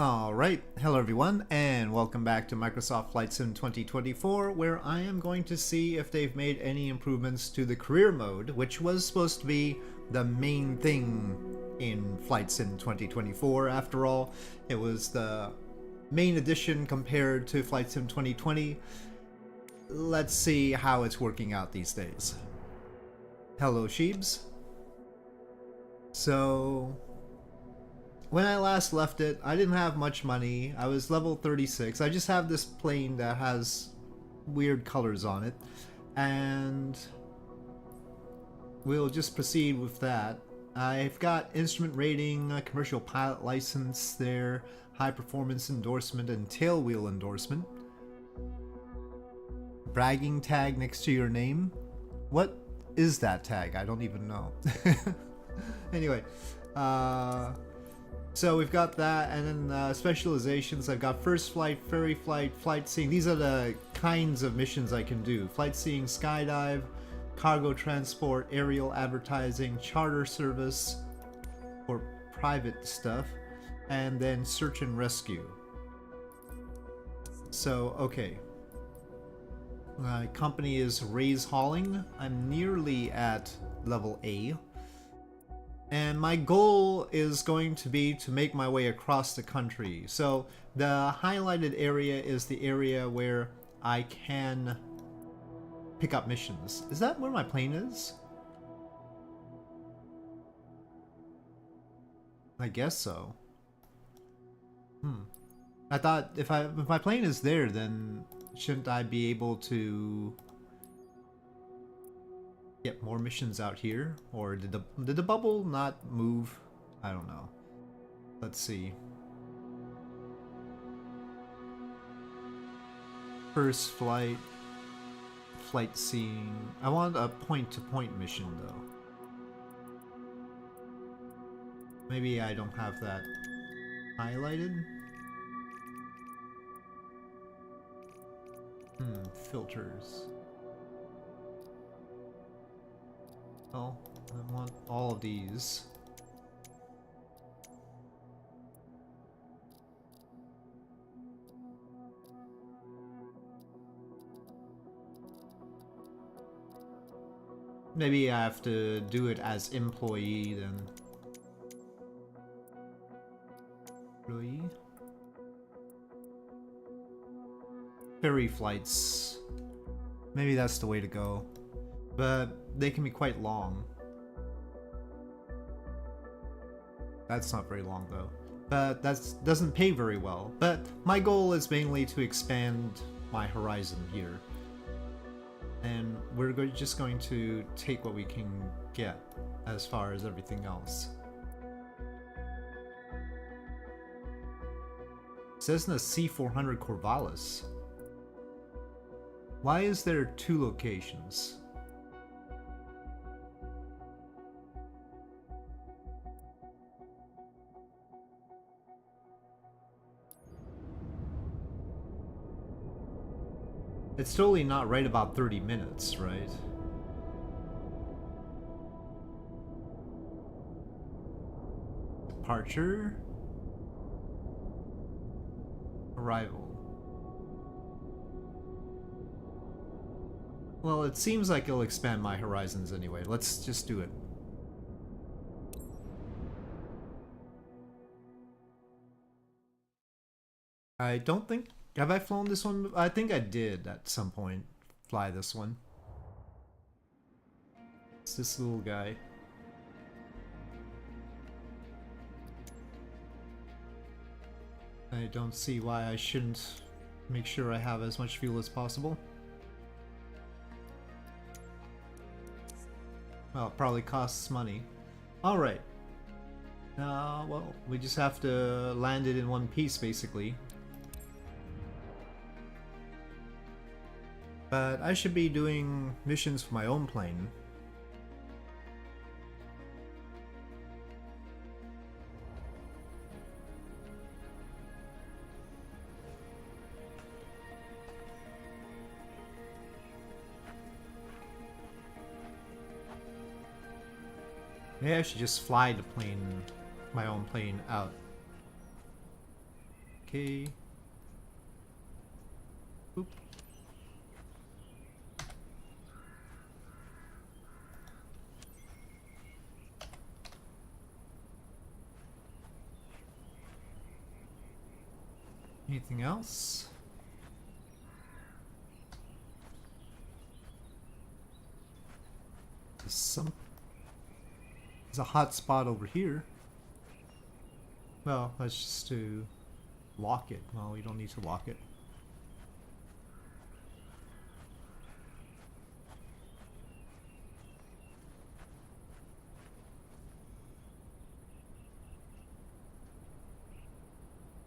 Alright, hello everyone, and welcome back to Microsoft Flight Sim 2024, where I am going to see if they've made any improvements to the career mode, which was supposed to be the main thing in Flight Sim 2024. After all, it was the main addition compared to Flight Sim 2020. Let's see how it's working out these days. Hello, Sheebs. So, when I last left it, I didn't have much money. I was level 36. I just have this plane that has weird colors on it. And we'll just proceed with that. I've got instrument rating, a commercial pilot license there, high performance endorsement, and tailwheel endorsement. Bragging tag next to your name. What is that tag? I don't even know. Anyway, so we've got that, and then specializations. I've got first flight, ferry flight, flight seeing. These are the kinds of missions I can do. Flight seeing, skydive, cargo transport, aerial advertising, charter service, or private stuff, and then search and rescue. So, okay. My company is Raise Hauling. I'm nearly at level A. And my goal is going to be to make my way across the country. So the highlighted area is the area where I can pick up missions. Is that where my plane is? I guess so. I thought if my plane is there, then shouldn't I be able to get more missions out here? Or did the bubble not move? I don't know. Let's see. First flight, flight seeing. I want a point-to-point mission though. Maybe I don't have that highlighted. Filters. Oh, I want all of these. Maybe I have to do it as employee then. Employee? Ferry flights. Maybe that's the way to go. But they can be quite long. That's not very long though. But that doesn't pay very well. But my goal is mainly to expand my horizon here. And we're just going to take what we can get as far as everything else. It says in the C400 Corvallis. Why is there 2 locations? It's totally not right about 30 minutes, right? Departure. Arrival. Well, it seems like it'll expand my horizons anyway. Let's just do it. I don't think... Have I flown this one? I think I did at some point fly this one. It's this little guy. I don't see why I shouldn't make sure I have as much fuel as possible. Well, it probably costs money. Alright. Well, we just have to land it in one piece, basically. But I should be doing missions for my own plane. Maybe I should just fly the plane, my own plane, out. Okay. Oop. Anything else? There's a hot spot over here. Well, that's just to lock it. Well, we don't need to lock it.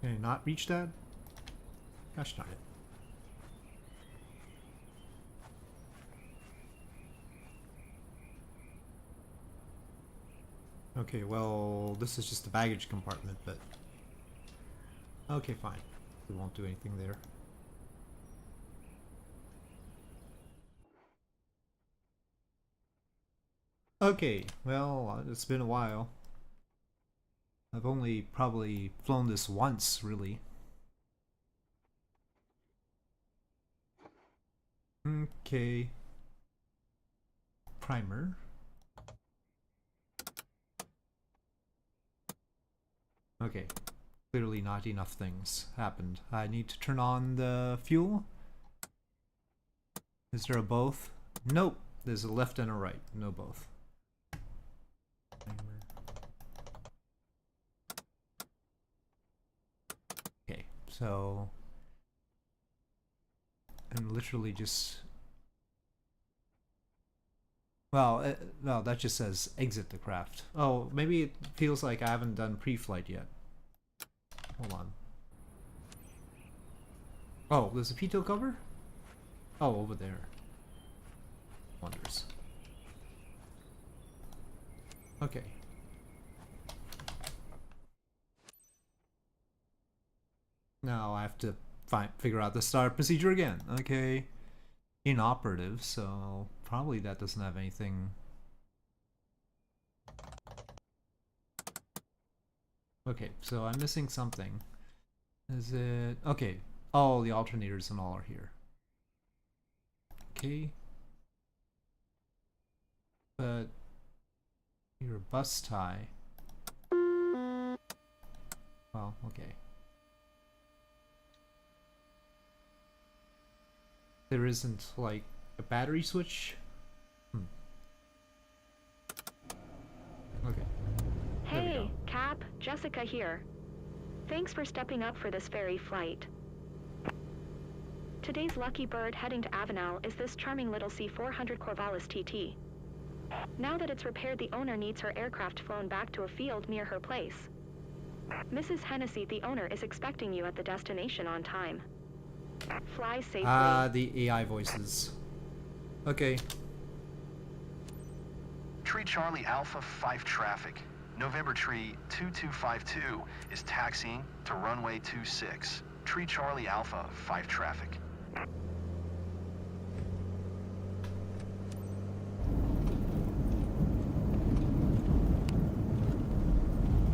Can I not reach that? Gosh darn it. Okay, well, this is just the baggage compartment, but... Okay, fine. We won't do anything there. Okay, well, it's been a while. I've only probably flown this once, really. Okay. Primer. Okay. Clearly not enough things happened. I need to turn on the fuel. Is there a both? Nope. There's a left and a right. No both. Primer. Okay, so I'm literally just... Well, no, that just says exit the craft. Oh, maybe it feels like I haven't done pre-flight yet. Hold on. Oh, there's a pitot cover? Oh, over there. Wonders. Okay. Now I have to figure out the start procedure again. Okay. Inoperative, so probably that doesn't have anything. Okay, so I'm missing something. Is it... Okay. Oh, the alternators and all are here. Okay. But... Your bus tie. Well, okay. There isn't, like, a battery switch? Okay. Hey, Cap, Jessica here. Thanks for stepping up for this ferry flight. Today's lucky bird heading to Avenel is this charming little C-400 Corvallis TT. Now that it's repaired, the owner needs her aircraft flown back to a field near her place. Mrs. Hennessy, the owner, is expecting you at the destination on time. Fly safely. Ah, the AI voices. Okay. Tree Charlie Alpha 5 traffic. November Tree 2252 is taxiing to runway 26. Tree Charlie Alpha 5 traffic.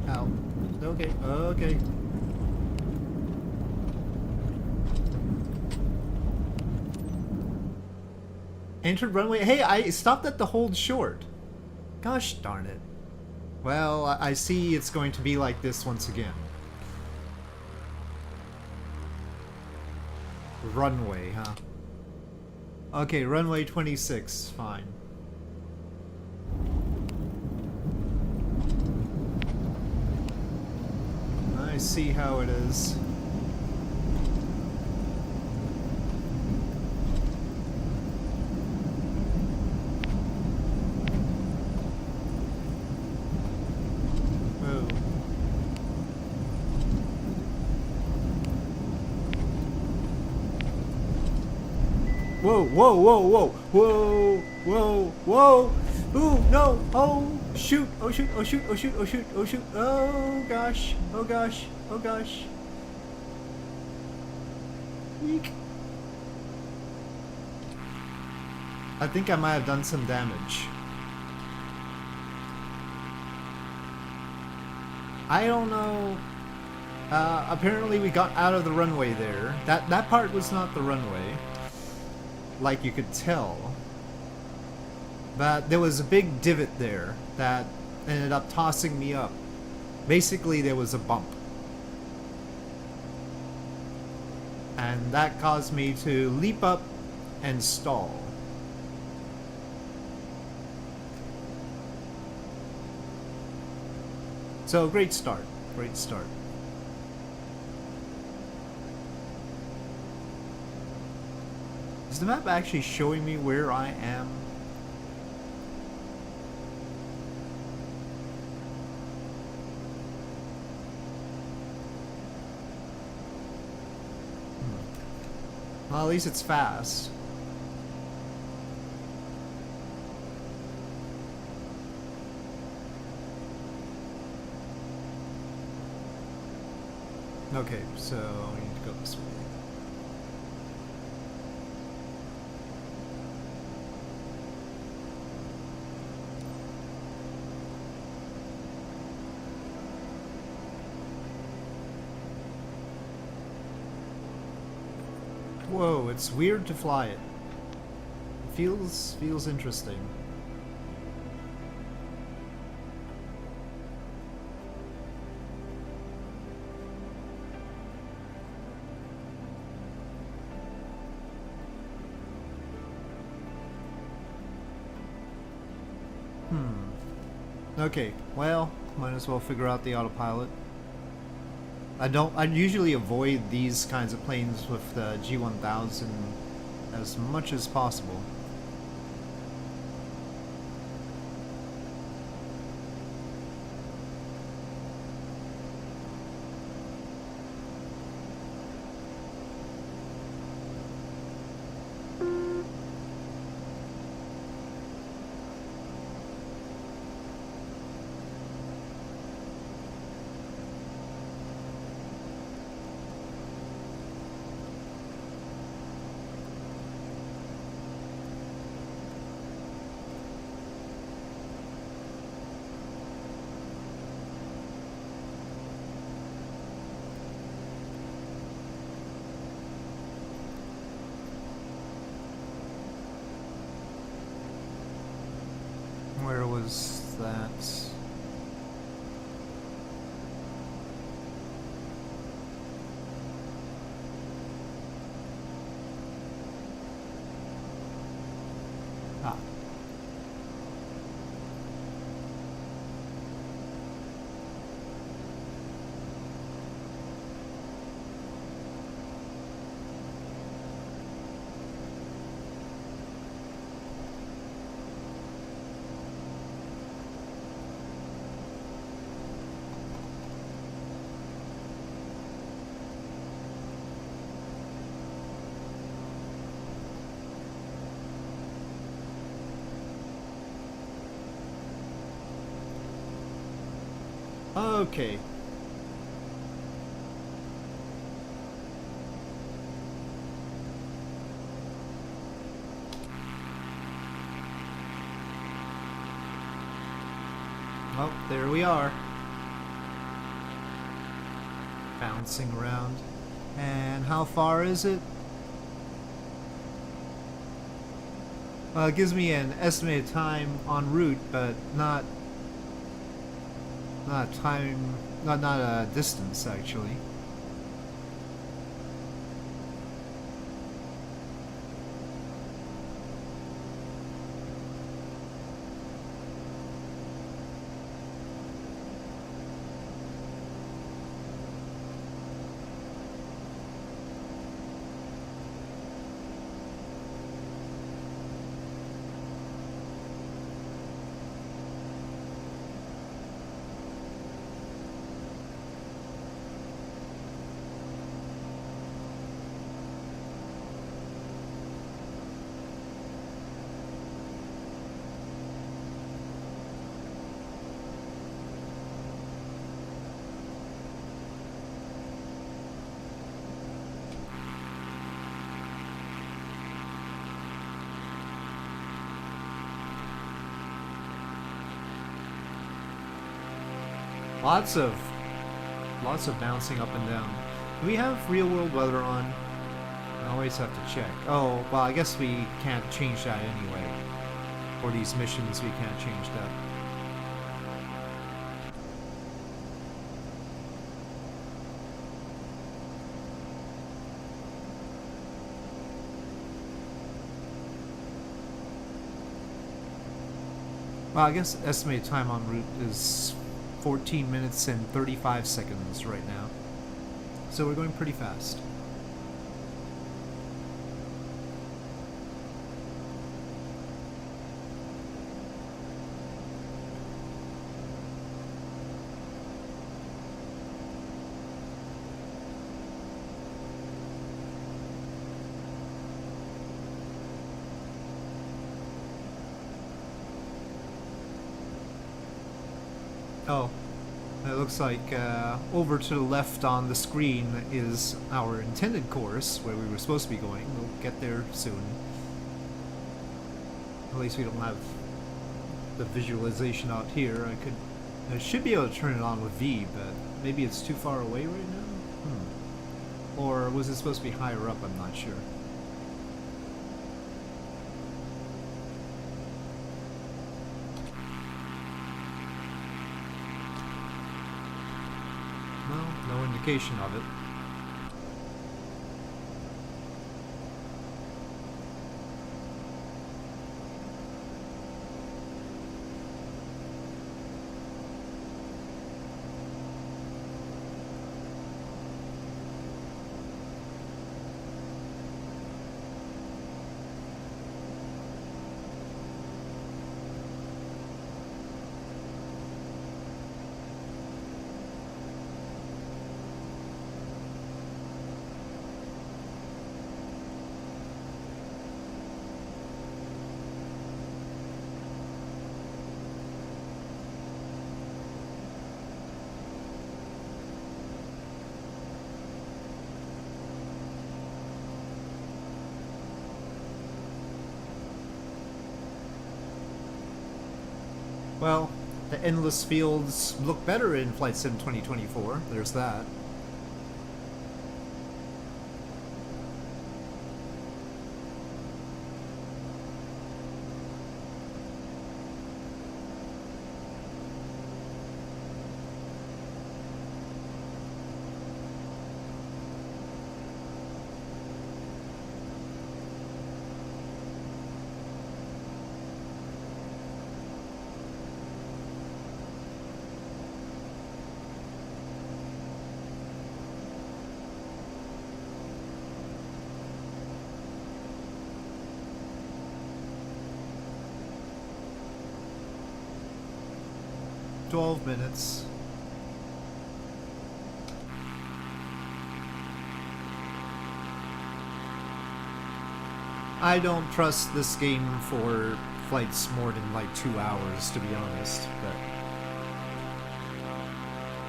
Ow. Okay, okay. Entered runway. Hey, I stopped at the hold short. Gosh darn it. Well, I see it's going to be like this once again. Runway, huh? Okay, runway 26, fine. I see how it is. Whoa, whoa, whoa, whoa, whoa, whoa, whoa, ooh, no, oh, shoot, oh shoot, oh shoot, oh shoot, oh shoot, oh shoot, oh gosh, oh gosh, oh gosh. Eek. I think I might have done some damage. I don't know. Apparently we got out of the runway there. That part was not the runway, like you could tell. But there was a big divot there that ended up tossing me up. Basically, there was a bump. And that caused me to leap up and stall. So, great start. Great start. Is the map actually showing me where I am? Well, at least it's fast. Okay, so we need to go this way. Whoa, it's weird to fly it. It feels interesting. Okay, well, might as well figure out the autopilot. I usually avoid these kinds of planes with the G1000 as much as possible. Where was that? Ah. Okay. Well, there we are. Bouncing around. And how far is it? Well, it gives me an estimated time en route, but not time, not a distance actually. lots of bouncing up and down. Do we have real-world weather on? I always have to check. Oh, well, I guess we can't change that anyway. For these missions, we can't change that. Well, I guess estimated time en route is 14 minutes and 35 seconds right now. So we're going pretty fast. Oh, it looks like over to the left on the screen is our intended course, where we were supposed to be going. We'll get there soon. At least we don't have the visualization out here. I should be able to turn it on with V, but maybe it's too far away right now? Or was it supposed to be higher up? I'm not sure. No indication of it. Well, the endless fields look better in Flight Sim 2024. There's that. $12 minutes. I don't trust this game for flights more than like 2 hours, to be honest, but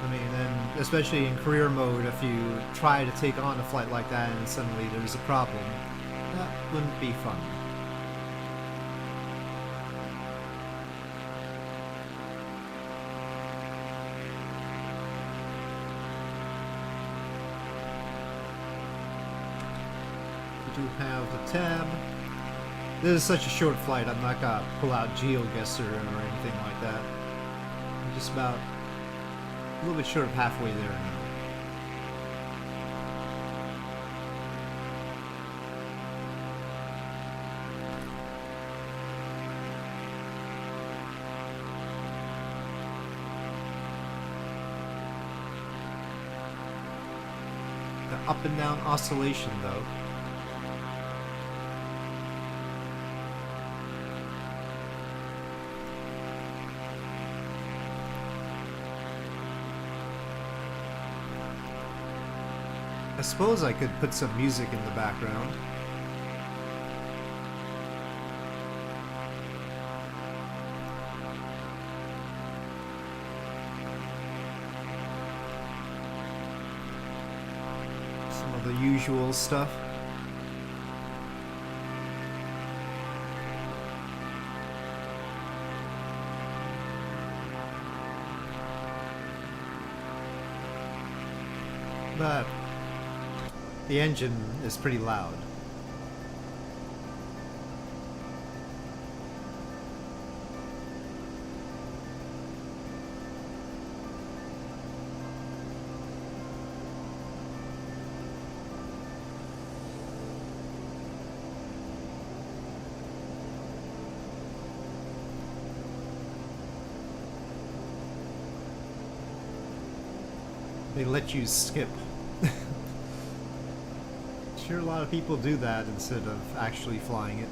I mean, and especially in career mode, if you try to take on a flight like that and suddenly there's a problem, that wouldn't be fun. We do have the tab. This is such a short flight, I'm not gonna pull out GeoGuessr or anything like that. I'm just about a little bit short of halfway there now. The up and down oscillation, though. I suppose I could put some music in the background. Some of the usual stuff. but the engine is pretty loud. They let you skip. Sure, a lot of people do that instead of actually flying it.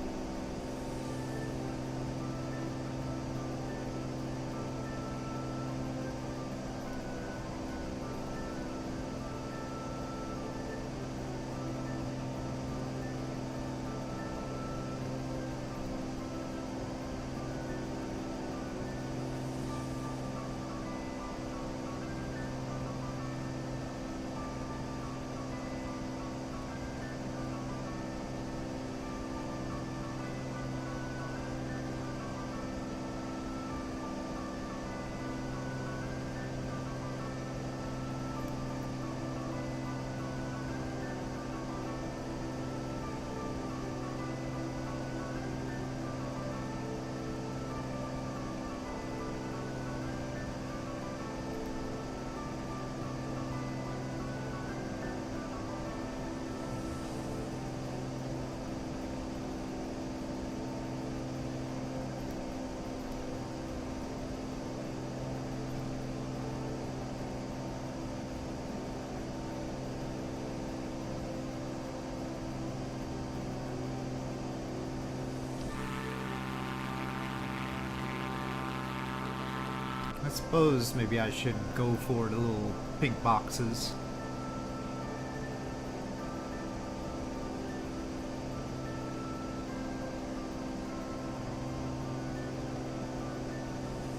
I suppose maybe I should go for the little pink boxes.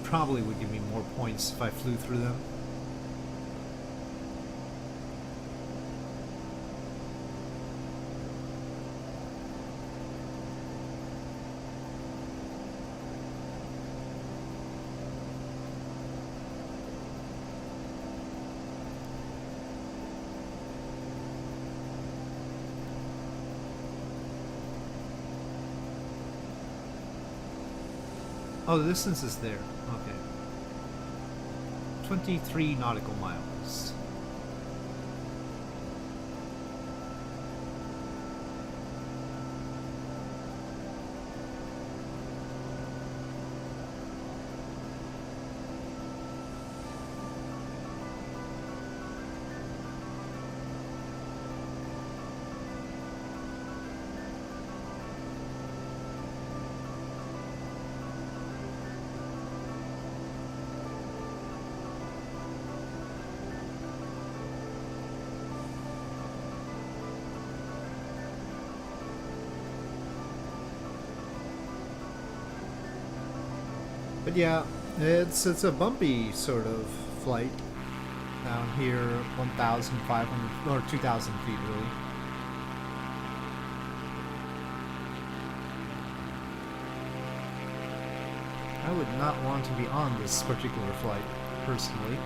Probably would give me more points if I flew through them. Oh, the distance is there. Okay. 23 nautical miles. But yeah, it's a bumpy sort of flight down here, 1,500 or 2,000 feet really. I would not want to be on this particular flight, personally.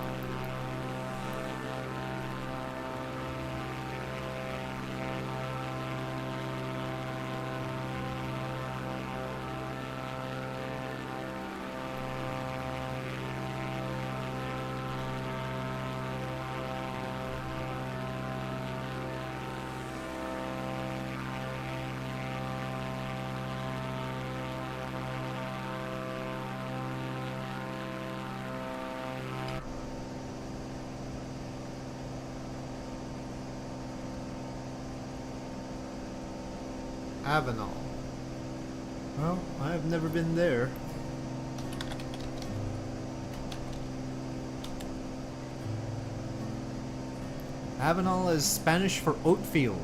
Avenal. Well, I've never been there. Avenal is Spanish for oat field.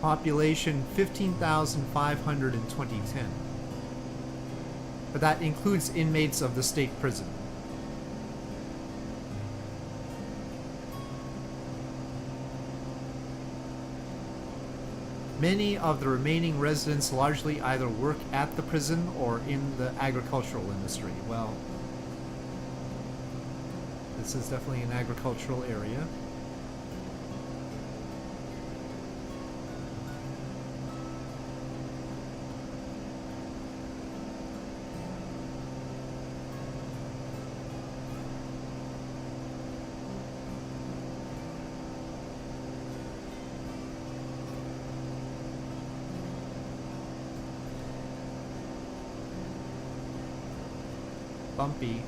Population 15,500 in 2010. But that includes inmates of the state prison. Many of the remaining residents largely either work at the prison or in the agricultural industry. Well, this is definitely an agricultural area. Bumpy.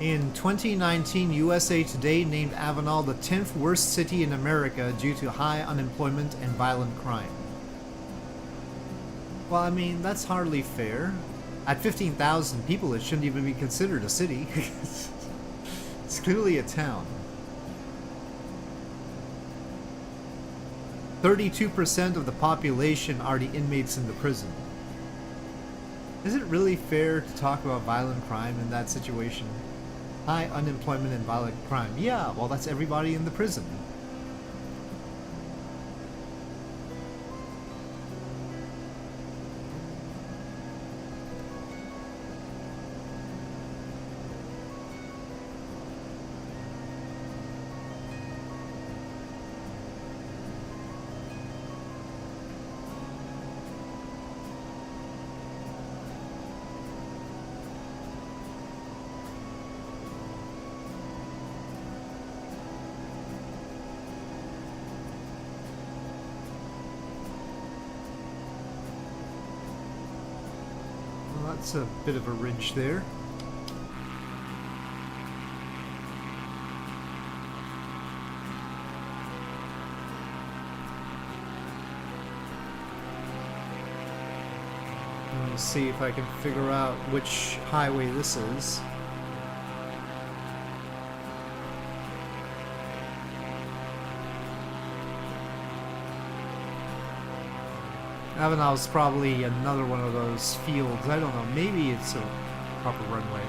In 2019, USA Today named Avenal the 10th worst city in America due to high unemployment and violent crime. Well, I mean, that's hardly fair. At 15,000 people, it shouldn't even be considered a city. It's clearly a town. 32% of the population are the inmates in the prison. Is it really fair to talk about violent crime in that situation? High unemployment and violent crime. Yeah, well, that's everybody in the prison. That's a bit of a ridge there. Let me see if I can figure out which highway this is. Avenal's probably another one of those fields. I don't know. Maybe it's a proper runway.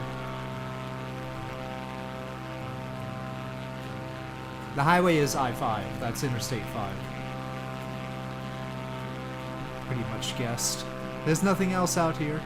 The highway is I-5. That's Interstate 5. Pretty much guessed. There's nothing else out here.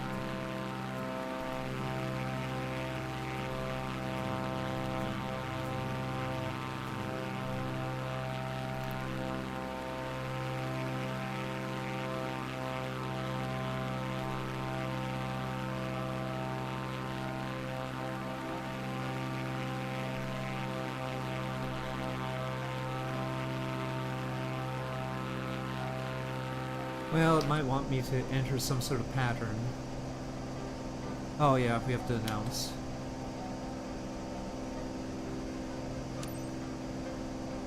Well, it might want me to enter some sort of pattern. Oh yeah, we have to announce.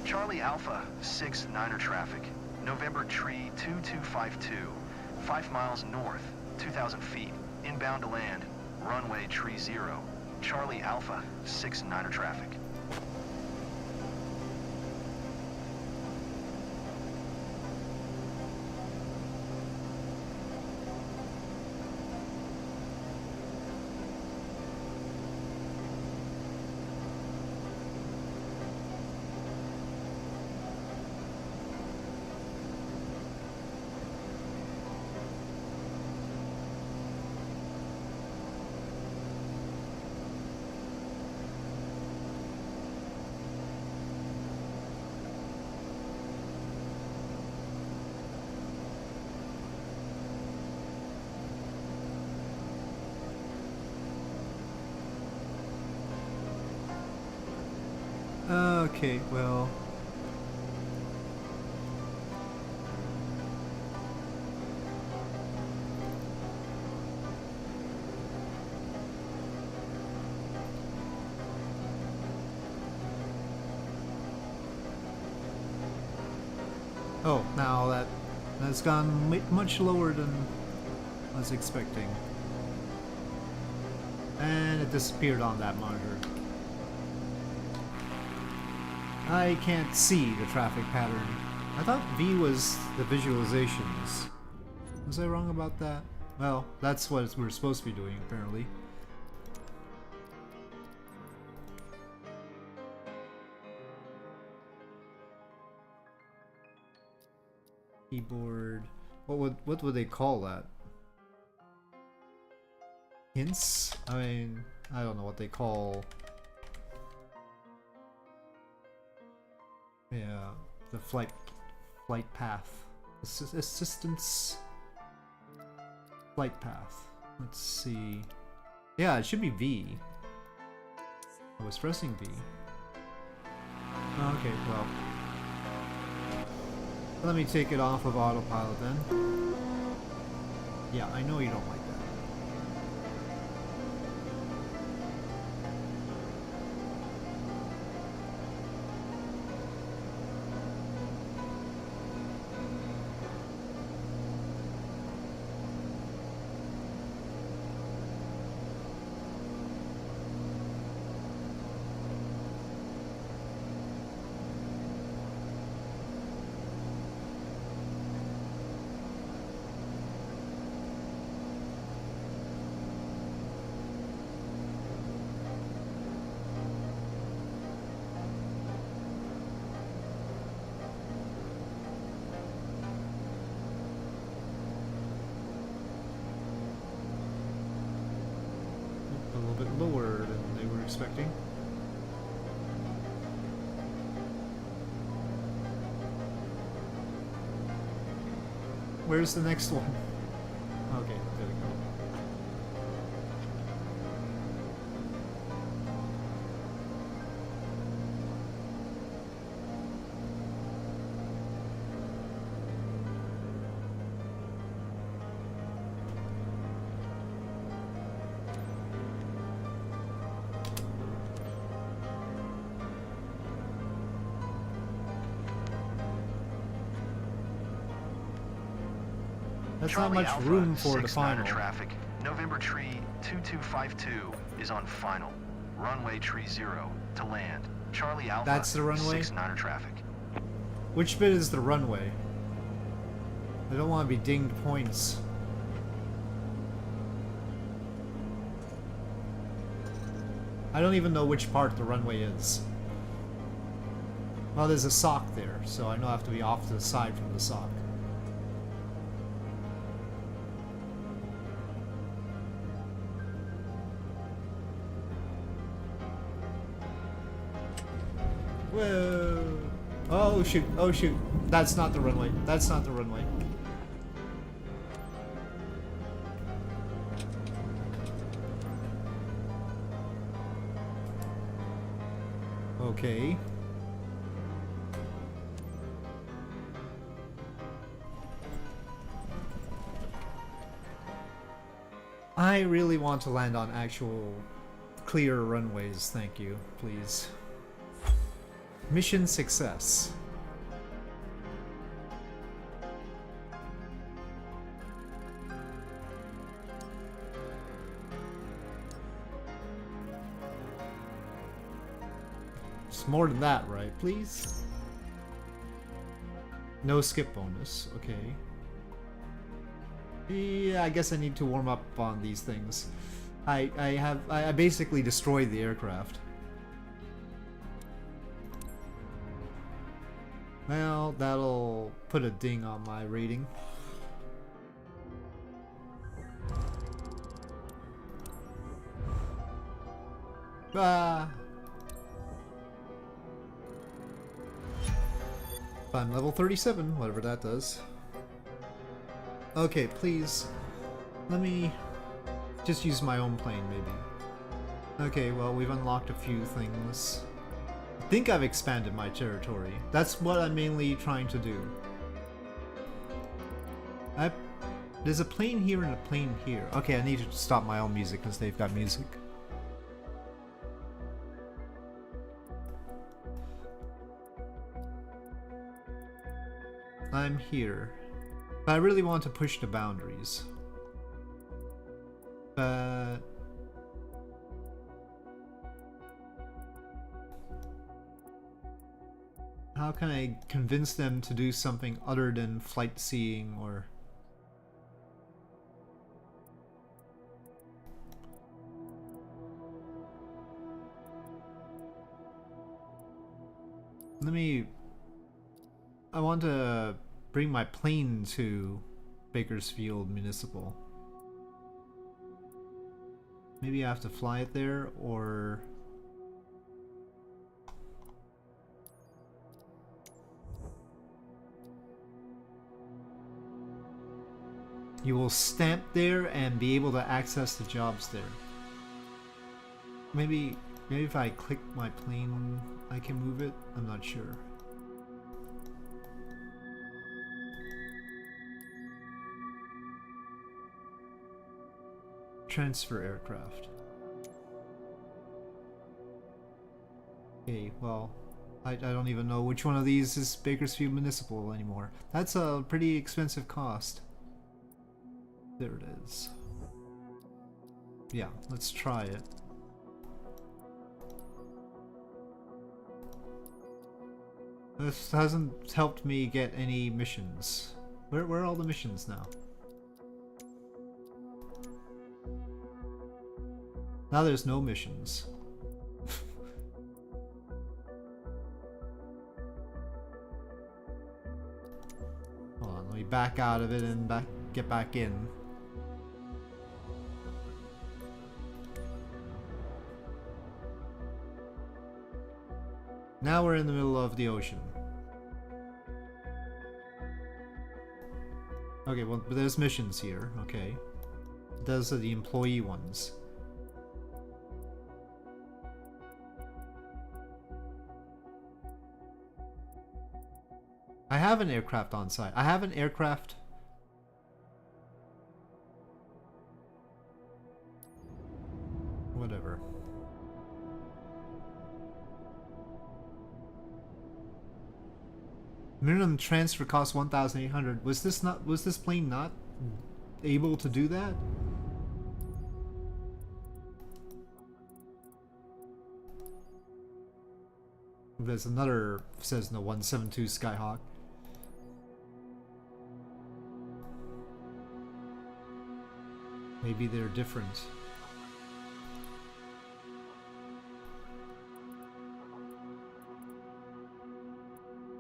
Charlie Alpha, 6 Niner traffic. November tree 2252. 5 miles north, 2,000 feet. Inbound to land. Runway tree 0. Charlie Alpha, 6 Niner traffic. Okay, well... Oh, now that's gone much lower than I was expecting. And it disappeared on that monitor. I can't see the traffic pattern. I thought V was the visualizations. Was I wrong about that? Well, that's what we're supposed to be doing, apparently. Keyboard. What would they call that? Hints? I mean, I don't know what they call. Yeah, the flight path. Assistance. Flight path. Let's see. Yeah, it should be V. I was pressing V. Okay, well. Let me take it off of autopilot then. Yeah, I know you don't like that. A little bit lower than they were expecting. Where's the next one? Okay, there we go. That's Charlie not much Alpha, room for the 6-9er final. traffic. November tree 2252 is on final. Runway tree 0 to land. Charlie Alpha. That's the runway? 6-9er traffic. Which bit is the runway? I don't want to be dinged points. I don't even know which part the runway is. Well, there's a sock there, so I know I have to be off to the side from the sock. Whoa! Oh shoot! Oh shoot! That's not the runway. That's not the runway. Okay. I really want to land on actual clear runways, thank you, please. Mission success. It's more than that, right? Please? No skip bonus, okay. Yeah, I guess I need to warm up on these things. I basically destroyed the aircraft. Well, that'll put a ding on my rating. Ah. I'm level 37, whatever that does. Okay, please. Let me just use my own plane, maybe. Okay, well, we've unlocked a few things. I think I've expanded my territory. That's what I'm mainly trying to do. There's a plane here and a plane here. Okay, I need to stop my own music because they've got music. I'm here. But I really want to push the boundaries. But... how can I convince them to do something other than flight seeing or... let me... I want to bring my plane to Bakersfield Municipal. Maybe I have to fly it there, or... you will stamp there and be able to access the jobs there. Maybe if I click my plane, I can move it? I'm not sure. Transfer aircraft. Okay, well, I don't even know which one of these is Bakersfield Municipal anymore. That's a pretty expensive cost. There it is. Yeah, let's try it. This hasn't helped me get any missions. Where are all the missions now? Now there's no missions. Hold on, let me back out of it and get back in. Now we're in the middle of the ocean. Okay, well, but there's missions here, okay. Those are the employee ones. I have an aircraft on site. I have an aircraft. Whatever. Minimum transfer cost 1,800. Was this plane not able to do that? There's another Cessna 172 Skyhawk. Maybe they're different.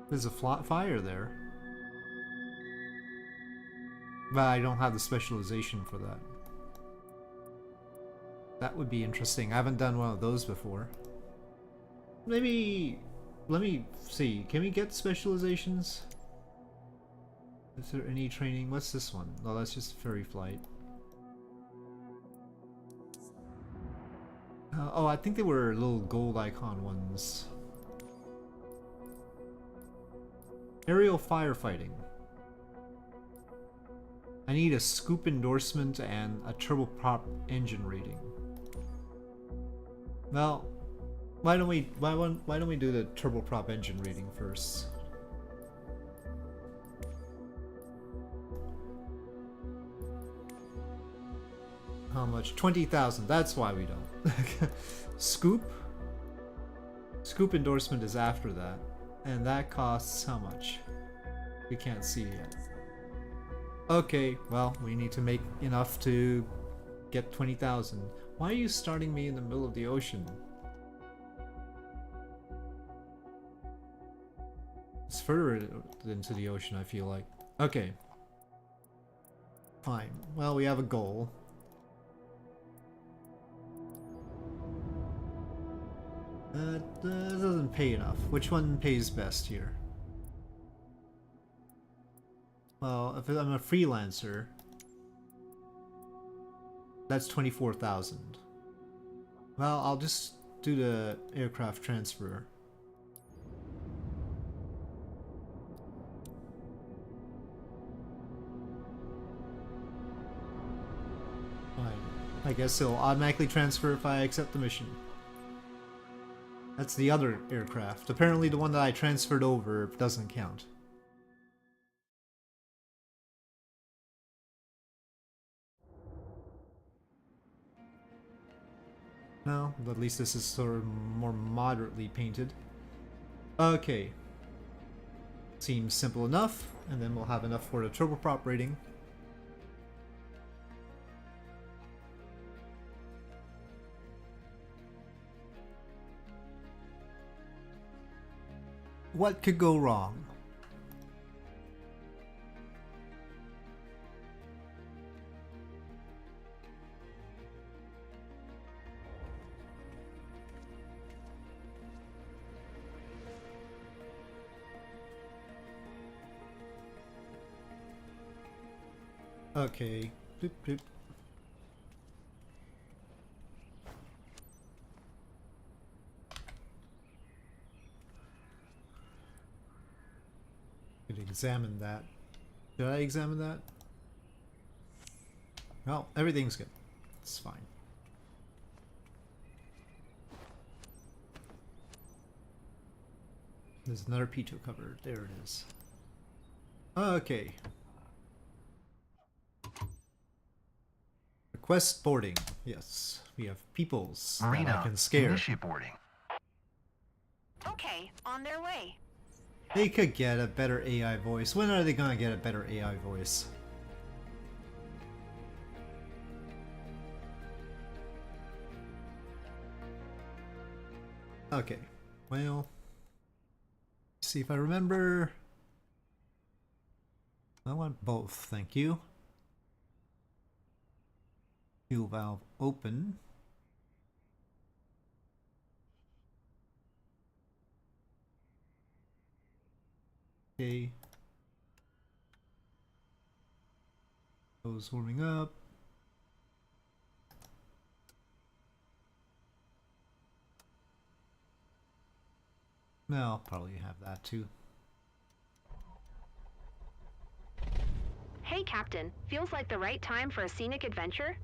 There's a fire there. But I don't have the specialization for that. That would be interesting. I haven't done one of those before. Maybe... let me see. Can we get specializations? Is there any training? What's this one? No, that's just ferry flight. Oh, I think they were little gold icon ones. Aerial firefighting. I need a scoop endorsement and a turboprop engine rating. Well, why don't we do the turboprop engine rating first? How much? 20,000. That's why we don't. Scoop endorsement is after that. And that costs how much? We can't see yet. Okay, well, we need to make enough to get 20,000. Why are you starting me in the middle of the ocean? It's further into the ocean, I feel like. Okay. Fine. Well, we have a goal. That doesn't pay enough. Which one pays best here? Well, if I'm a freelancer, that's 24,000. Well, I'll just do the aircraft transfer. Fine. I guess it'll automatically transfer if I accept the mission. That's the other aircraft. Apparently the one that I transferred over doesn't count. No, at least this is sort of more moderately painted. Okay. Seems simple enough, and then we'll have enough for the turboprop rating. What could go wrong? Okay. Doop, doop. Could examine that. Did I examine that? Well, everything's good. It's fine. There's another P2 cover. There it is. Okay. Request boarding. Yes, we have peoples that Marina, I can scare. initiate boarding. Okay, on their way. They could get a better AI voice. When are they gonna get a better AI voice? Okay, well, see if I remember. I want both, thank you. Fuel valve open. Okay. Those warming up. No, I'll probably have that too. Hey, Captain. Feels like the right time for a scenic adventure?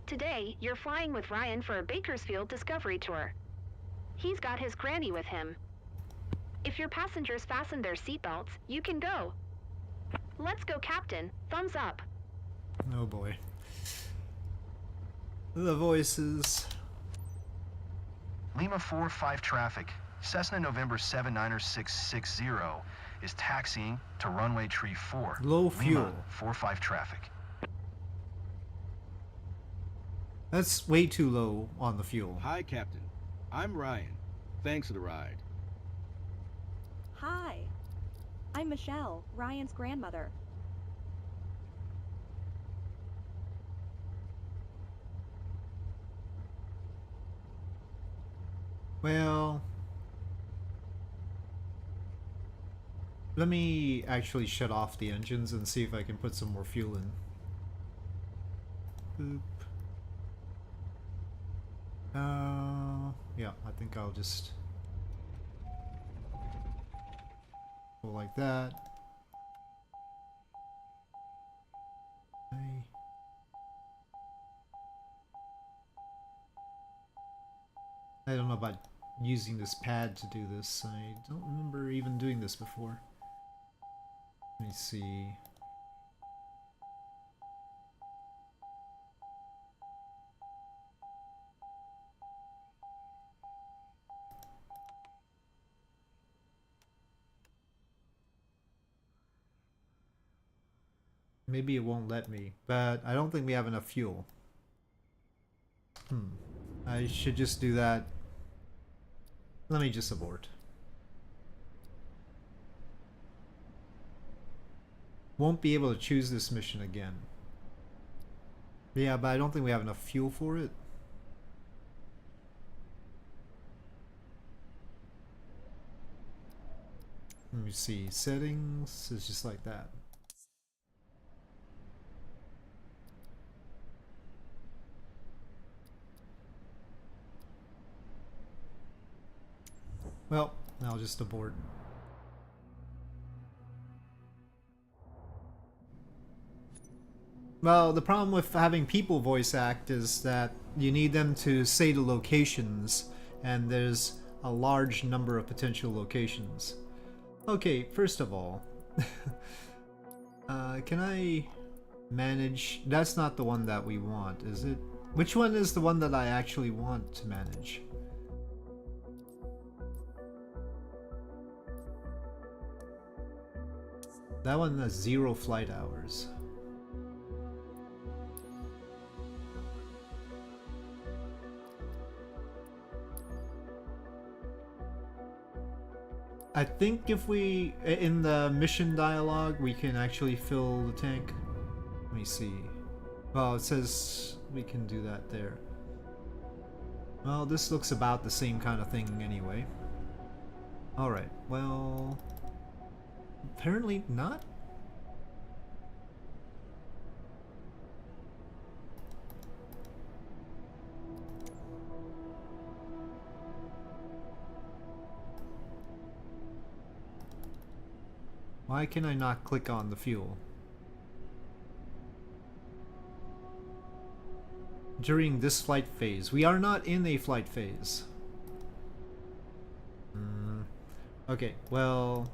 Today, you're flying with Ryan for a Bakersfield Discovery Tour. He's got his granny with him. If your passengers fasten their seatbelts, you can go. Let's go, Captain. Thumbs up. Oh boy. The voices. Lima 45 traffic. Cessna November 79660 is taxiing to runway tree 4. Low fuel. Lima 45 traffic. That's way too low on the fuel. Hi, Captain. I'm Ryan. Thanks for the ride. Hi. I'm Michelle, Ryan's grandmother. Well, let me actually shut off the engines and see if I can put some more fuel in. Boop. Yeah, I think I'll just go like that. Okay. I don't know about using this pad to do this. I don't remember even doing this before. Let me see. Maybe it won't let me, but I don't think we have enough fuel. I should just do that. Let me just abort. Won't be able to choose this mission again. Yeah, but I don't think we have enough fuel for it. Let me see. Settings is just like that. Well, I'll just abort. Well, the problem with having people voice act is that you need them to say the locations, and there's a large number of potential locations. Okay, first of all, can I manage? That's not the one that we want, is it? Which one is the one that I actually want to manage? That one has 0 flight hours. I think if we, in the mission dialogue, we can actually fill the tank. Let me see. Well, it says we can do that there. Well, this looks about the same kind of thing anyway. Alright, well... apparently not? Why can I not click on the fuel? During this flight phase. We are not in a flight phase. Okay, well,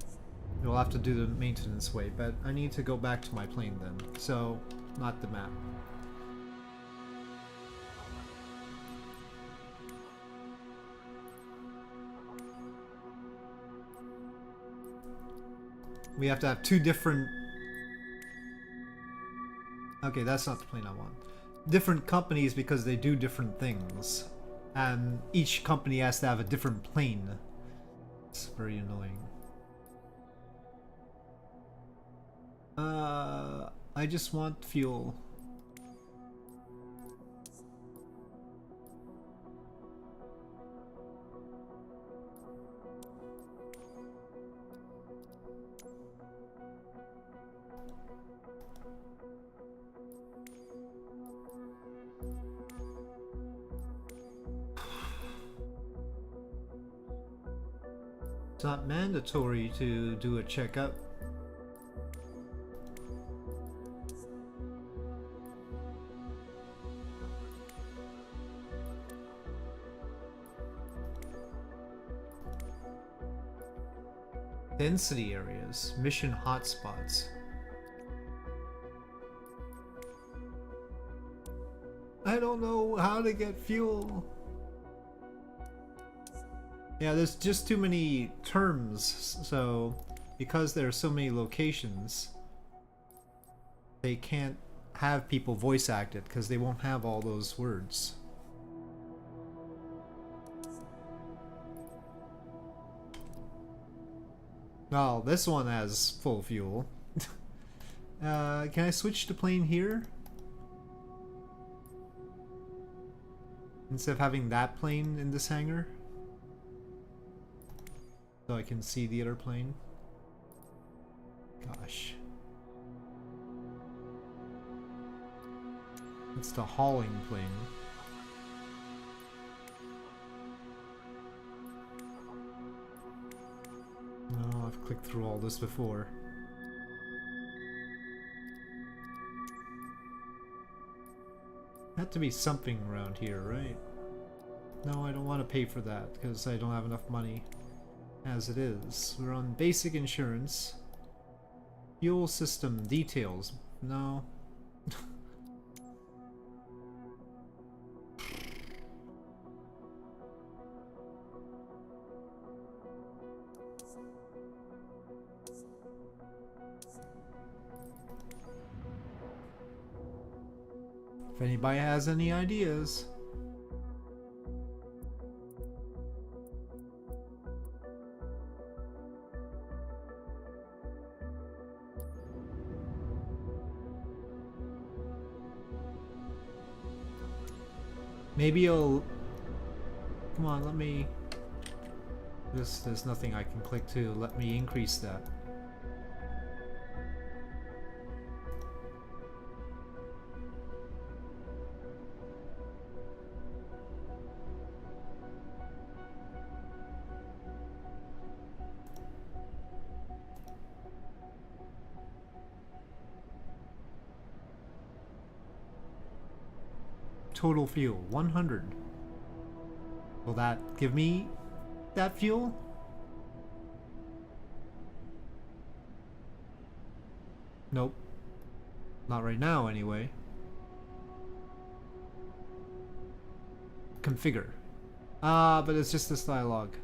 we'll have to do the maintenance way, but I need to go back to my plane then. So, not the map. We have to have 2 different... okay, that's not the plane I want. Different companies because they do different things. And each company has to have a different plane. It's very annoying. I just want fuel. It's not mandatory to do a checkup. Density areas, mission hotspots. I don't know how to get fuel. Yeah, there's just too many terms, so because there are so many locations, they can't have people voice act it because they won't have all those words. Well, this one has full fuel. Can I switch to plane here? Instead of having that plane in this hangar? So I can see the other plane? Gosh. It's the hauling plane. No, I've clicked through all this before. Had to be something around here, right? No, I don't want to pay for that because I don't have enough money as it is. We're on basic insurance. Fuel system details. No. If anybody has any ideas. Maybe you'll... come on, let me... There's nothing I can click to let me increase that. Total fuel, 100. Will that give me that fuel? Nope. Not right now, anyway. configure. But it's just this dialogue.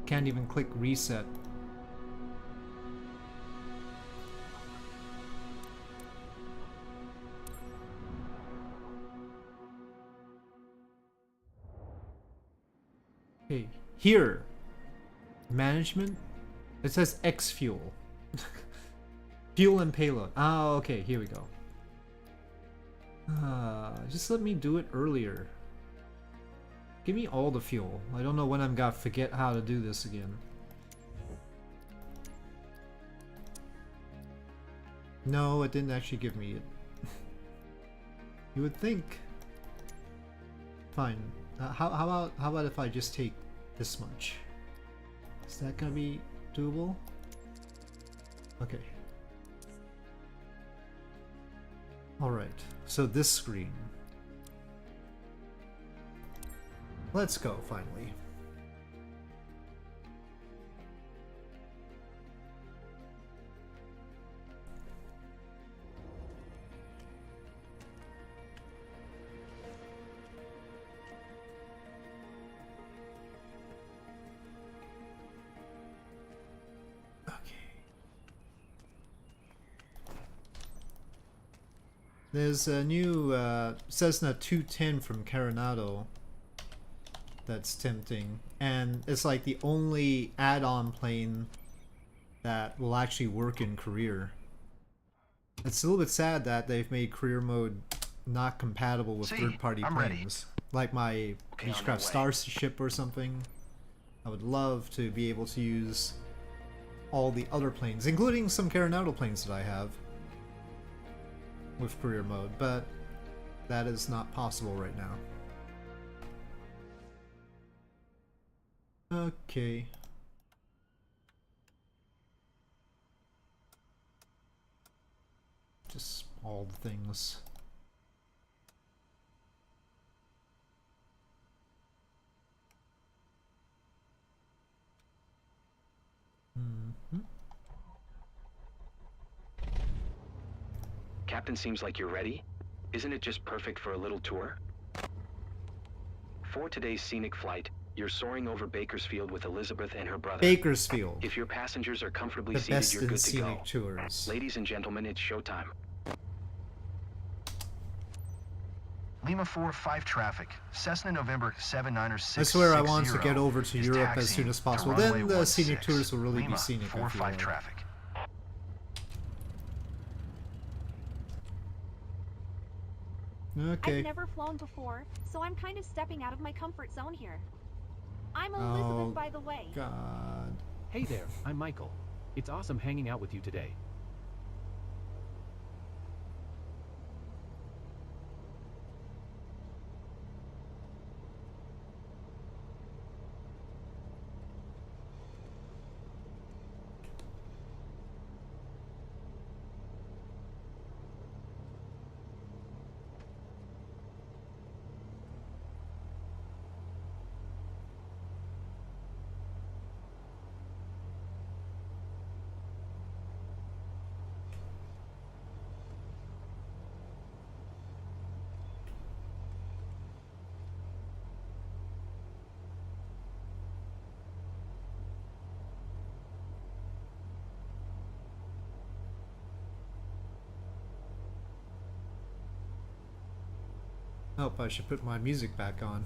Can't even click reset. Okay, here. Management. It says X fuel. Fuel and payload. Oh, okay, here we go. Just let me do it earlier. Give me all the fuel. I don't know when I'm gonna forget how to do this again. No, it didn't actually give me it. You would think. Fine. How about if I just take this much? Is that gonna be doable? Okay. Alright, so this screen. Let's go, finally. There's a new Cessna 210 from Coronado that's tempting, and it's like the only add-on plane that will actually work in career. It's a little bit sad that they've made career mode not compatible with third-party planes, like my Beechcraft Starship or something. I would love to be able to use all the other planes, including some Coronado planes that I have, with career mode, but that is not possible right now. Okay. Just all the things. Captain, seems like you're ready. Isn't it just perfect for a little tour? For today's scenic flight, you're soaring over Bakersfield with Elizabeth and her brother. Bakersfield. If your passengers are comfortably the seated, best you're in good to go. scenic tours. Ladies and gentlemen, it's showtime. Lima 4-5 traffic. Cessna November 7906. I swear I want to get over to Europe as soon as possible. Then the scenic tours will really be scenic. Lima 4-5 traffic. Okay. I've never flown before, so I'm kind of stepping out of my comfort zone here. I'm Elizabeth, by the way. God. Hey there, I'm Michael. It's awesome hanging out with you today. Oh, I should put my music back on.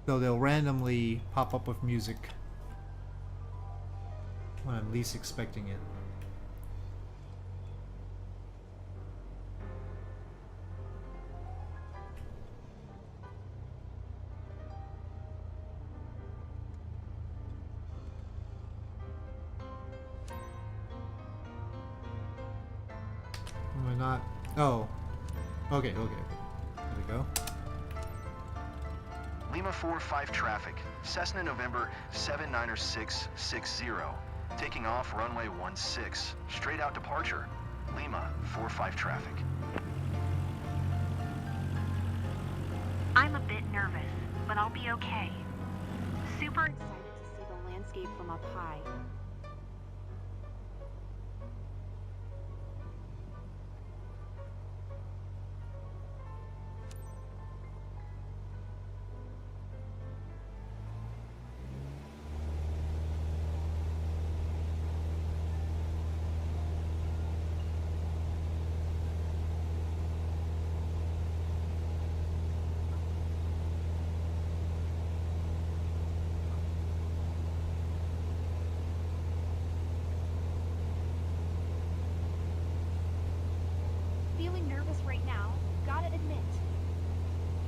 Though they'll randomly pop up with music when I'm least expecting it. Am I not? Oh. Okay. There we go. Lima 4-5 traffic. Cessna November 790660. Taking off runway 16. Straight out departure. Lima 4-5 traffic. I'm a bit nervous, but I'll be okay. Super Excited to see the landscape from up high. nervous right now, gotta admit.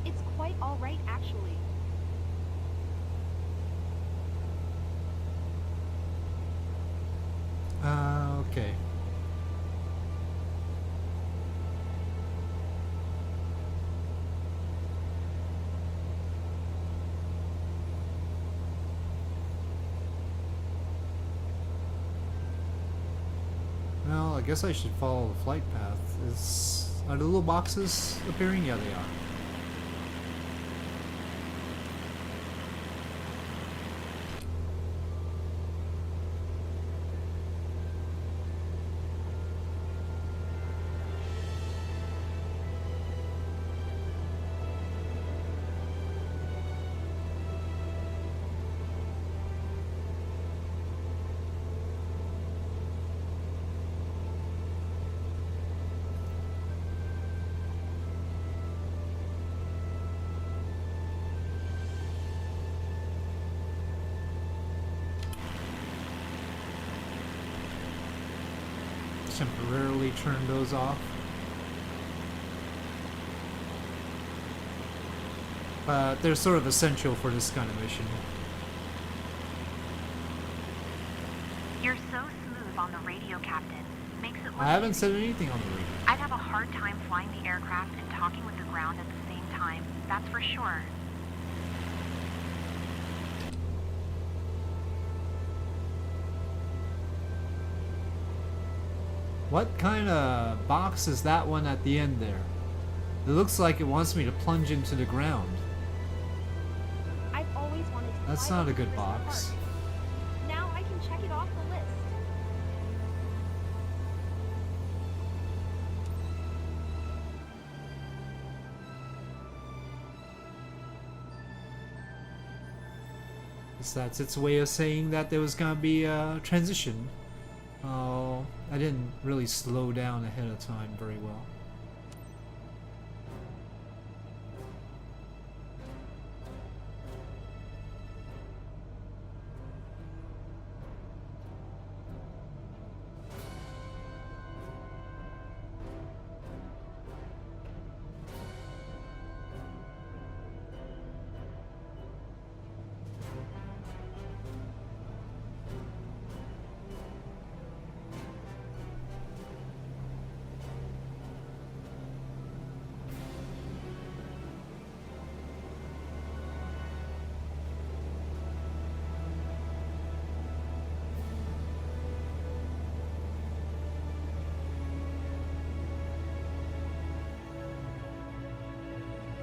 It's quite alright, actually. Okay. Well, I guess I should follow the flight path. Are the little boxes appearing? Yeah, they are. Temporarily turn those off. But they're sort of essential for this kind of mission. You're so smooth on the radio, Captain. Makes it look I haven't easy. said anything on the radio. I'd have a hard time flying the aircraft and talking with the ground at the same time, that's for sure. What kind of box is that one at the end there? It looks like it wants me to plunge into the ground. I've always wanted to That's fly not a over good Christmas box. Park. Now I can check it off the list. That's its way of saying that there was gonna be a transition. Oh, I didn't really slow down ahead of time very well.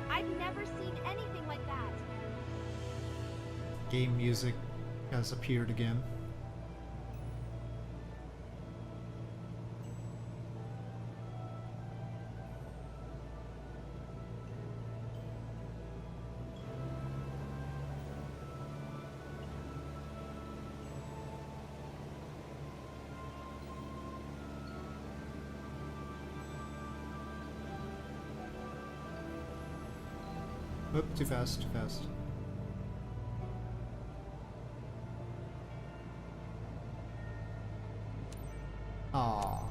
I've never seen anything like that. Game music has appeared again. Oop, too fast, too fast. Aww.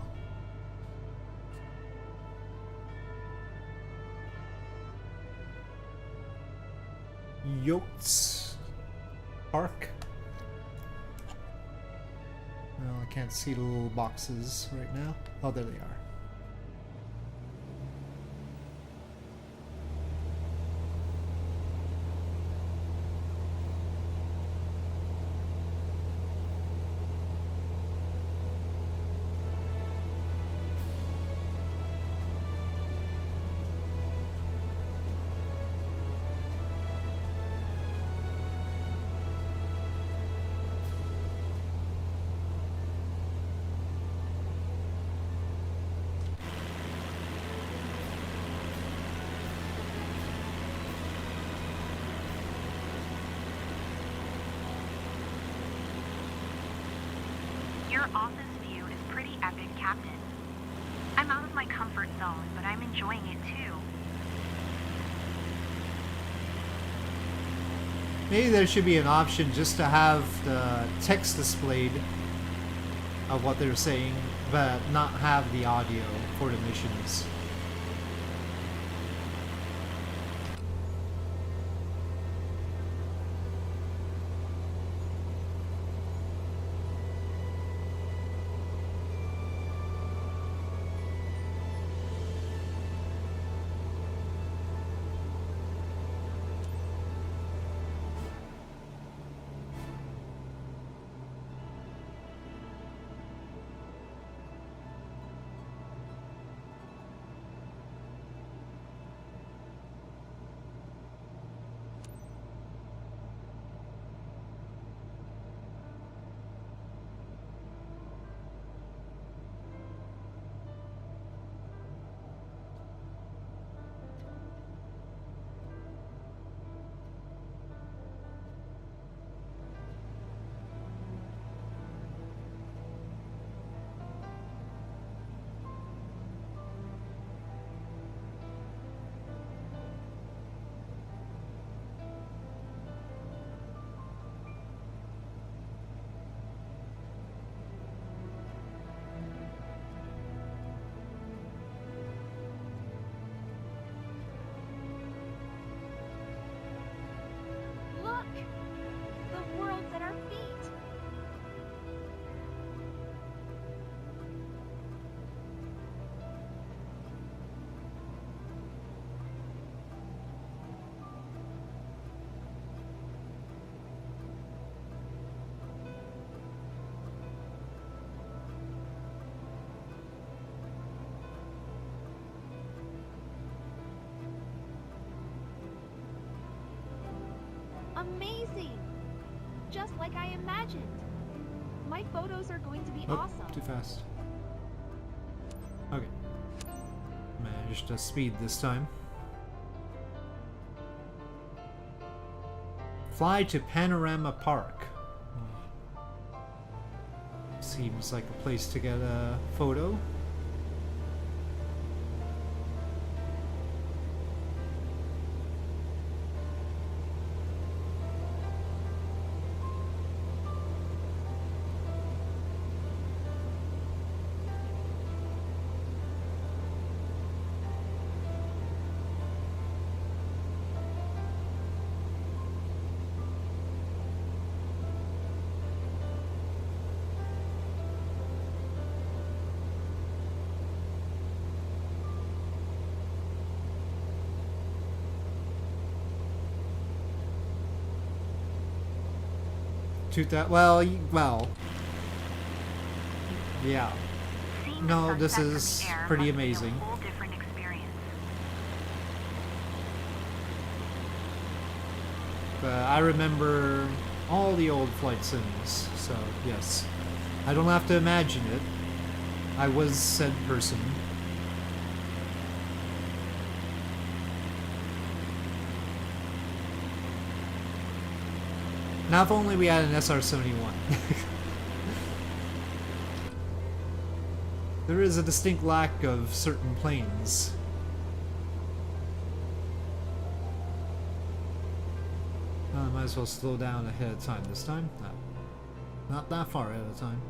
Yachts Park. Well, I can't see the little boxes right now. Oh, there they are. Your office view is pretty epic, Captain. I'm out of my comfort zone, but I'm enjoying it too. Maybe there should be an option just to have the text displayed of what they're saying, but not have the audio for the missions. just like I imagined. My photos are going to be Oh, awesome. too fast. Okay. Managed to speed this time. Fly to Panorama Park. Seems like a place to get a photo. Well, yeah. Seeing No, the this sunset from is the air pretty must be a amazing. whole different experience. I remember all the old flight sims, so yes. I don't have to imagine it. I was said person. Now if only we had an SR-71. There is a distinct lack of certain planes. I might as well slow down ahead of time this time. No, not that far ahead of time.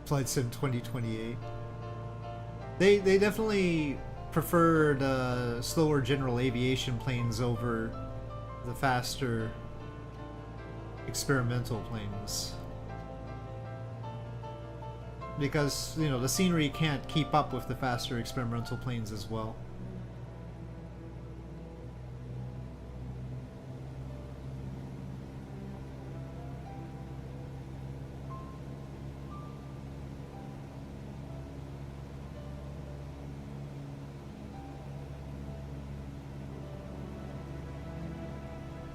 Flight Sim 2028. They definitely preferred slower general aviation planes over the faster experimental planes. Because, you know, the scenery can't keep up with the faster experimental planes as well.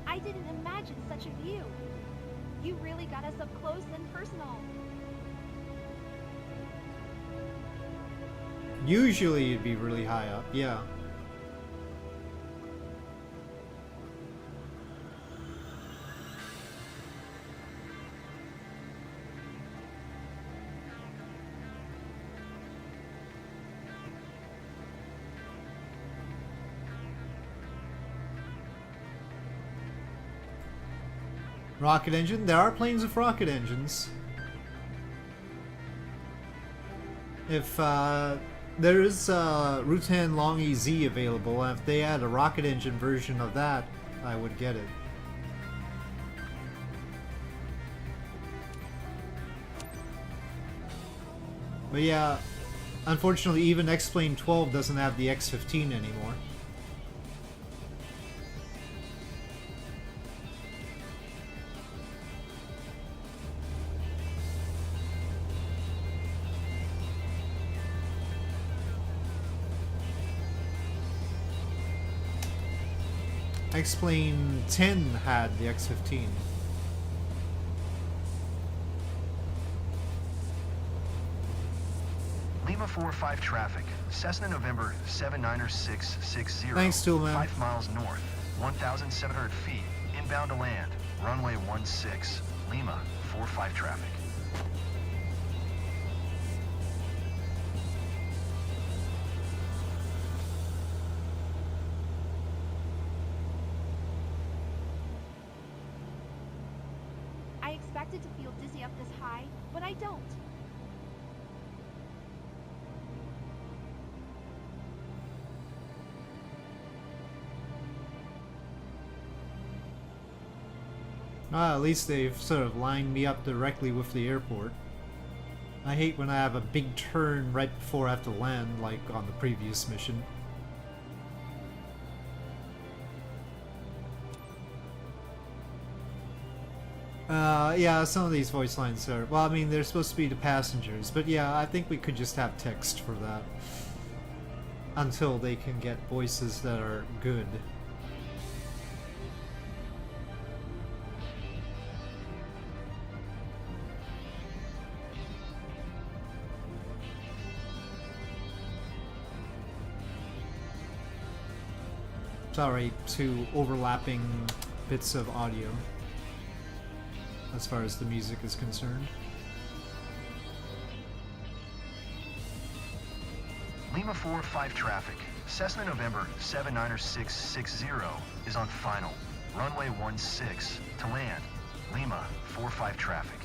I didn't imagine such a view. You really got us up close and personal. Usually you'd be really high up, yeah. Rocket engine? There are planes with rocket engines. If there is Rutan Long EZ available, and if they had a rocket engine version of that, I would get it. But yeah, unfortunately even X-Plane 12 doesn't have the X-15 anymore. X-Plane 10 had the X-15. Lima 45 traffic. Cessna November 79660. Thanks, Toolman. 5 miles north, 1,700 feet, inbound to land, runway 16. Lima 45 traffic. I expected to feel dizzy up this high, but I don't. At least they've sort of lined me up directly with the airport. I hate when I have a big turn right before I have to land, like on the previous mission. Yeah, some of these voice lines are... Well, I mean, they're supposed to be the passengers, but yeah, I think we could just have text for that. Until they can get voices that are good. Sorry, two overlapping bits of audio as far as the music is concerned. Lima 4-5 traffic. Cessna November 79660 is on final. Runway 16 to land. Lima 4-5 traffic.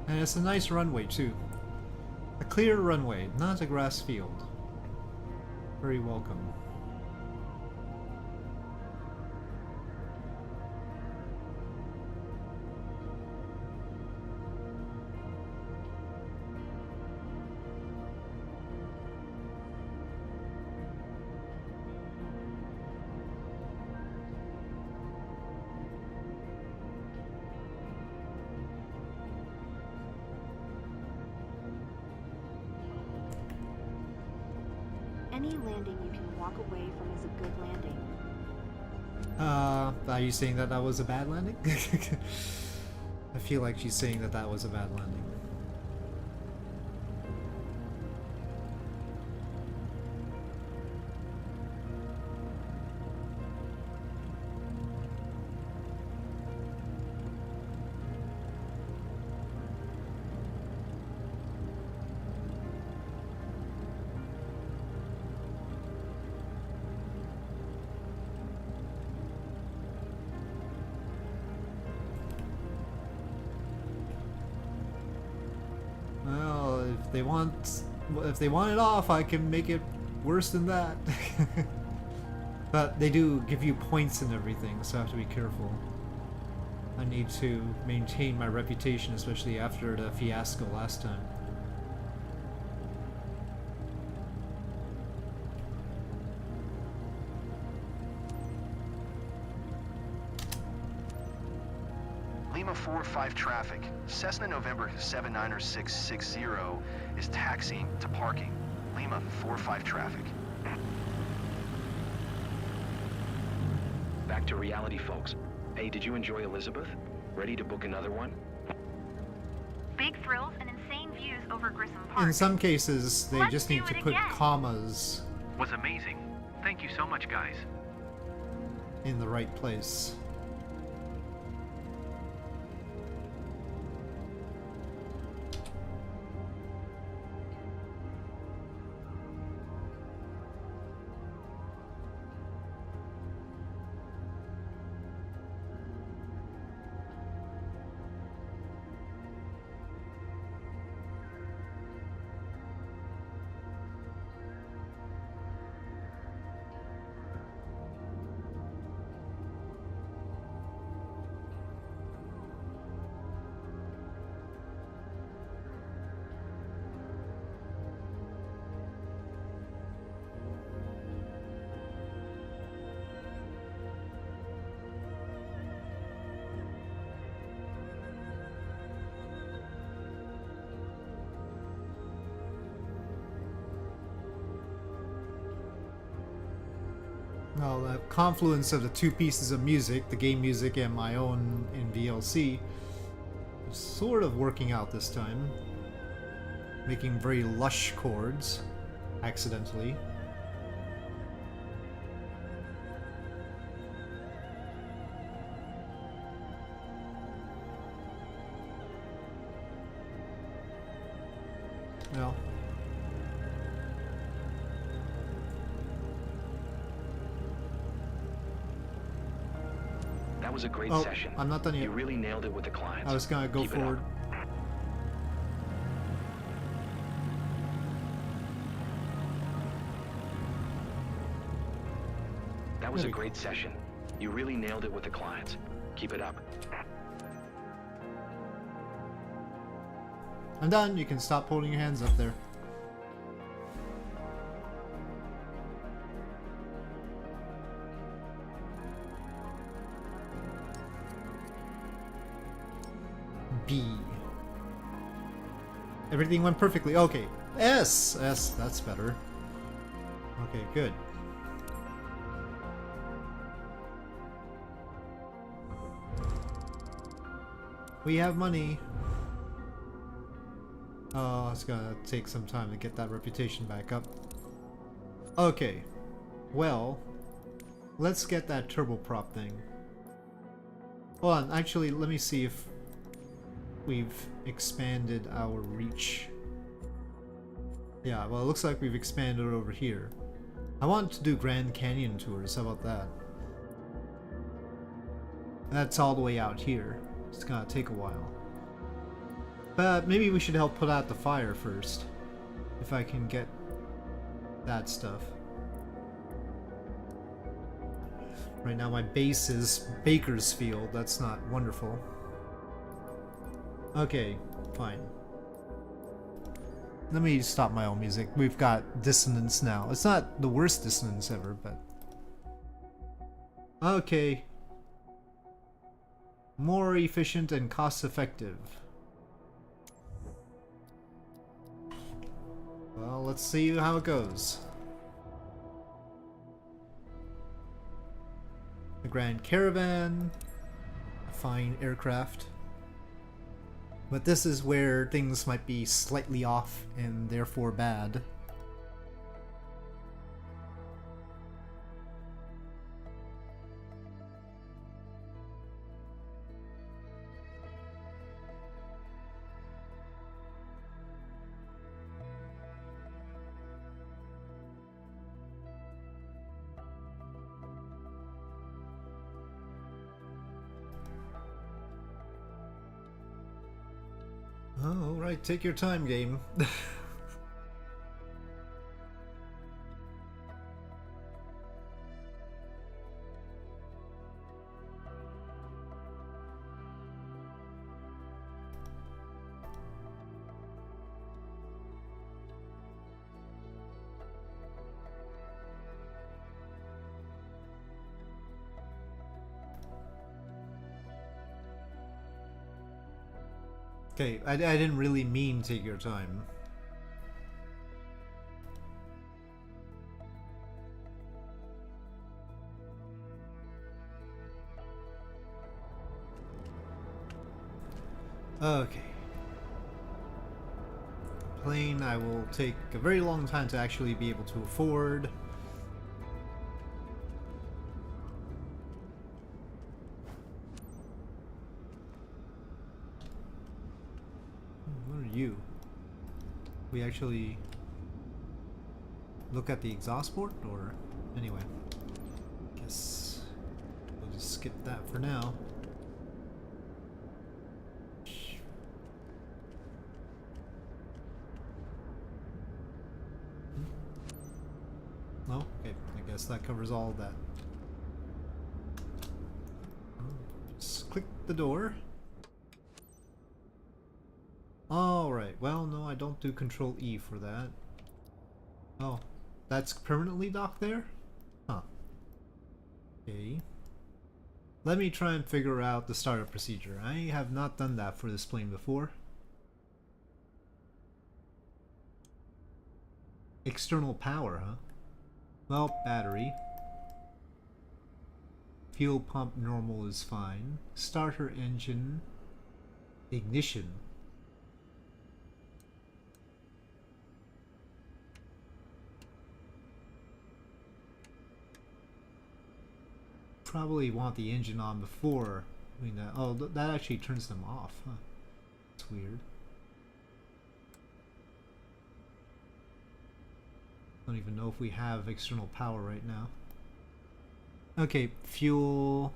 And it's a nice runway too. A clear runway, not a grass field. Very welcome. Any landing you can walk away from is a good landing. Are you saying that that was a bad landing? I feel like she's saying that that was a bad landing. Well, if they want it off, I can make it worse than that. But they do give you points and everything, so I have to be careful. I need to maintain my reputation, especially after the fiasco last time. Lima 4-5 traffic. Cessna November 79660 is taxiing to parking. Lima 4-5 traffic. Back to reality, folks. Hey, did you enjoy Elizabeth? Ready to book another one? Big thrills and insane views over Grissom Park. In some cases, they Let's just need do to it put again. commas Was amazing. Thank you so much, guys. in the right place. Well, the confluence of the two pieces of music, the game music and my own in VLC, is sort of working out this time. Making very lush chords, accidentally. That was a great Oh, session. I'm not done yet. You really nailed it with the clients. I was gonna go Keep it up. forward. That was a great session. You really nailed it with the clients. Keep it up. I'm done. You can stop holding your hands up there. B. Everything went perfectly. Okay. S. S. That's better. Okay, good. We have money. Oh, it's gonna take some time to get that reputation back up. Okay. Well, let's get that turboprop thing. Hold on, actually, let me see if we've expanded our reach. Yeah, well, it looks like we've expanded over here. I want to do Grand Canyon tours, how about that? That's all the way out here. It's gonna take a while. But maybe we should help put out the fire first. If I can get that stuff. Right now my base is Bakersfield. That's not wonderful. Okay, fine. Let me stop my own music. We've got dissonance now. It's not the worst dissonance ever, but... Okay. More efficient and cost-effective. Well, let's see how it goes. The Grand Caravan. A fine aircraft. But this is where things might be slightly off and therefore bad. Oh, alright, take your time, game. Okay, I didn't really mean take your time. Okay. Plane I will take a very long time to actually be able to afford. You. We actually look at the exhaust port, or anyway, guess we'll just skip that for now. Oh, okay, I guess that covers all of that. Just click the door. Alright, well, no, I don't do Control E for that. Oh, that's permanently docked there? Huh. Okay. Let me try and figure out the startup procedure. I have not done that for this plane before. External power, huh? Well, battery. Fuel pump normal is fine. Starter engine. Ignition. Probably want the engine on before doing that. Oh, that actually turns them off, huh? That's weird. Don't even know if we have external power right now. Okay, fuel.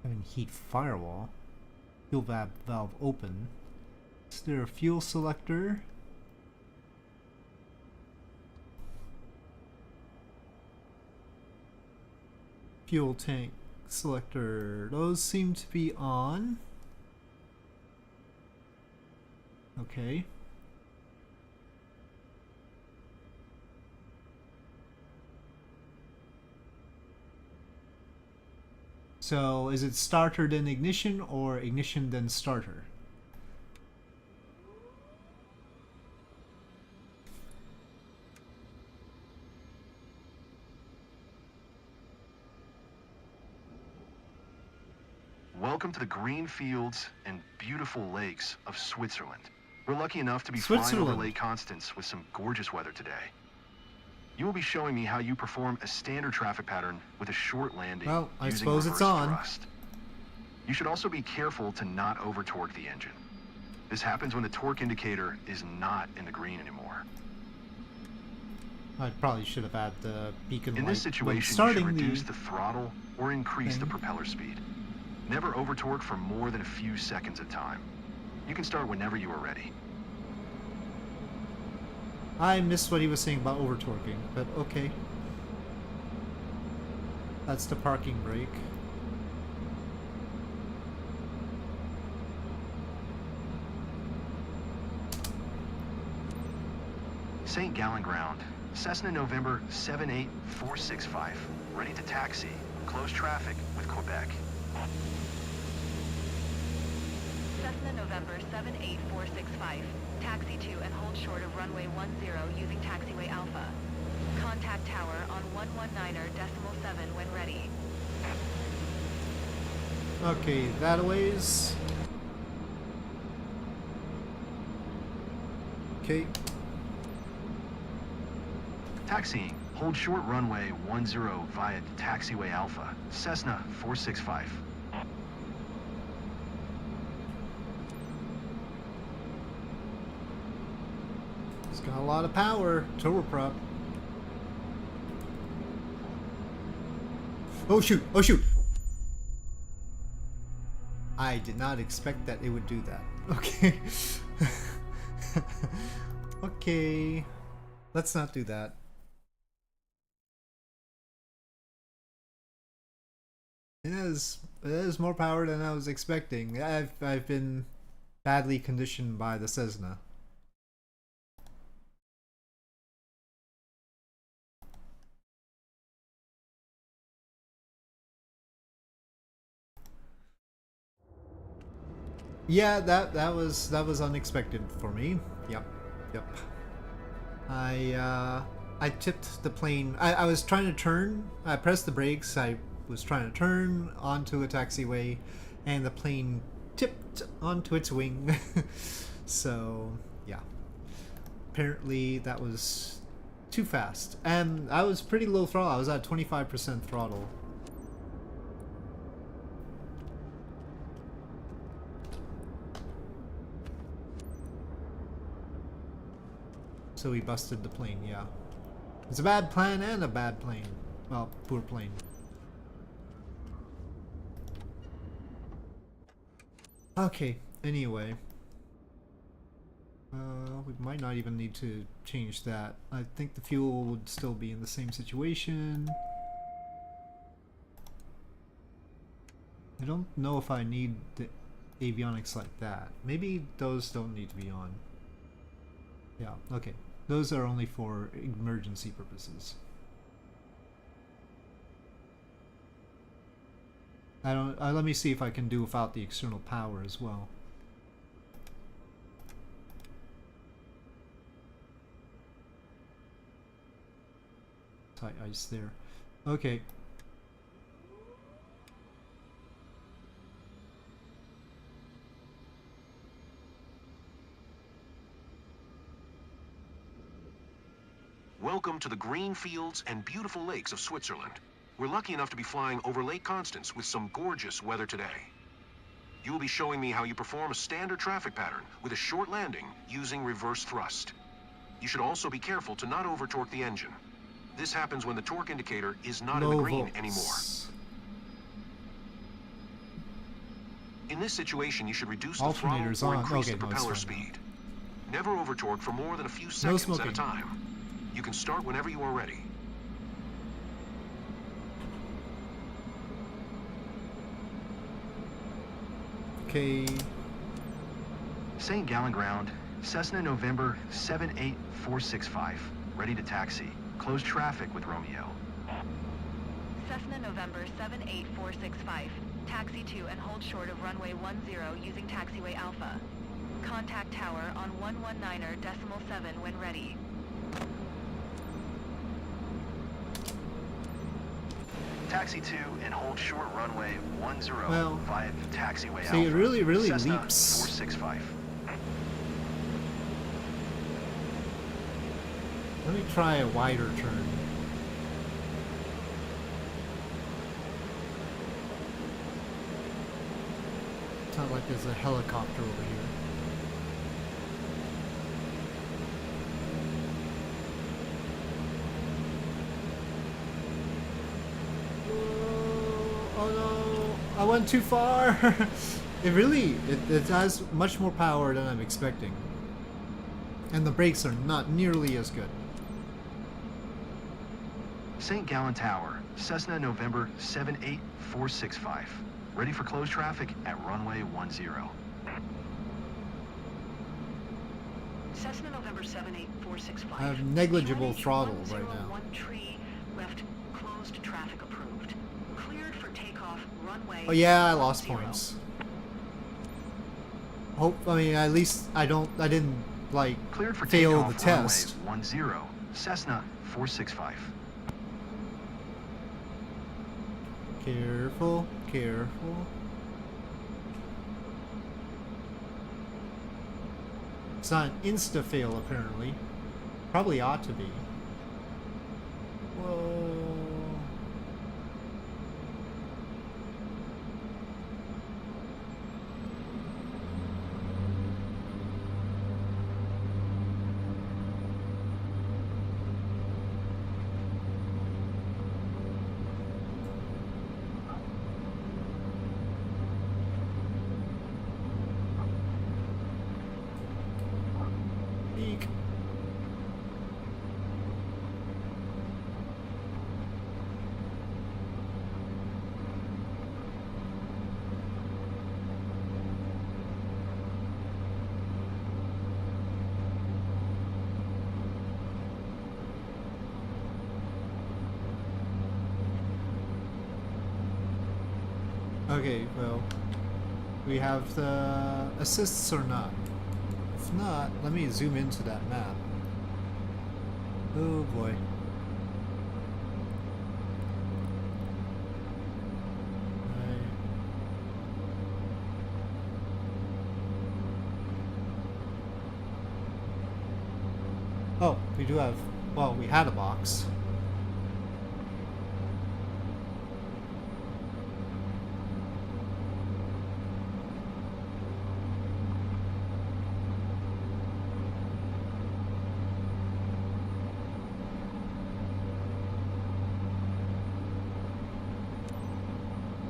And heat firewall. Fuel valve open. Is there a fuel selector? Fuel tank selector. Those seem to be on. Okay. So is it starter then ignition or ignition then starter? Welcome to the green fields and beautiful lakes of Switzerland. We're lucky enough to be flying over Lake Constance with some gorgeous weather today. You will be showing me how you perform a standard traffic pattern with a short landing. Well, I using suppose it's reverse on. thrust. You should also be careful to not over-torque the engine. This happens when the torque indicator is not in the green anymore. I probably should have had the beacon light. In this situation, you should reduce the throttle or increase the propeller speed. Never over-torque for more than a few seconds at a time. You can start whenever you are ready. I missed what he was saying about over-torquing, but okay. That's the parking brake. St. Gallen Ground, Cessna November 78465, ready to taxi. Close traffic with Quebec. Cessna November 78465. Taxi to and hold short of runway 10 using taxiway Alpha. Contact tower on 119.7 when ready. Okay, that a ways. Okay. Taxiing. Hold short runway 10 via taxiway Alpha. Cessna 465. It's got a lot of power. Turboprop. Oh shoot! Oh shoot! I did not expect that it would do that. Okay. Okay. Let's not do that. It is more power than I was expecting. I've been badly conditioned by the Cessna. Yeah, that was unexpected for me. Yep. I tipped the plane. I was trying to turn. I pressed the brakes. I was trying to turn onto a taxiway, and the plane tipped onto its wing. So yeah, apparently that was too fast, and I was pretty low throttle. I was at 25% throttle. So we busted the plane, yeah. It's a bad plan and a bad plane. Well, poor plane. Okay, anyway. We might not even need to change that. I think the fuel would still be in the same situation. I don't know if I need the avionics like that. Maybe those don't need to be on. Yeah, okay. Those are only for emergency purposes. Let me see if I can do without the external power as well. Tight ice there. Okay. Welcome to the green fields and beautiful lakes of Switzerland. We're lucky enough to be flying over Lake Constance with some gorgeous weather today. You will be showing me how you perform a standard traffic pattern with a short landing using reverse thrust. You should also be careful to not over-torque the engine. This happens when the torque indicator is not in the green anymore. In this situation, you should reduce the throttle Alternator's or on. increase Okay, the no, it's propeller fine now. speed. Never over torque for more than a few seconds at smoking. a time. You can start whenever you are ready. Okay. St. Gallen Ground, Cessna November 78465. Ready to taxi. Close traffic with Romeo. Cessna November 78465. Taxi to and hold short of runway 10 using taxiway Alpha. Contact tower on 119.7 when ready. Taxi to and hold short runway 10 Well, via taxiway see, Alpha. it really Cessna leaps. 465. Let me try a wider turn. It's not like there's a helicopter over here. Oh no, I went too far. it has much more power than I'm expecting. And the brakes are not nearly as good. St. Gallen Tower, Cessna November 78465. Ready for closed traffic at runway 10. Cessna November 78465. I have negligible throttle right now. 1 tree left closed traffic approved. Cleared for takeoff runway. Oh yeah, I lost 10. points. I mean, at least I didn't like Cleared for fail the takeoff test. runway 10. Cessna 465. Careful, careful. It's not an insta-fail, apparently. Probably ought to be. Whoa. Eek. Okay, well, we have the assists or not? If not, let me zoom into that map. Oh boy. Oh, we do have, well, we had a box.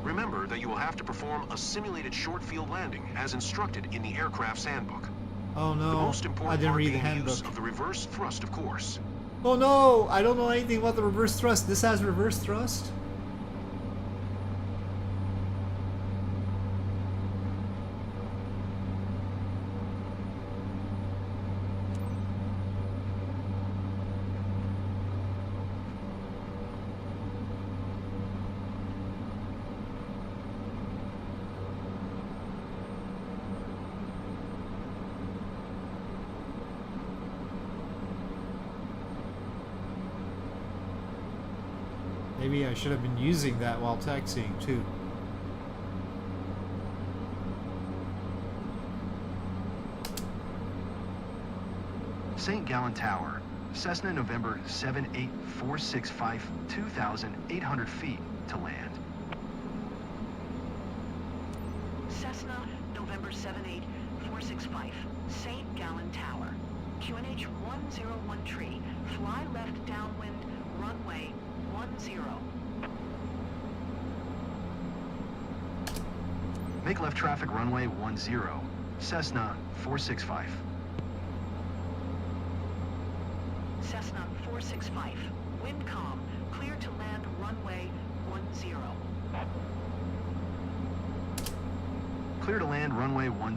Remember that you will have to perform a simulated short field landing as instructed in the aircraft's handbook. Oh no, The most I important didn't part read the being use handbook. of the reverse thrust, of course. Oh no, I don't know anything about the reverse thrust. This has reverse thrust? Maybe I should have been using that while taxiing too. St. Gallen Tower, Cessna November 78465, 2,800 feet to land. Cessna November 78465. St. Gallen Tower. QNH 101 tree. Fly left downwind runway 10. Make left traffic runway 10, Cessna 465. Cessna 465. Wind calm. Clear to land runway 10. Clear to land runway 10,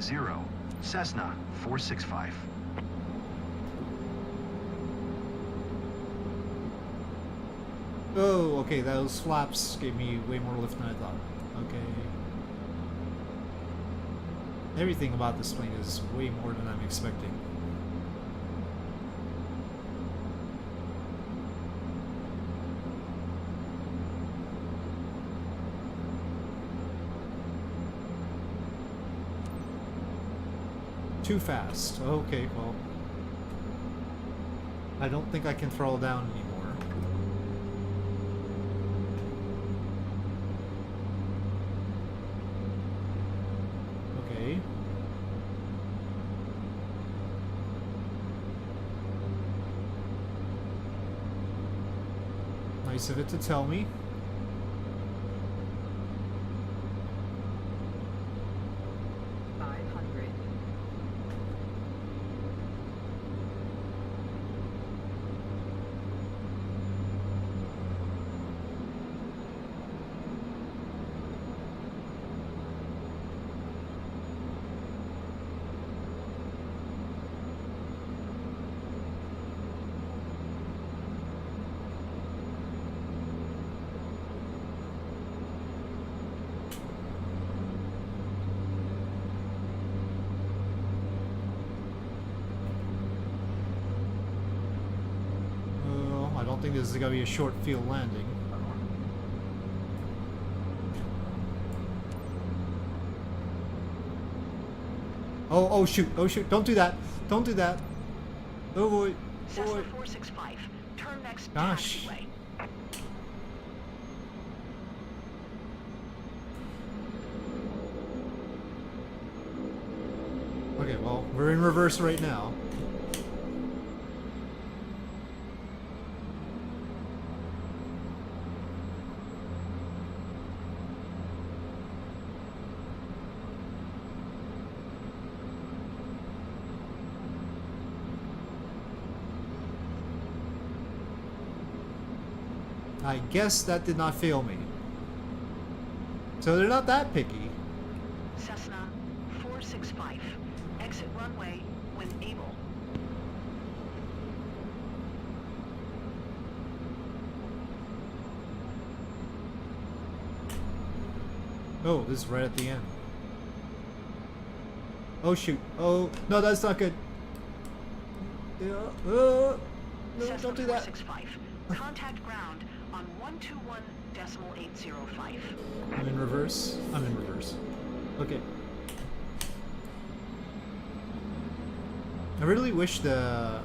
Cessna 465. Oh, okay, those flaps gave me way more lift than I thought. Okay. Everything about this plane is way more than I'm expecting. Too fast. Okay, well. I don't think I can throttle down anymore. Okay. Nice of it to tell me. I don't think this is gonna be a short field landing. Oh shoot, don't do that. Don't do that. Oh boy. Cessna 465. Turn next Gosh. taxiway. Okay, well, we're in reverse right now. I guess that did not fail me. So they're not that picky. Cessna 465. Exit runway when able. Oh, this is right at the end. Oh shoot. Oh, no, that's not good. Yeah, no, Cessna don't do that. 465. Contact ground on 121.805. I'm in reverse. I'm in reverse. Okay. I really wish the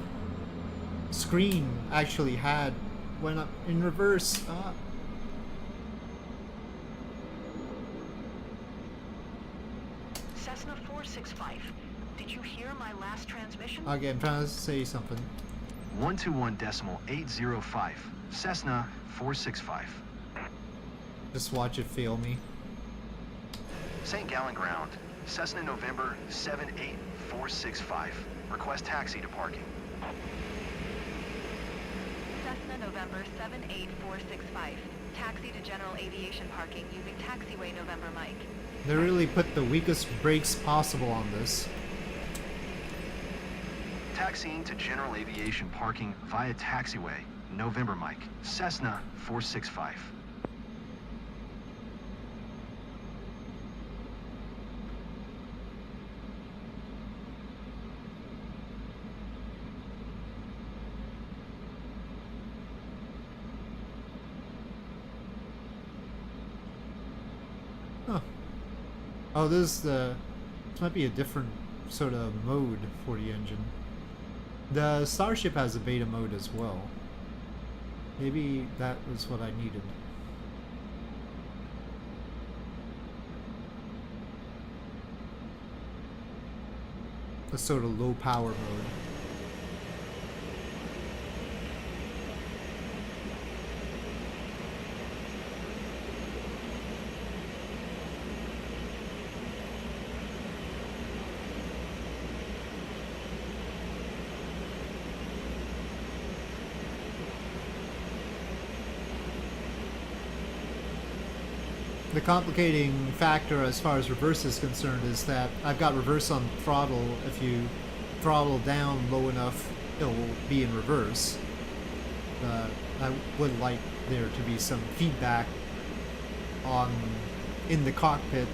screen actually had when I'm in reverse. Cessna 465. Did you hear my last transmission? Okay, I'm trying to say something. 121.805, Cessna 465. Just watch it fail me. St. Gallen Ground, Cessna November 78465. Request taxi to parking. Cessna November 78465. Taxi to general aviation parking using taxiway November Mike. They really put the weakest brakes possible on this. Taxiing to general aviation parking via taxiway, November Mike, Cessna 465. Huh. Oh, this might be a different sort of mode for the engine. The Starship has a beta mode as well. Maybe that was what I needed. A sort of low power mode. the complicating factor as far as reverse is concerned is that I've got reverse on throttle. If you throttle down low enough, it will be in reverse. I would like there to be some feedback in the cockpit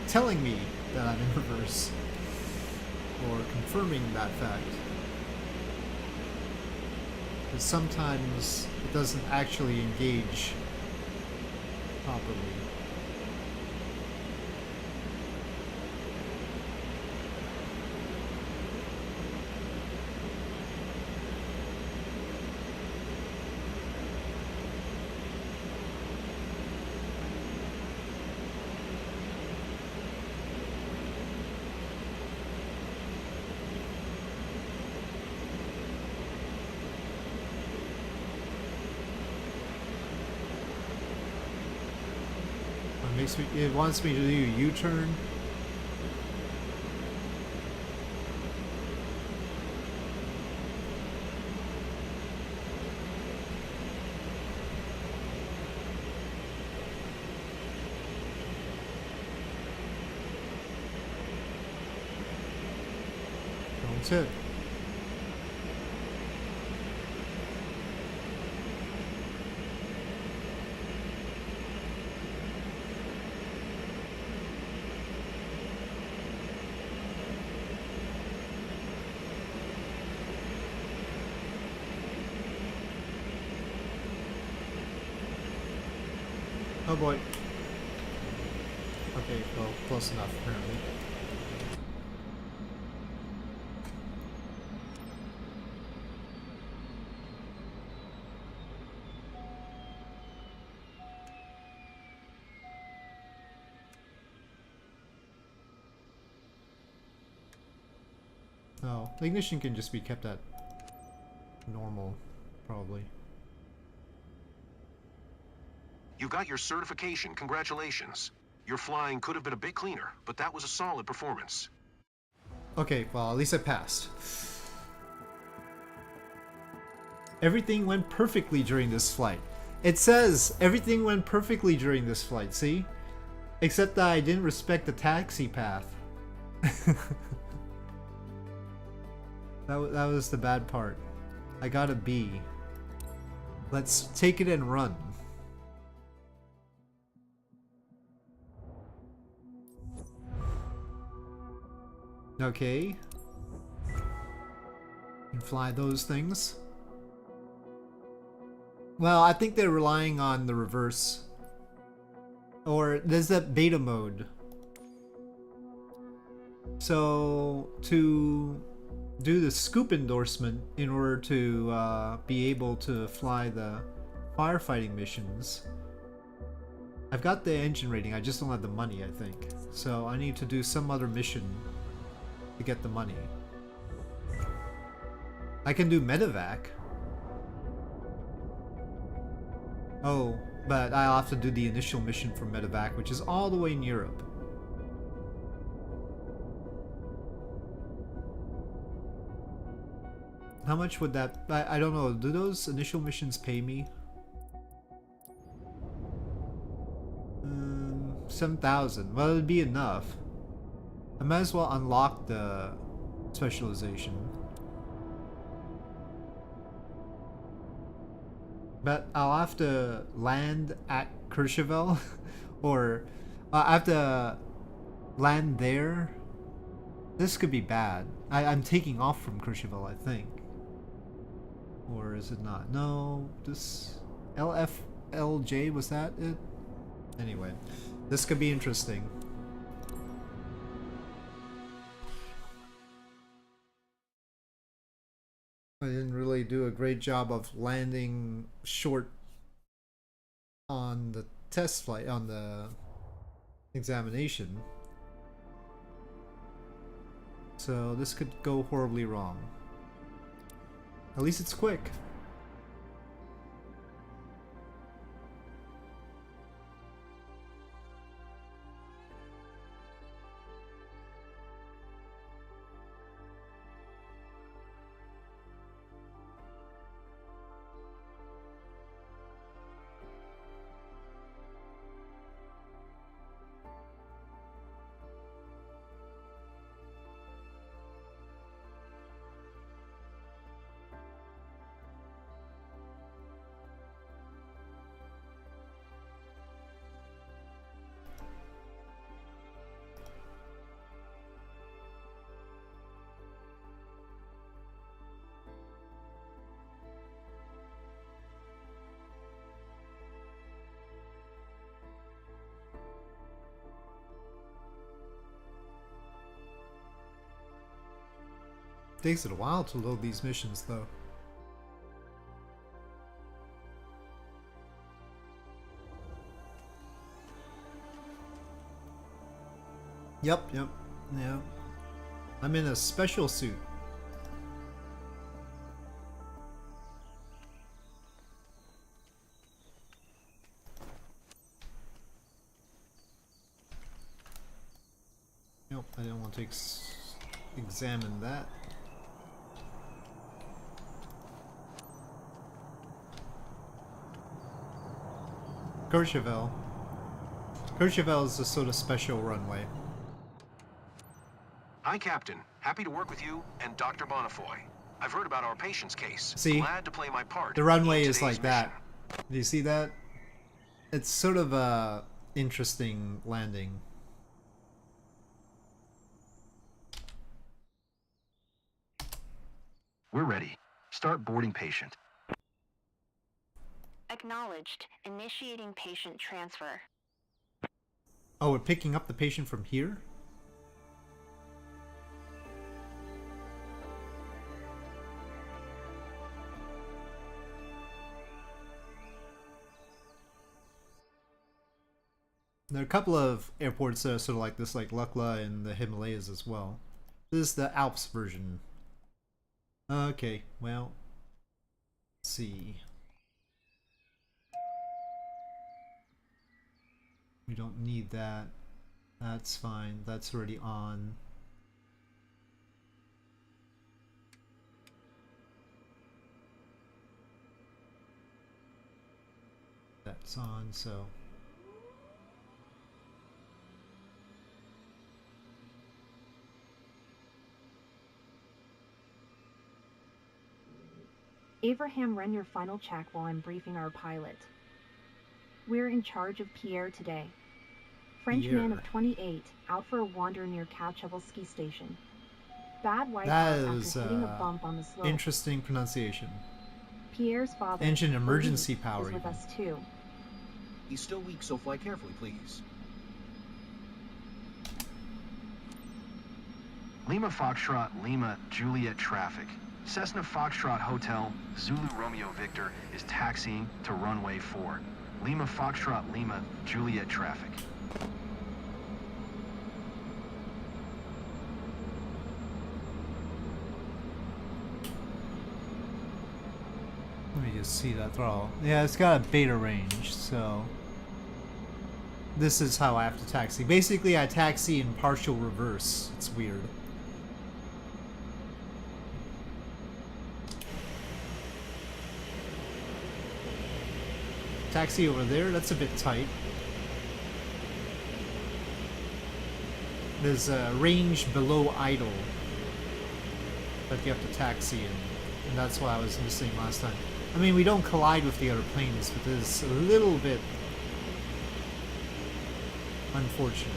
telling me that I'm in reverse, or confirming that fact. Because sometimes it doesn't actually engage properly. It wants me to do a U-turn. That's it. Oh boy. Okay, well, close enough apparently. Oh, the ignition can just be kept at normal, probably. You got your certification, congratulations. Your flying could have been a bit cleaner, but that was a solid performance. Okay, well, at least I passed. Everything went perfectly during this flight. It says everything went perfectly during this flight, see? Except that I didn't respect the taxi path. That was the bad part. I got a B. Let's take it and run. Okay. Can fly those things. Well, I think they're relying on the reverse. Or there's that beta mode. So to do the scoop endorsement in order to be able to fly the firefighting missions, I've got the engine rating, I just don't have the money, I think. So I need to do some other mission to get the money. I can do medevac. Oh, but I'll have to do the initial mission for medevac, which is all the way in Europe. How much would that... I don't know, do those initial missions pay me? 7,000. Well, it'd be enough. I might as well unlock the specialization. But I'll have to land at Courchevel, or I have to land there. This could be bad. I'm taking off from Courchevel, I think. Or is it not? No, this LFLJ, was that it? Anyway, this could be interesting. I didn't really do a great job of landing short on the test flight, on the examination. So this could go horribly wrong. At least it's quick. Takes it a while to load these missions, though. Yep. Yeah. I'm in a special suit. Nope, I didn't want to examine that. Courchevel. Courchevel is a sort of special runway. Hi, Captain. Happy to work with you and Dr. Bonifoy. I've heard about our patient's case. See? Glad to play my part. The runway in is like today's that. mission. Do you see that? It's sort of a interesting landing. We're ready. Start boarding patient. Acknowledged. Initiating patient transfer. Oh, we're picking up the patient from here? There are a couple of airports that are sort of like this, like Lukla and the Himalayas as well. This is the Alps version. Okay, well, let's see. We don't need that. That's fine. That's already on. That's on, so... Abraham, run your final check while I'm briefing our pilot. We're in charge of Pierre today. French man of 28, out for a wander near Kachevelski station. Bad wipe after hitting a bump on the slope. Interesting pronunciation. Pierre's father, Engine emergency Philippe, power is with even. us too. He's still weak, so fly carefully, please. Lima Foxtrot, Lima Juliet traffic. Cessna Foxtrot Hotel, Zulu Romeo Victor is taxiing to runway 4. Lima Foxtrot, Lima Juliet traffic. Let me just see that throttle. Yeah, it's got a beta range, so... This is how I have to taxi. Basically, I taxi in partial reverse. It's weird. Taxi over there, that's a bit tight. There's a range below idle that you have to taxi in, and that's why I was missing last time. I mean, we don't collide with the other planes, but there's a little bit unfortunate.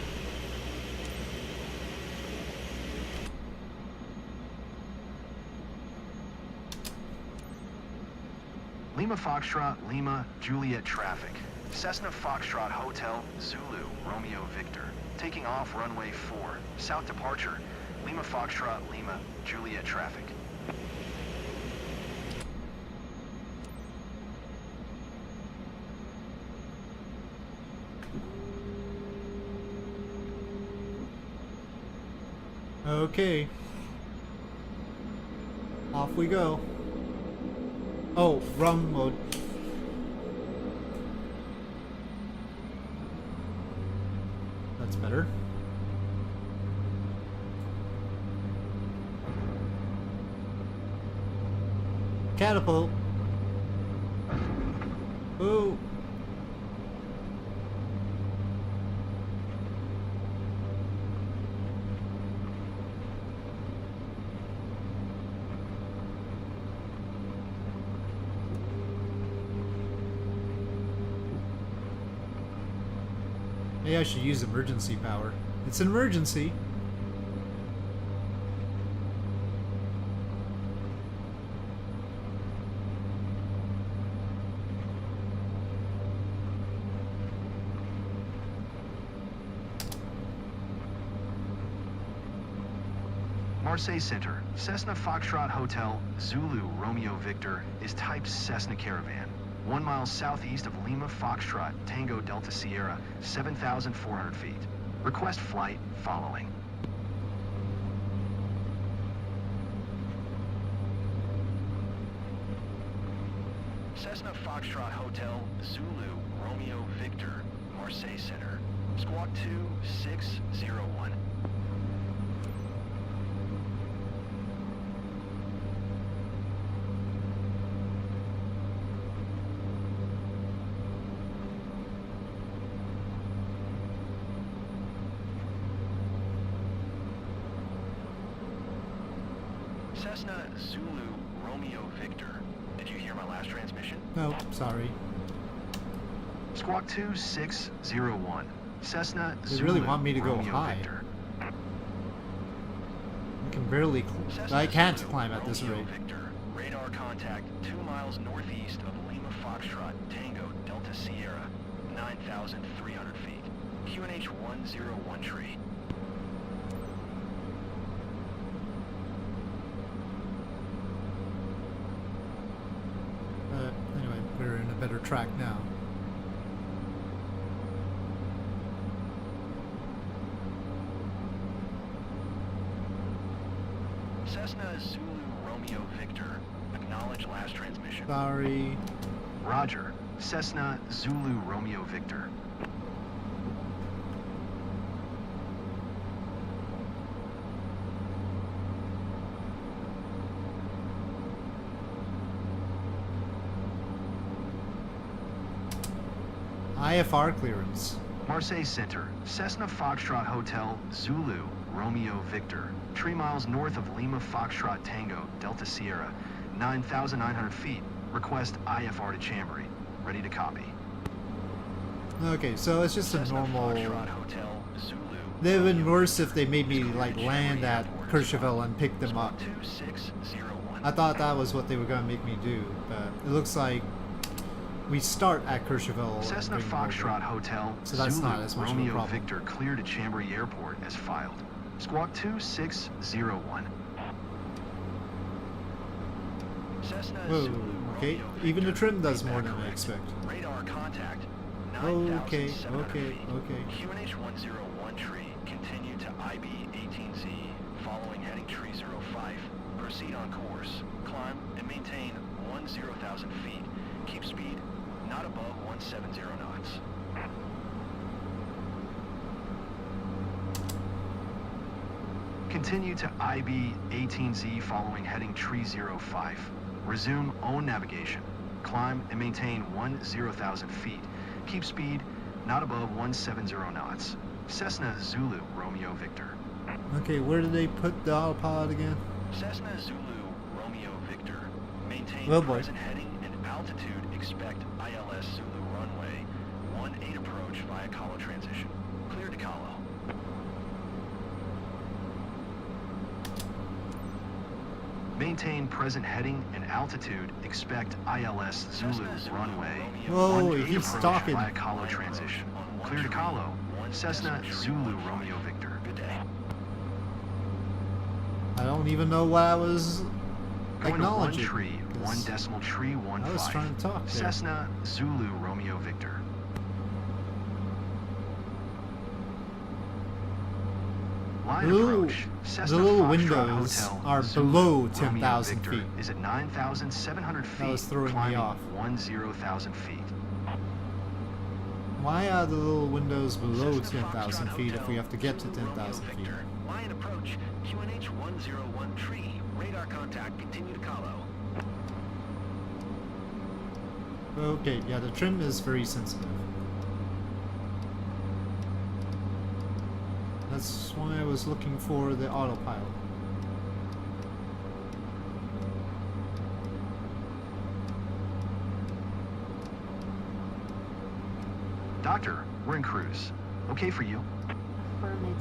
Lima Foxtrot, Lima Juliet traffic. Cessna Foxtrot Hotel, Zulu Romeo Victor. Taking off runway 4. South departure. Lima Foxtrot, Lima Juliet traffic. Okay. Off we go. Oh, run mode. That's better. Catapult. Ooh. Maybe I should use emergency power. It's an emergency. Marseille Center, Cessna Foxtrot Hotel, Zulu Romeo Victor is type Cessna Caravan. 1 mile southeast of Lima Foxtrot Tango Delta Sierra, 7,400 feet. Request flight following. Cessna Foxtrot Hotel, Zulu Romeo Victor, Marseille Center. Squawk 2601. Cessna Zulu Romeo Victor. Did you hear my last transmission? No, sorry. Squawk 2601. Cessna They Zulu really want me to go Romeo high. Victor. I can barely. I can't climb at this Romeo rate. Victor. Radar contact 2 miles northeast of Lima Foxtrot Tango Delta Sierra, 9,300 feet. QNH 101 tree. Anyway, we're in a better track now. Cessna Zulu Romeo Victor. Acknowledge last transmission. Sorry. Roger. Cessna Zulu Romeo Victor. IFR clearance. Marseille Center, Cessna Foxtrot Hotel, Zulu Romeo Victor. 3 miles north of Lima Foxtrot Tango Delta Sierra, 9,900 feet. Request IFR to Chambéry. Ready to copy. Okay, so it's just a Cessna normal. Foxtrot Hotel, Zulu. They'd have been worse if they made me like land at Courchevel and pick them up. 2601. I thought that was what they were gonna make me do, but it looks like we start at Courchevel. Cessna and bring them over. Foxtrot Hotel, So that's Zulu not as much of a Romeo problem. Victor clear to Chambéry Airport as filed. Squawk 2601. Cessna Whoa, Zulu okay. Romeo Even the Victor, trim does feedback more than I correct. expect. Radar contact. Okay, 9,700 okay, feet. okay. QNH 101 tree. Continue to IB 18Z. Following heading tree 05. Proceed on course. Climb and maintain 10,000 feet. Keep speed not above 170 knots. Continue to IB 18Z following heading tree 05. Resume own navigation. Climb and maintain 10,000 feet. Keep speed not above 170 knots. Cessna Zulu Romeo Victor. Okay, where did they put the autopilot again? Cessna Zulu Romeo Victor. Maintain Oh boy. present heading and altitude. Expect ILS Zulu runway 18 approach via Calo transition. Clear to Calo. Maintain present heading and altitude. Expect ILS Zulu runway. Whoa, 18 he's approach talking. via Calo transition. Clear to Calo. Cessna Zulu Romeo Victor. Good day. I don't even know what I was Going to 1 acknowledging. tree, 1 'cause decimal tree, 1 I was 5. trying to talk there. Cessna Zulu Romeo Victor. Line Ooh, approach. Cessna the little Foxtrot windows Hotel, are Zulu below Romeo 10,000 Victor feet. Is at 9,700 feet. That was throwing me climbing off. 10,000 feet. Why are the little windows below Cessna 10,000 Foxtrot feet if we Hotel, have to get to Zulu 10,000 Romeo feet? Victor. Line approach. QNH 101 tree. Radar contact. Continue to Calo. Okay, yeah, the trim is very sensitive. That's why I was looking for the autopilot. Doctor, we're in cruise. Okay for you? Affirmative.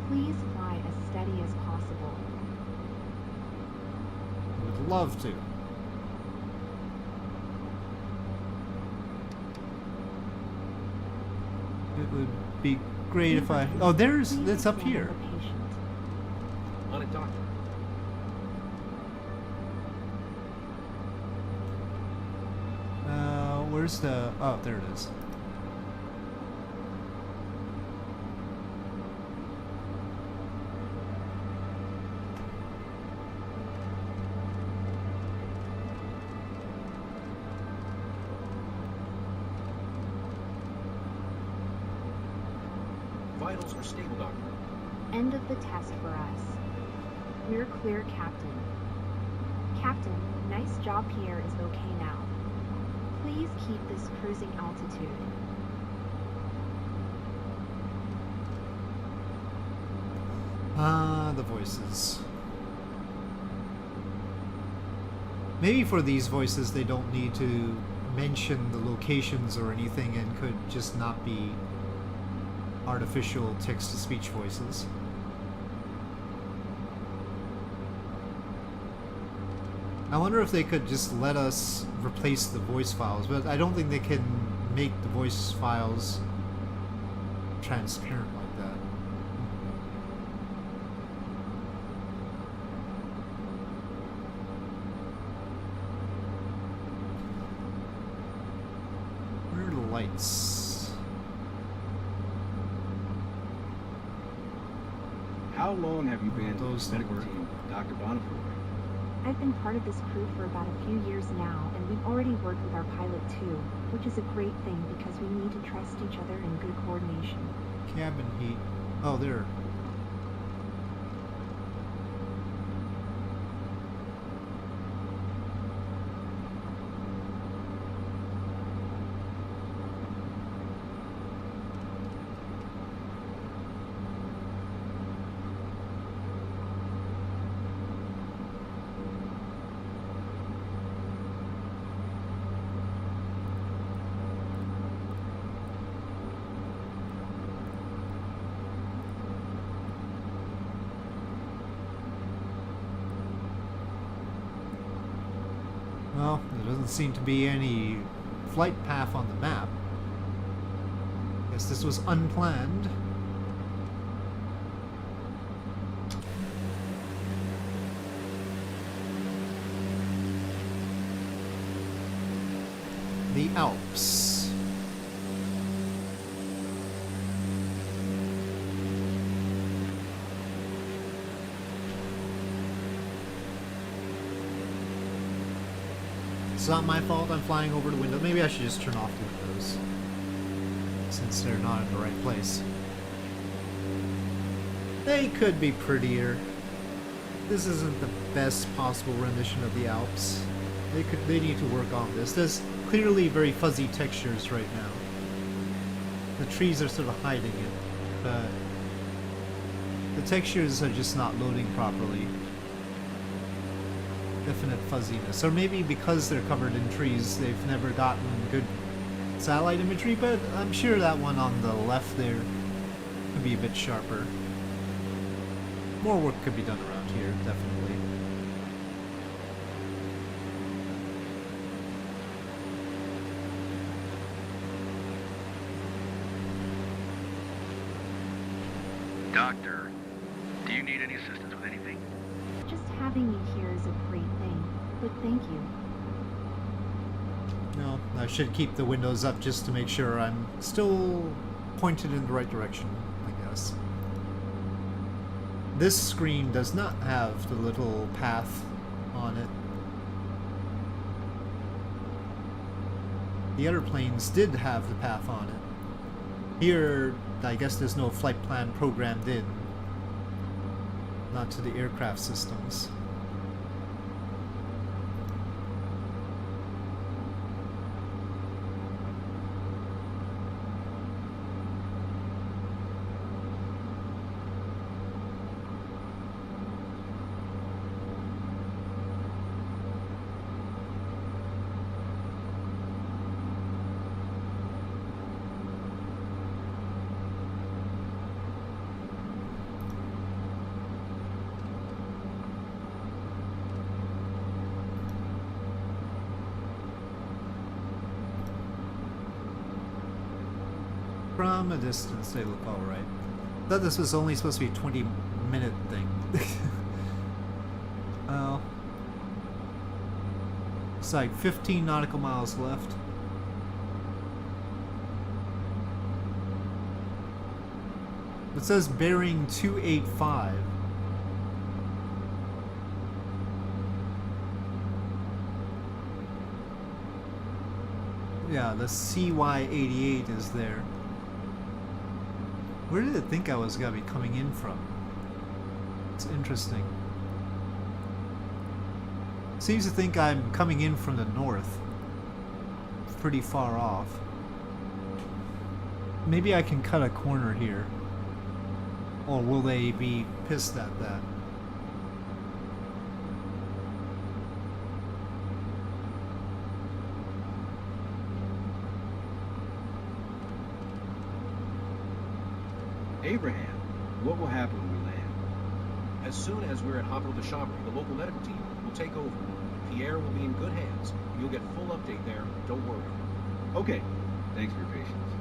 Please fly as steady as possible. Would love to. It would be great if I... Oh, it's up here. Doctor. Where's the... Oh, there it is. Vitals are stable, Doctor. End of the test for us. We're clear, Captain. Captain, nice job. Pierre is okay now. Please keep this cruising altitude. Ah, the voices. Maybe for these voices they don't need to mention the locations or anything and could just not be artificial text-to-speech voices. I wonder if they could just let us replace the voice files, but I don't think they can make the voice files transparent like that. Where are the lights? How long have you been Those medical don't work. team, Dr. Bonifor? I've been part of this crew for about a few years now, and we've already worked with our pilot too, which is a great thing because we need to trust each other in good coordination. Cabin heat. Oh, there. Well, there doesn't seem to be any flight path on the map. Guess this was unplanned. The Alps. It's not my fault I'm flying over the window. Maybe I should just turn off the windows, since they're not in the right place. They could be prettier. This isn't the best possible rendition of the Alps. They need to work on this. There's clearly very fuzzy textures right now. The trees are sort of hiding it, but the textures are just not loading properly. Definite fuzziness. Or maybe because they're covered in trees, they've never gotten good satellite imagery, but I'm sure that one on the left there could be a bit sharper. More work could be done around here, definitely. Doctor, do you need any assistance with anything? Just having you here is a great thing, but thank you. No, I should keep the windows up just to make sure I'm still pointed in the right direction, I guess. This screen does not have the little path on it. The other planes did have the path on it. Here, I guess there's no flight plan programmed in. Not to the aircraft systems. From a distance, they look alright. Thought this was only supposed to be a 20-minute thing. Well, it's like 15 nautical miles left. It says bearing 285. Yeah, the CY88 is there. Where did it think I was gonna be coming in from? It's interesting. Seems to think I'm coming in from the north. Pretty far off. Maybe I can cut a corner here. Or will they be pissed at that? Abraham, what will happen when we land? As soon as we're at Hospital de Chambre, the local medical team will take over. Pierre will be in good hands, and you'll get full update there. Don't worry. Okay. Thanks for your patience.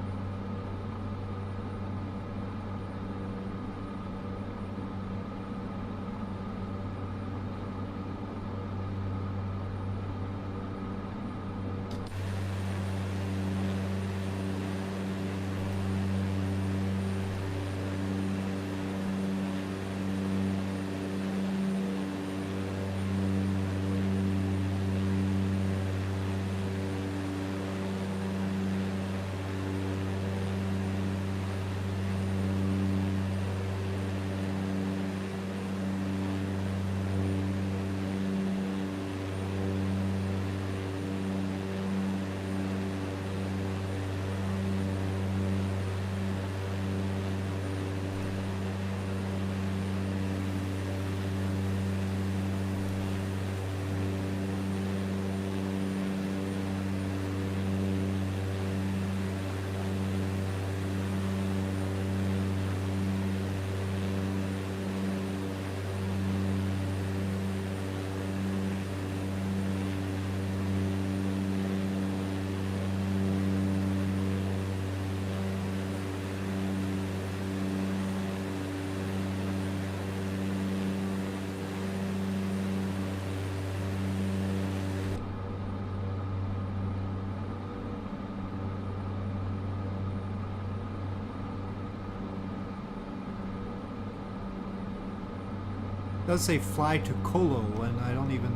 It does say fly to Colo, and I don't even...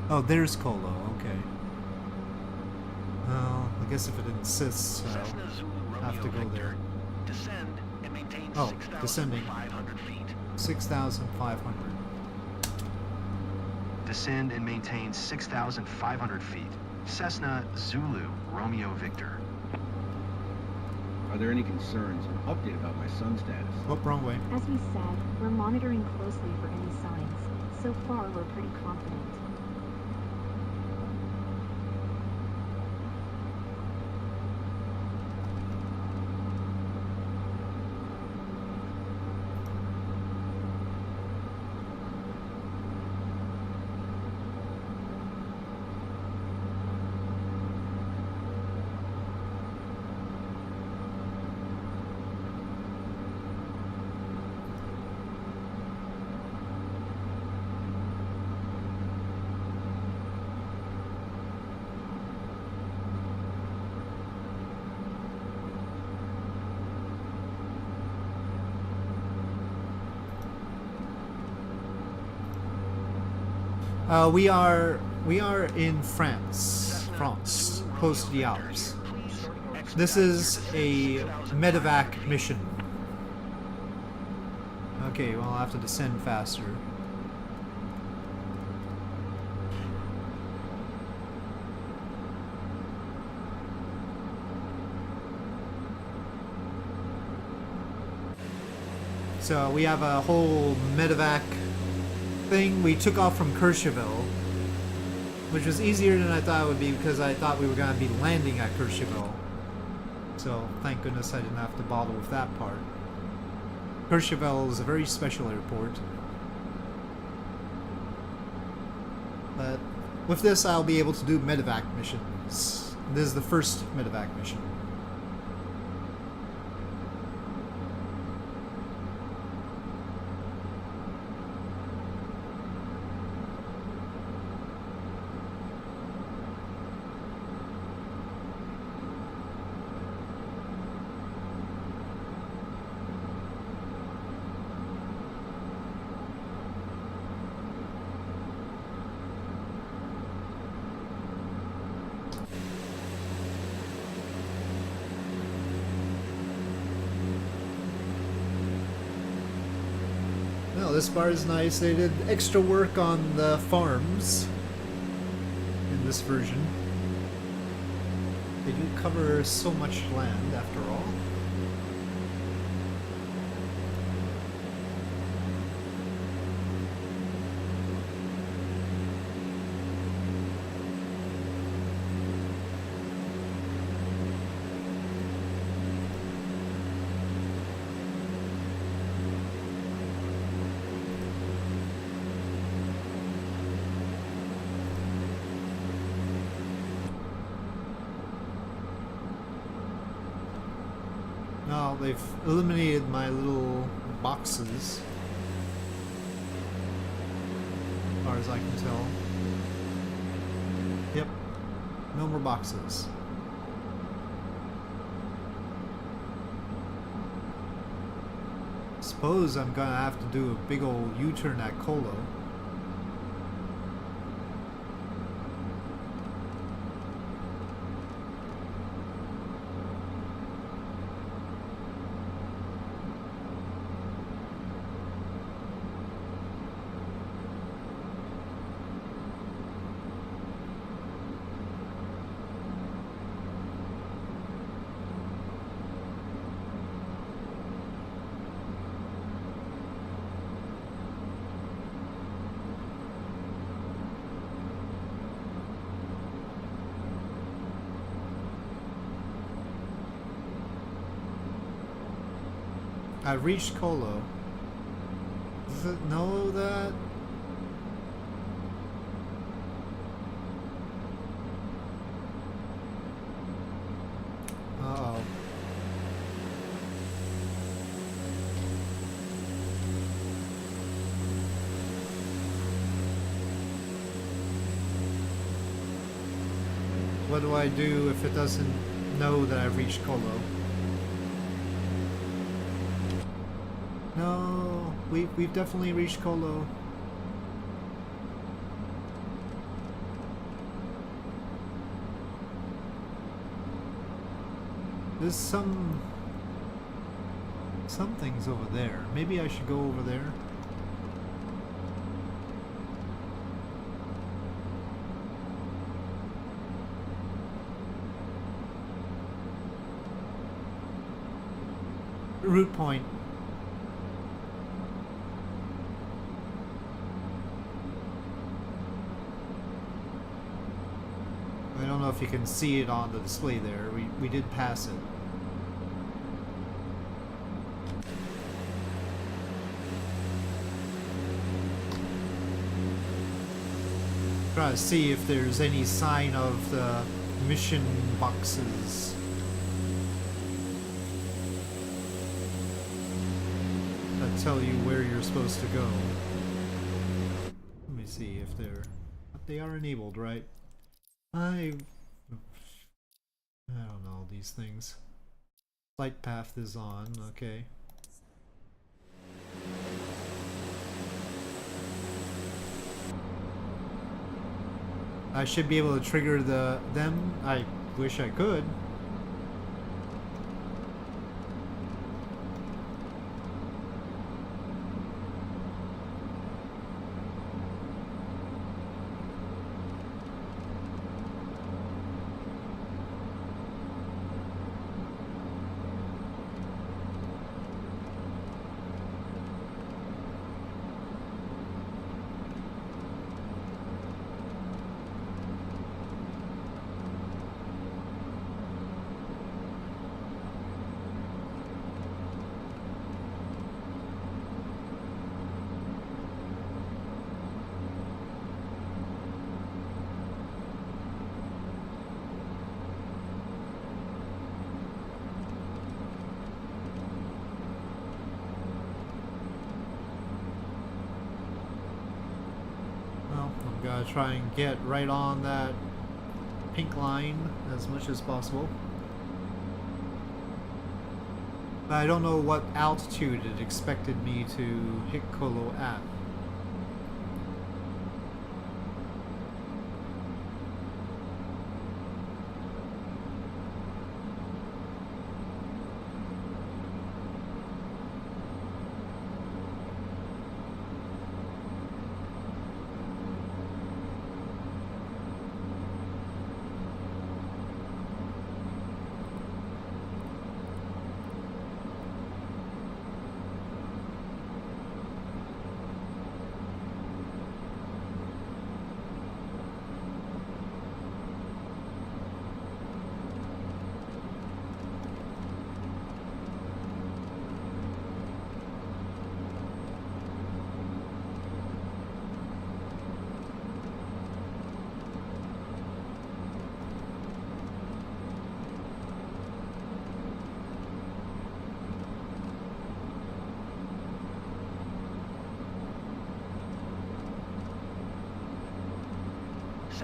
Oh, there's Colo, okay. Well, I guess if it insists, I'll have to go there. Descend and maintain Oh, descending. 6,500 feet. 6,500. Descend and maintain 6,500 feet. Cessna Zulu Romeo Victor. Are there any concerns or update about my son's status? Oh, wrong way. As we said, we're monitoring closely for any signs. So far, we're pretty confident. We are in France, close to the Alps. This is a medevac mission. Okay, well, I'll have to descend faster. So we have a whole medevac thing. We took off from Courchevel, which was easier than I thought it would be because I thought we were going to be landing at Courchevel. So thank goodness I didn't have to bother with that part. Courchevel is a very special airport. But with this I'll be able to do medevac missions. This is the first medevac mission. this bar is nice. They did extra work on the farms in this version. They do cover so much land after all. Now they've eliminated my little boxes, as far as I can tell. Yep, no more boxes. Suppose I'm gonna have to do a big old U-turn at Colo. I reached Colo. Does it know that? Uh-oh. What do I do if it doesn't know that I've reached Colo? No, we've definitely reached Colo. There's some things over there. Maybe I should go over there. Route point. I don't know if you can see it on the display there. We did pass it. Try to see if there's any sign of the mission boxes. That tell you where you're supposed to go. Let me see if they are enabled, right? I don't know these things. Flight path is on, okay. I should be able to trigger them. I wish I could. Gotta try and get right on that pink line as much as possible. But I don't know what altitude it expected me to hit Colo at.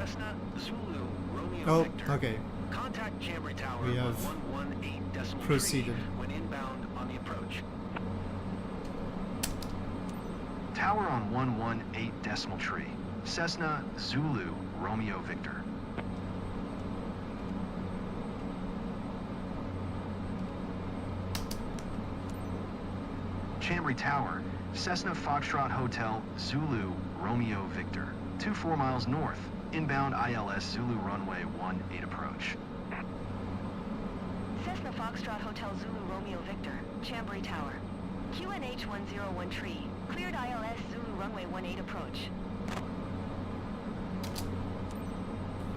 Cessna Zulu Romeo Oh, Victor. okay. Contact Chambry Tower We have 118.3 proceeded. when inbound on the approach. Tower on 118.3. Cessna Zulu Romeo Victor. Chambry Tower, Cessna Foxtrot Hotel Zulu Romeo Victor. 24 miles north. Inbound ILS Zulu runway 18 approach. Cessna Foxtrot Hotel Zulu Romeo Victor, Chambry Tower. QNH 101 cleared ILS Zulu runway 18 approach.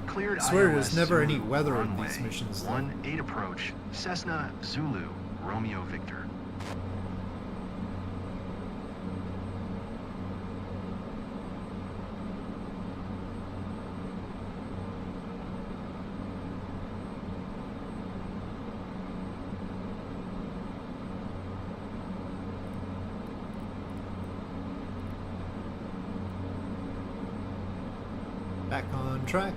Cleared I swear ILS there's never any Zulu weather in runway these missions, though. 18 approach. Cessna Zulu Romeo Victor. Back on track.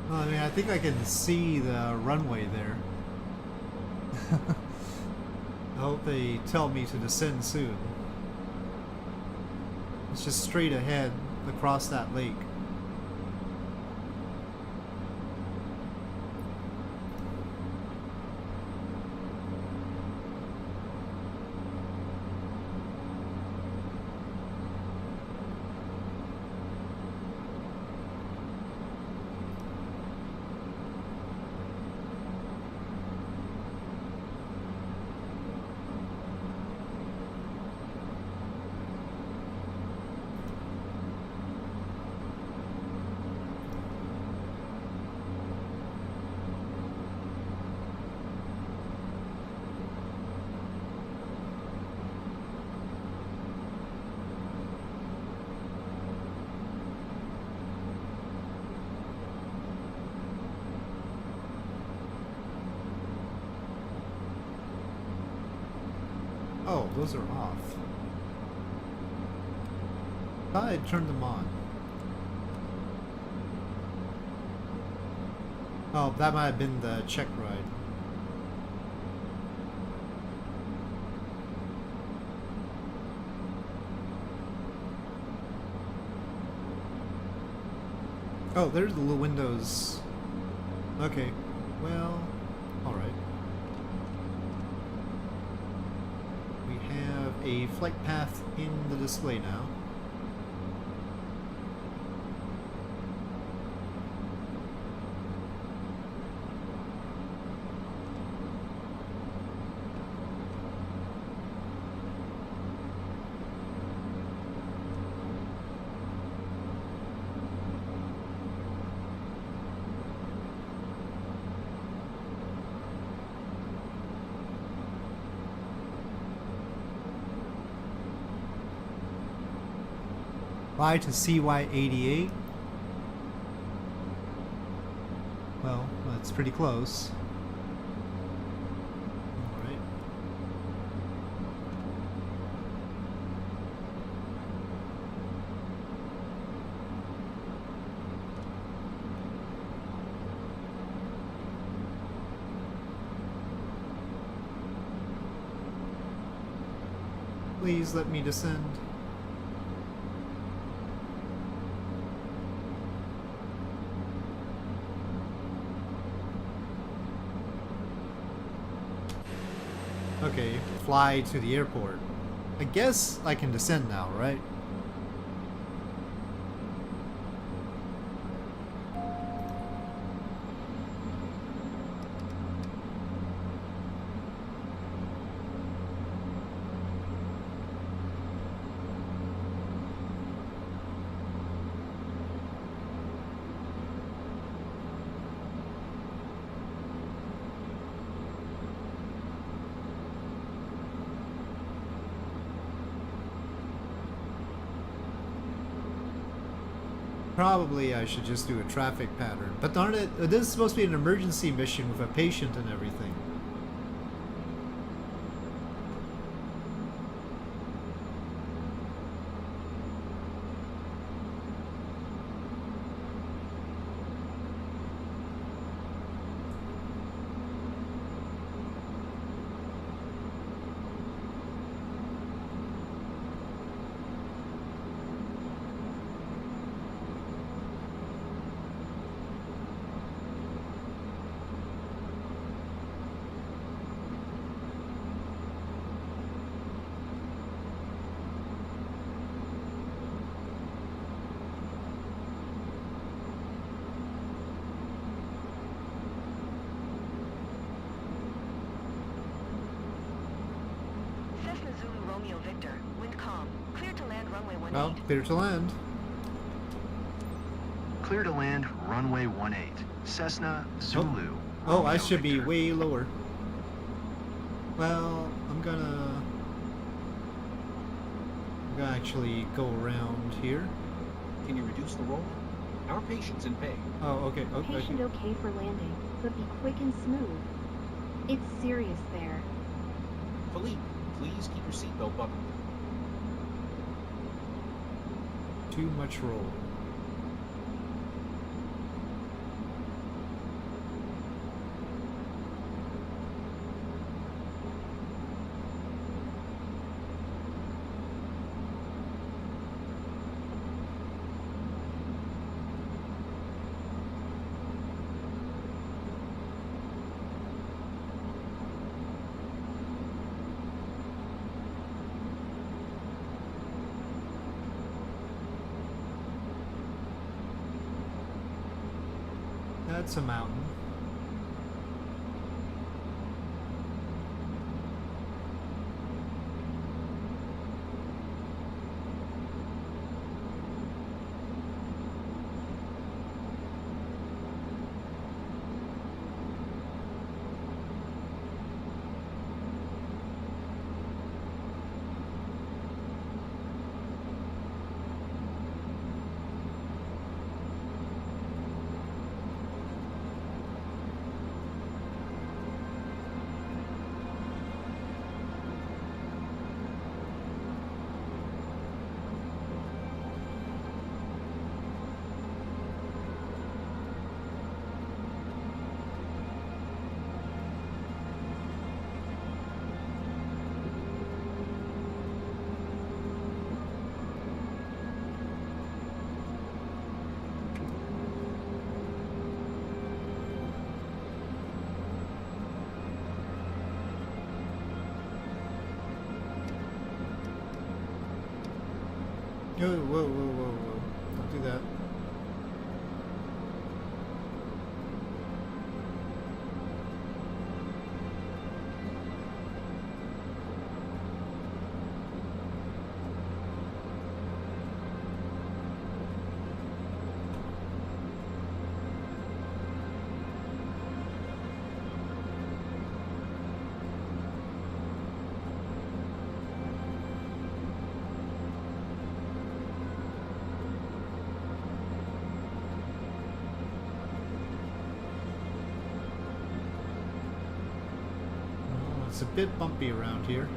Well, I mean, I think I can see the runway there. I hope they tell me to descend soon. It's just straight ahead across that lake. Oh, those are off. Thought I'd turned them on. Oh, that might have been the check ride. Oh, there's the little windows. Okay, well, alright. We have a flight path in the display now. Fly to CY88. Well, It's pretty close. Alright. Please let me descend. Okay, fly to the airport. I guess I can descend now, right? Probably I should just do a traffic pattern. But darn it, this is supposed to be an emergency mission with a patient and everything. Romeo Victor, wind calm. Clear to land runway 18. Well, clear to land. Clear to land runway 18. Cessna Zulu. Oh, I should be way lower. Well, I'm gonna actually go around here. Can you reduce the roll? Our patient's in pain. Oh, okay. Okay. Patient okay for landing, but be quick and smooth. It's serious there. Philippe, please keep your seatbelt buttoned. Too much roll. That's a mountain. Whoa, whoa, whoa, whoa, whoa. Don't do that. It's a bit bumpy around here.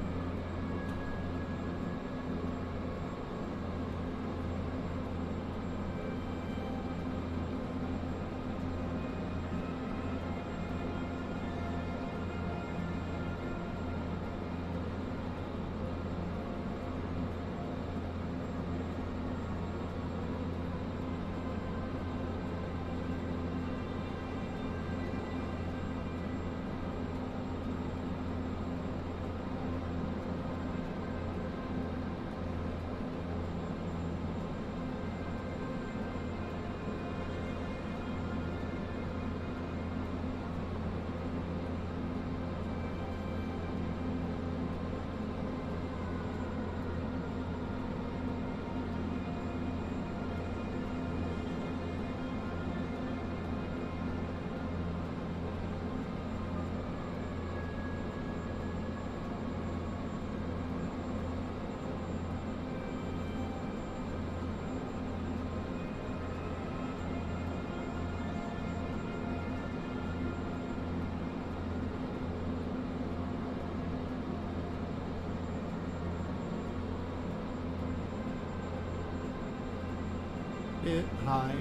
Bit high.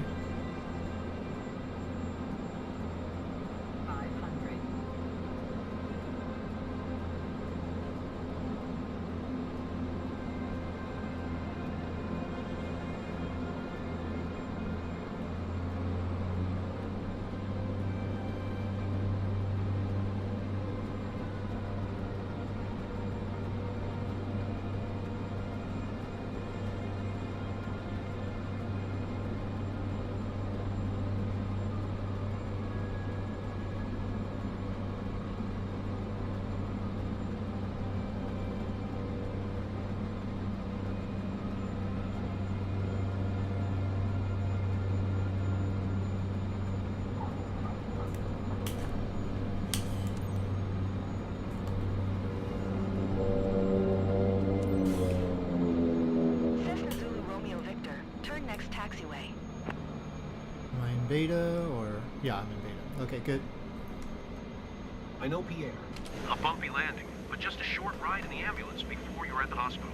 500. Cessna Zulu Romeo Victor. Turn next taxiway. Am I in beta or... Yeah, I'm in beta. Okay, good. I know Pierre. A bumpy landing, but just a short ride in the ambulance before you're at the hospital.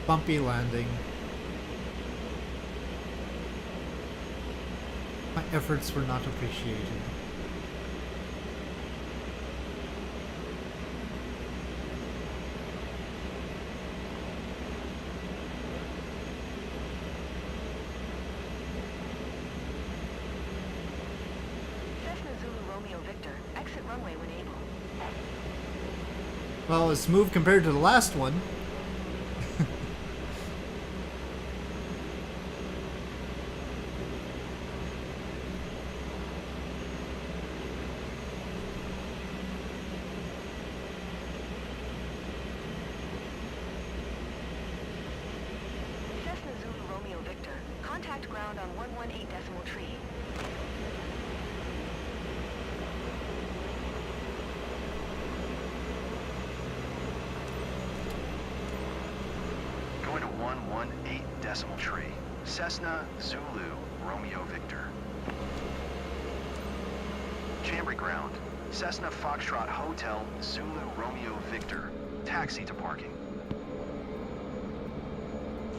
Bumpy landing. My efforts were not appreciated. Cessna Zulu Romeo Victor. Exit runway when able. Well, it's smooth compared to the last one. Cessna Zulu Romeo Victor. Contact ground on 118 decimal tree. Going to 118 decimal tree. Cessna Zulu Romeo Victor. Chambry ground. Cessna Foxtrot Hotel Zulu Romeo Victor. Taxi to parking.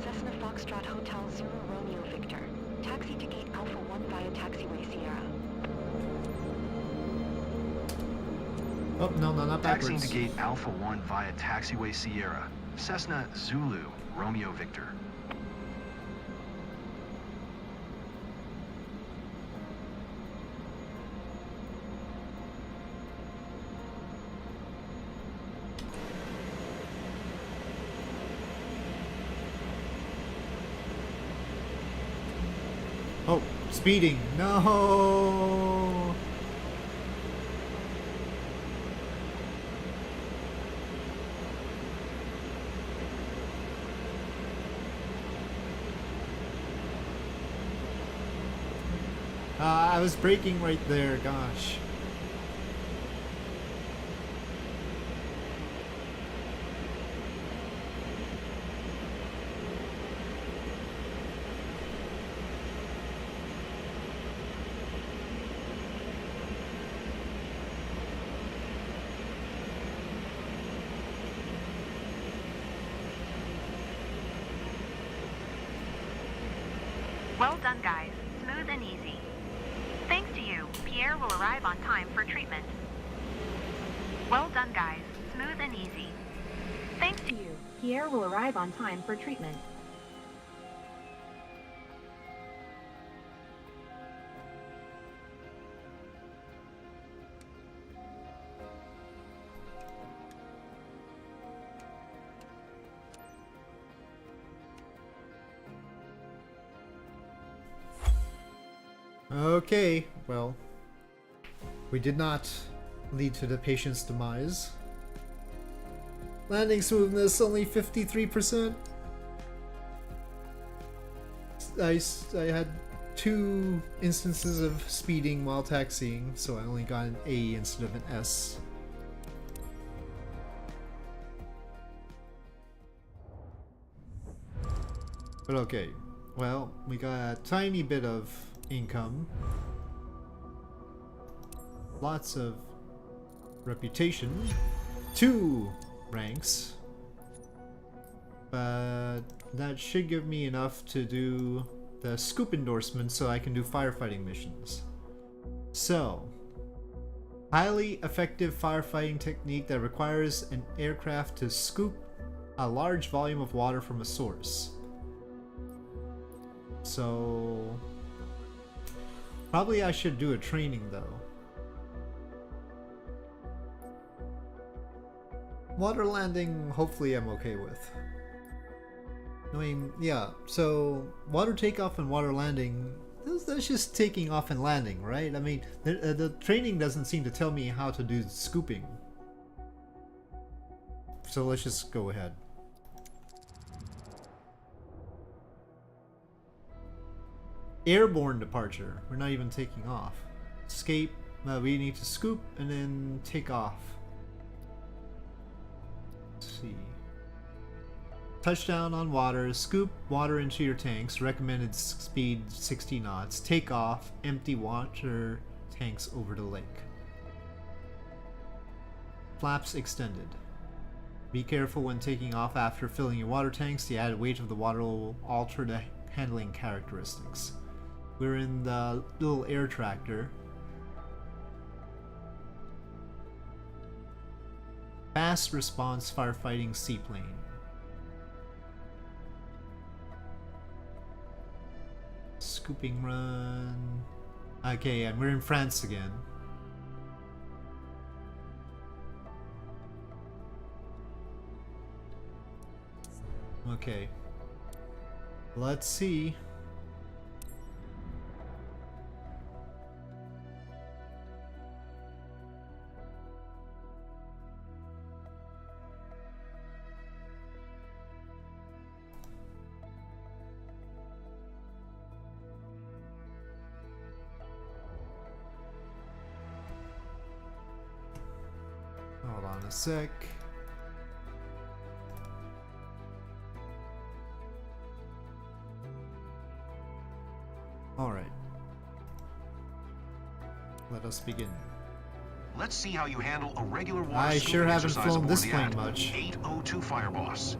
Cessna Foxtrot Hotel Zulu Romeo Victor. Taxi to gate Alpha 1 via taxiway Sierra. Oh, no, not Taxiing backwards. to gate Alpha 1 via taxiway Sierra. Cessna Zulu Romeo Victor. Oh, speeding. No. I was braking right there, gosh. Well done, guys. Smooth and easy. Thanks to you, Pierre will arrive on time for treatment. Well done, guys. Smooth and easy. Thanks to you, Pierre will arrive on time for treatment. Okay, well, we did not lead to the patient's demise. Landing smoothness only 53%. I had 2 instances of speeding while taxiing, so I only got an A instead of an S. But okay, well, we got a tiny bit of income, lots of reputation, 2 ranks, but that should give me enough to do the scoop endorsement so I can do firefighting missions. So, highly effective firefighting technique that requires an aircraft to scoop a large volume of water from a source. So probably I should do a training though. Water landing, hopefully I'm okay with. I mean, yeah, so water takeoff and water landing, that's just taking off and landing, right? I mean, the training doesn't seem to tell me how to do scooping. So let's just go ahead. Airborne departure. We're not even taking off. Escape. We need to scoop and then take off. Let's see. Touchdown on water. Scoop water into your tanks. Recommended speed 60 knots. Take off. Empty water tanks over the lake. Flaps extended. Be careful when taking off after filling your water tanks. The added weight of the water will alter the handling characteristics. We're in the little air tractor. Fast response firefighting seaplane. Scooping run. Okay, and we're in France again. Okay. Let's see. Hold on a sec. Alright. Let us begin. Let's see how you handle a regular water I sure haven't exercise flown aboard this the plane Atom. much. 802 Fireboss.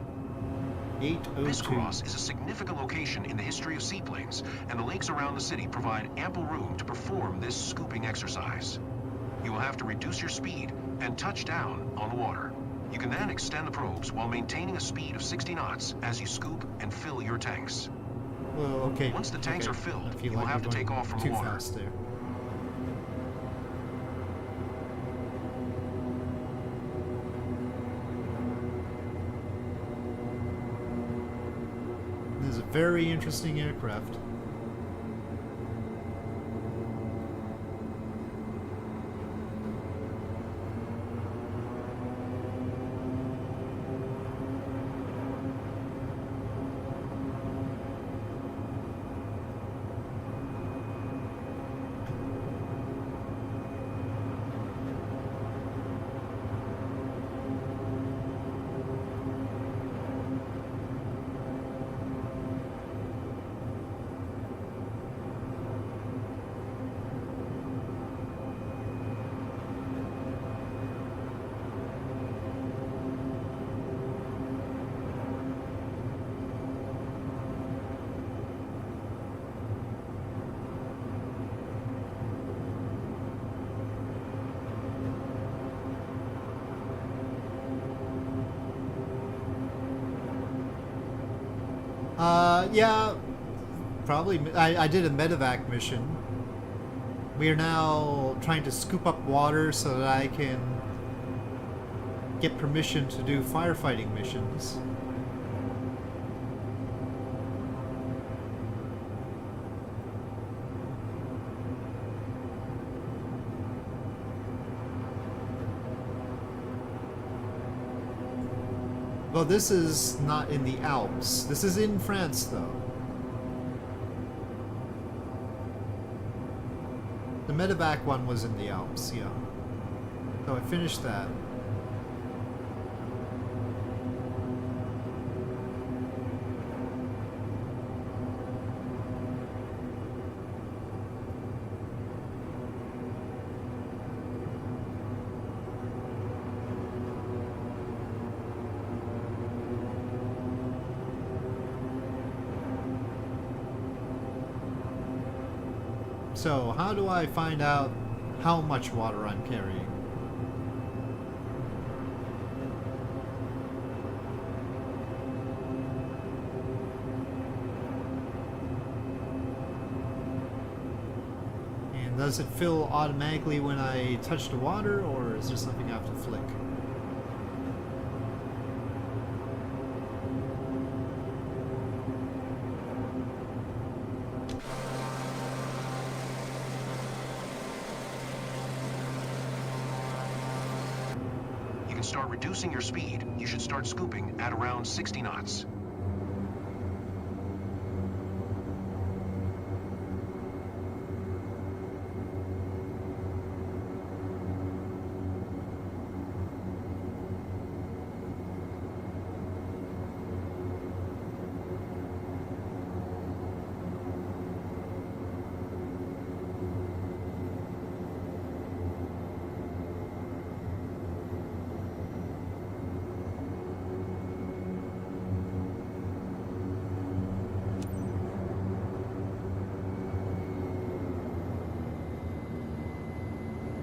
802. This cross is a significant location in the history of seaplanes, and the lakes around the city provide ample room to perform this scooping exercise. You will have to reduce your speed and touch down on the water. You can then extend the probes while maintaining a speed of 60 knots as you scoop and fill your tanks. Well, okay. Once the tanks are filled, I feel you will like have we're to take going off from too the water. fast there. This is a very interesting aircraft. Yeah, probably. I did a medevac mission. We are now trying to scoop up water so that I can get permission to do firefighting missions. Well, this is not in the Alps. This is in France, though. The medevac one was in the Alps, yeah. So I finished that. So, how do I find out how much water I'm carrying? And does it fill automatically when I touch the water, or is there something I have to flick? Start reducing your speed. You should start scooping at around 60 knots.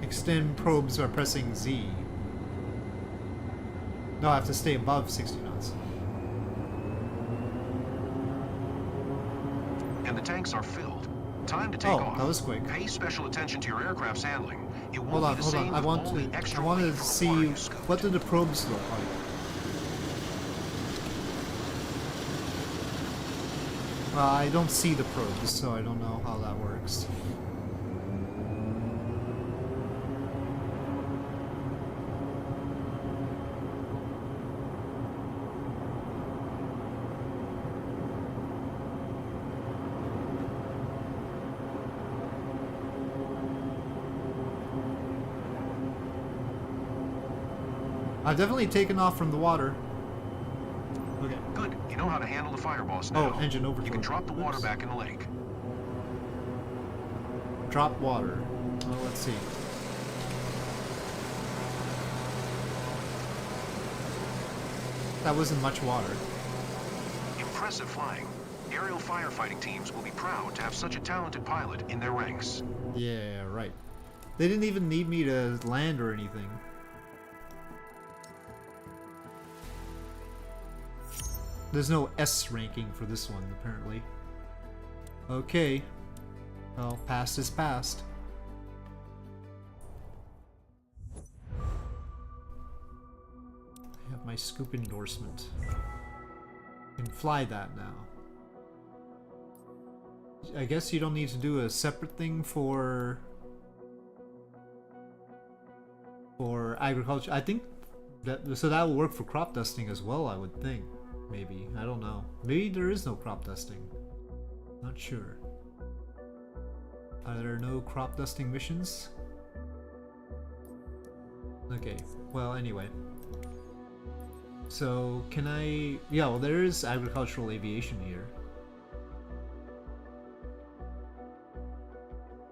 Extend probes by pressing Z. No, I have to stay above 60 knots. And the tanks are filled. Time to take off. That was quick. Pay special attention to your aircraft's handling. It won't Hold on, be the hold same on. I want to see what do the probes look like. I don't see the probes, so I don't know how that works. I've definitely taken off from the water. Okay. Good. You know how to handle the fireboss now. Oh, engine overflow. You can drop the water back in the lake. Drop water. Oh, let's see. That wasn't much water. Impressive flying. Aerial firefighting teams will be proud to have such a talented pilot in their ranks. Yeah, right. They didn't even need me to land or anything. There's no S ranking for this one, apparently. Okay. Well, past is past. I have my scoop endorsement. I can fly that now. I guess you don't need to do a separate thing for agriculture. I think that that will work for crop dusting as well, I would think. Maybe. I don't know. Maybe there is no crop dusting. Not sure. Are there no crop dusting missions? Okay. Well, anyway. So, can I... Yeah, well, there is agricultural aviation here.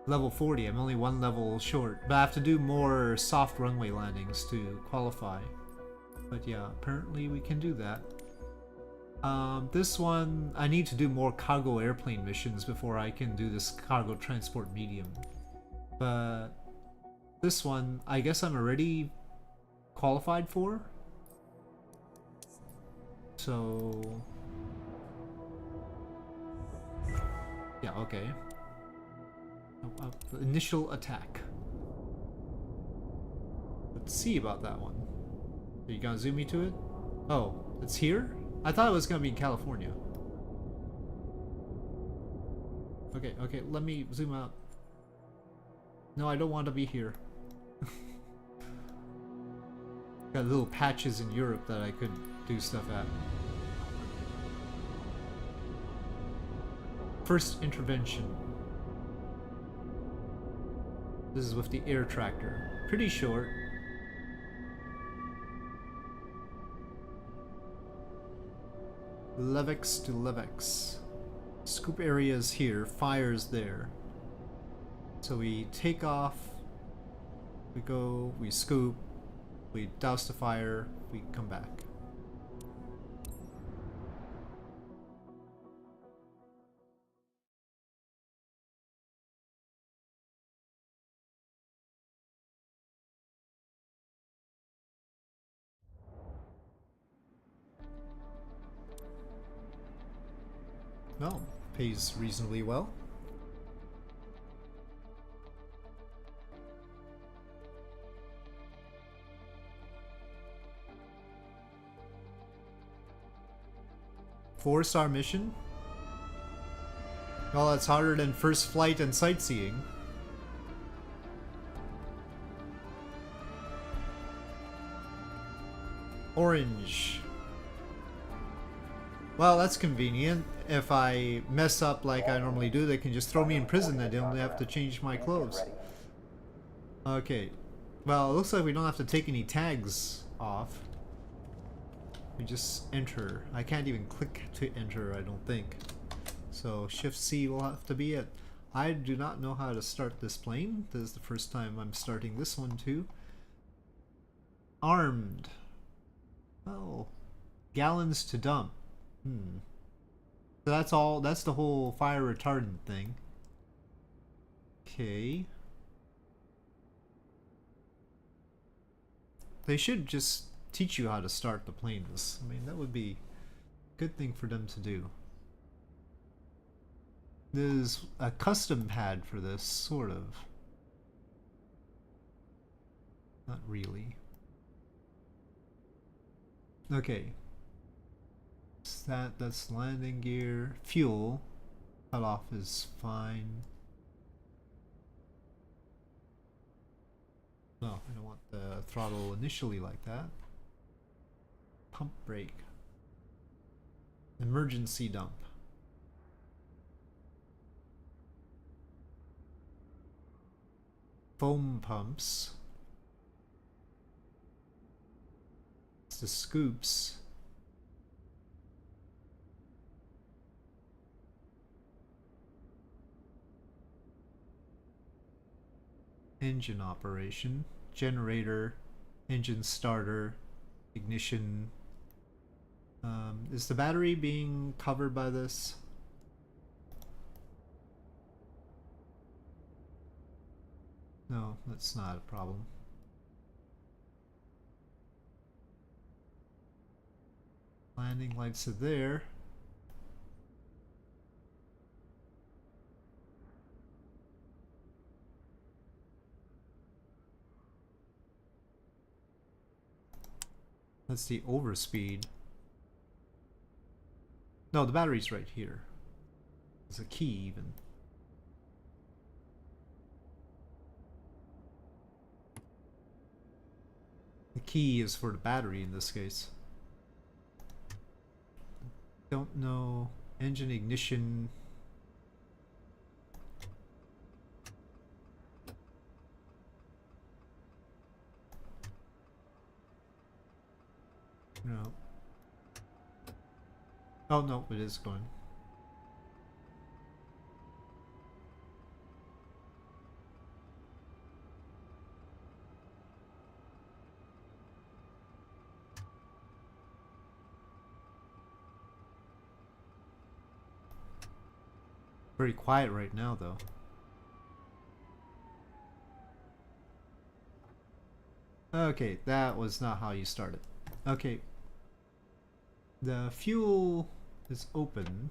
Level 40. I'm only one level short. But I have to do more soft runway landings to qualify. But yeah, apparently we can do that. This one, I need to do more cargo airplane missions before I can do this cargo transport medium. But this one, I guess I'm already qualified for. So Yeah, okay. Initial attack. Let's see about that one. Are you gonna zoom me to it? Oh, it's here? I thought it was gonna be in California. Okay, okay, let me zoom out. No, I don't want to be here. Got little patches in Europe that I could do stuff at. First intervention. This is with the air tractor. Pretty short. Levex to Levex. Scoop area is here, fire's there. So we take off, we go, we scoop, we douse the fire, we come back. No, pays reasonably well. Four-star mission? Well, that's harder than first flight and sightseeing. Orange. Well, that's convenient. If I mess up like I normally do, they can just throw me in prison and I don't have to change my clothes. Okay. Well, it looks like we don't have to take any tags off. We just enter. I can't even click to enter, I don't think. So Shift C will have to be it. I do not know how to start this plane. This is the first time I'm starting this one too. Armed. Oh. Gallons to dump. So that's all, that's the whole fire retardant thing. Okay. They should just teach you how to start the planes. I mean, that would be a good thing for them to do. There's a custom pad for this, sort of. Not really. Okay. That's landing gear. Fuel. Cutoff is fine. No, I don't want the throttle initially like that. Pump brake. Emergency dump. Foam pumps. It's the scoops. Engine operation, generator, engine starter, ignition. Is the battery being covered by this? No, that's not a problem. Landing lights are there. That's the overspeed. No, the battery's right here. There's a key even. The key is for the battery in this case. Don't know. Engine ignition. No. Oh no, it is going. Very quiet right now though. Okay, that was not how you started. Okay. The fuel is open.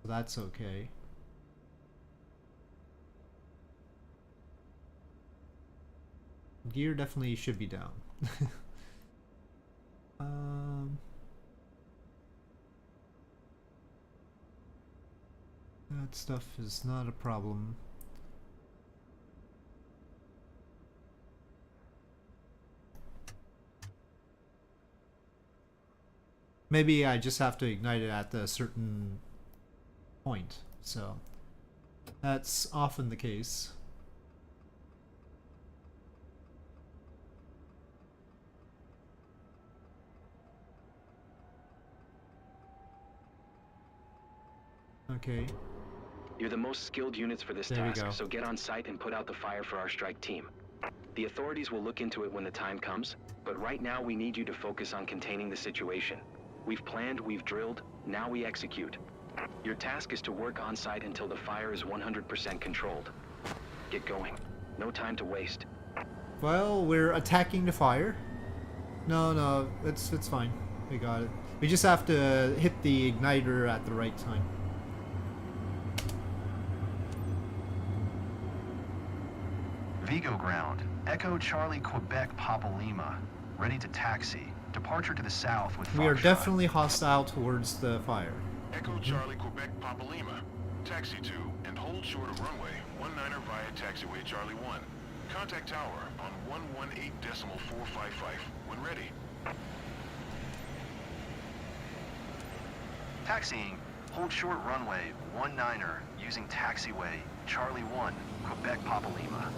So that's okay. Gear definitely should be down. um, that stuff is not a problem. Maybe I just have to ignite it at a certain point, so that's often the case. Okay. You're the most skilled units for this There we task, go. so get on site and put out the fire for our strike team. The authorities will look into it when the time comes, but right now we need you to focus on containing the situation. We've planned, we've drilled, now we execute. Your task is to work on site until the fire is 100% controlled. Get going. No time to waste. Well, we're attacking the fire. No, it's fine. We got it. We just have to hit the igniter at the right time. Vigo ground. Echo Charlie Quebec Papa Lima. Ready to taxi. Departure to the south with Foxtrot. We are definitely hostile towards the fire. Echo Charlie Quebec Papa Lima. Taxi to and hold short of runway 19er via taxiway Charlie 1. Contact tower on 118.455 when ready. Taxiing. Hold short runway 19er using taxiway Charlie 1, Quebec Papa Lima.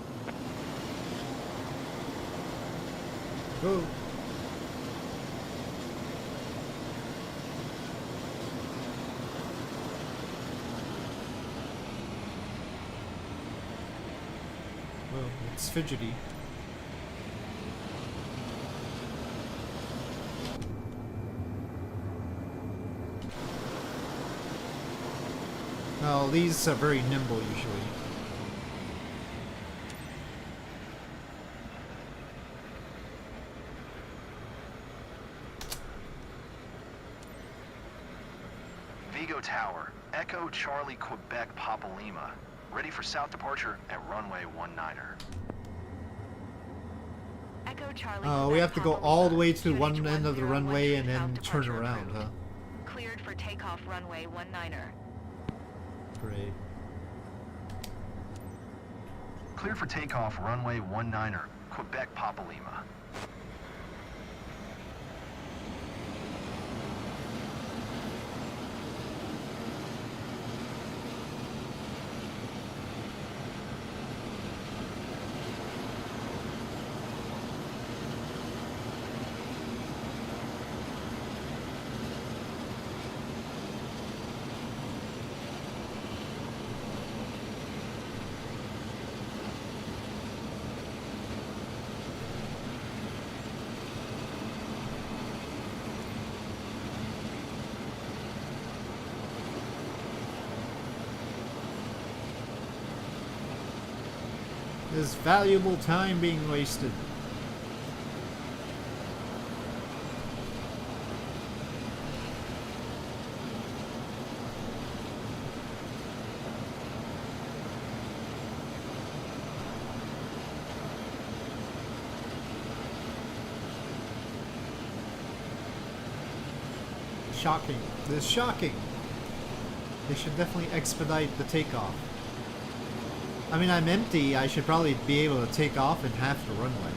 Go. Well, it's fidgety. No, these are very nimble usually. Vigo Tower. Echo Charlie Quebec Papa Lima. Ready for south departure at runway 19er. Echo Charlie. Oh, we have to go all the way to one end of the runway and then turn around, huh? Cleared for takeoff runway 19er. Great. Cleared for takeoff runway 19er, Quebec Papa Lima. There's valuable time being wasted. Shocking. This is shocking. They should definitely expedite the takeoff. I mean, I'm empty. I should probably be able to take off in half the runway.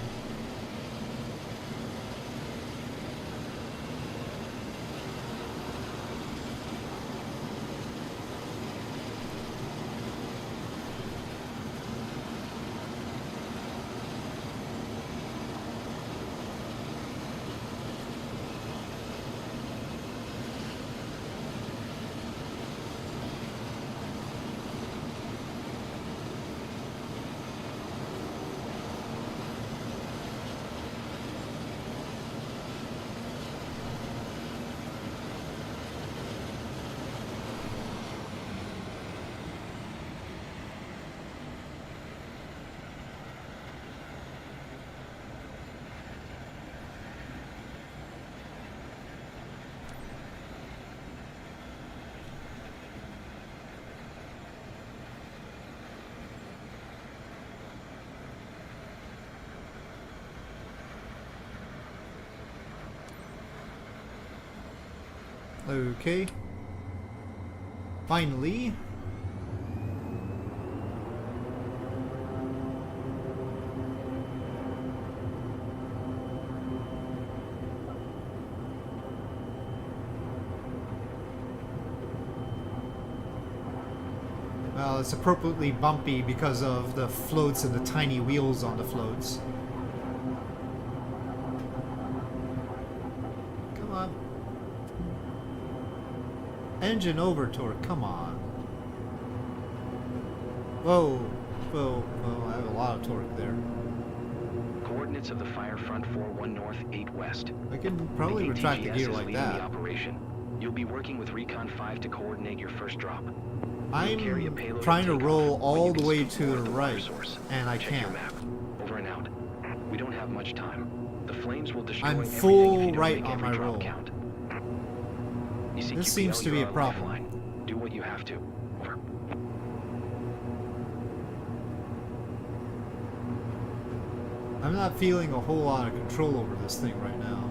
Okay. Finally. Well, it's appropriately bumpy because of the floats and the tiny wheels on the floats. Come on. Engine over torque, come on. Whoa, whoa, whoa, I have a lot of torque there. Coordinates of the fire front 41 north, 8 west. I can probably retract the ATGS gear is like leading that. the operation. You'll be working with Recon 5 to coordinate your first drop. I'm trying to roll all the way to the right, and I Check your can't. map. Over and out. We don't have much time. The flames will destroy I'm everything full if you don't right make on every my drop roll. count. You see, This QPL, seems to be you're a our problem. lifeline. Do what you have to. Over. I'm not feeling a whole lot of control over this thing right now.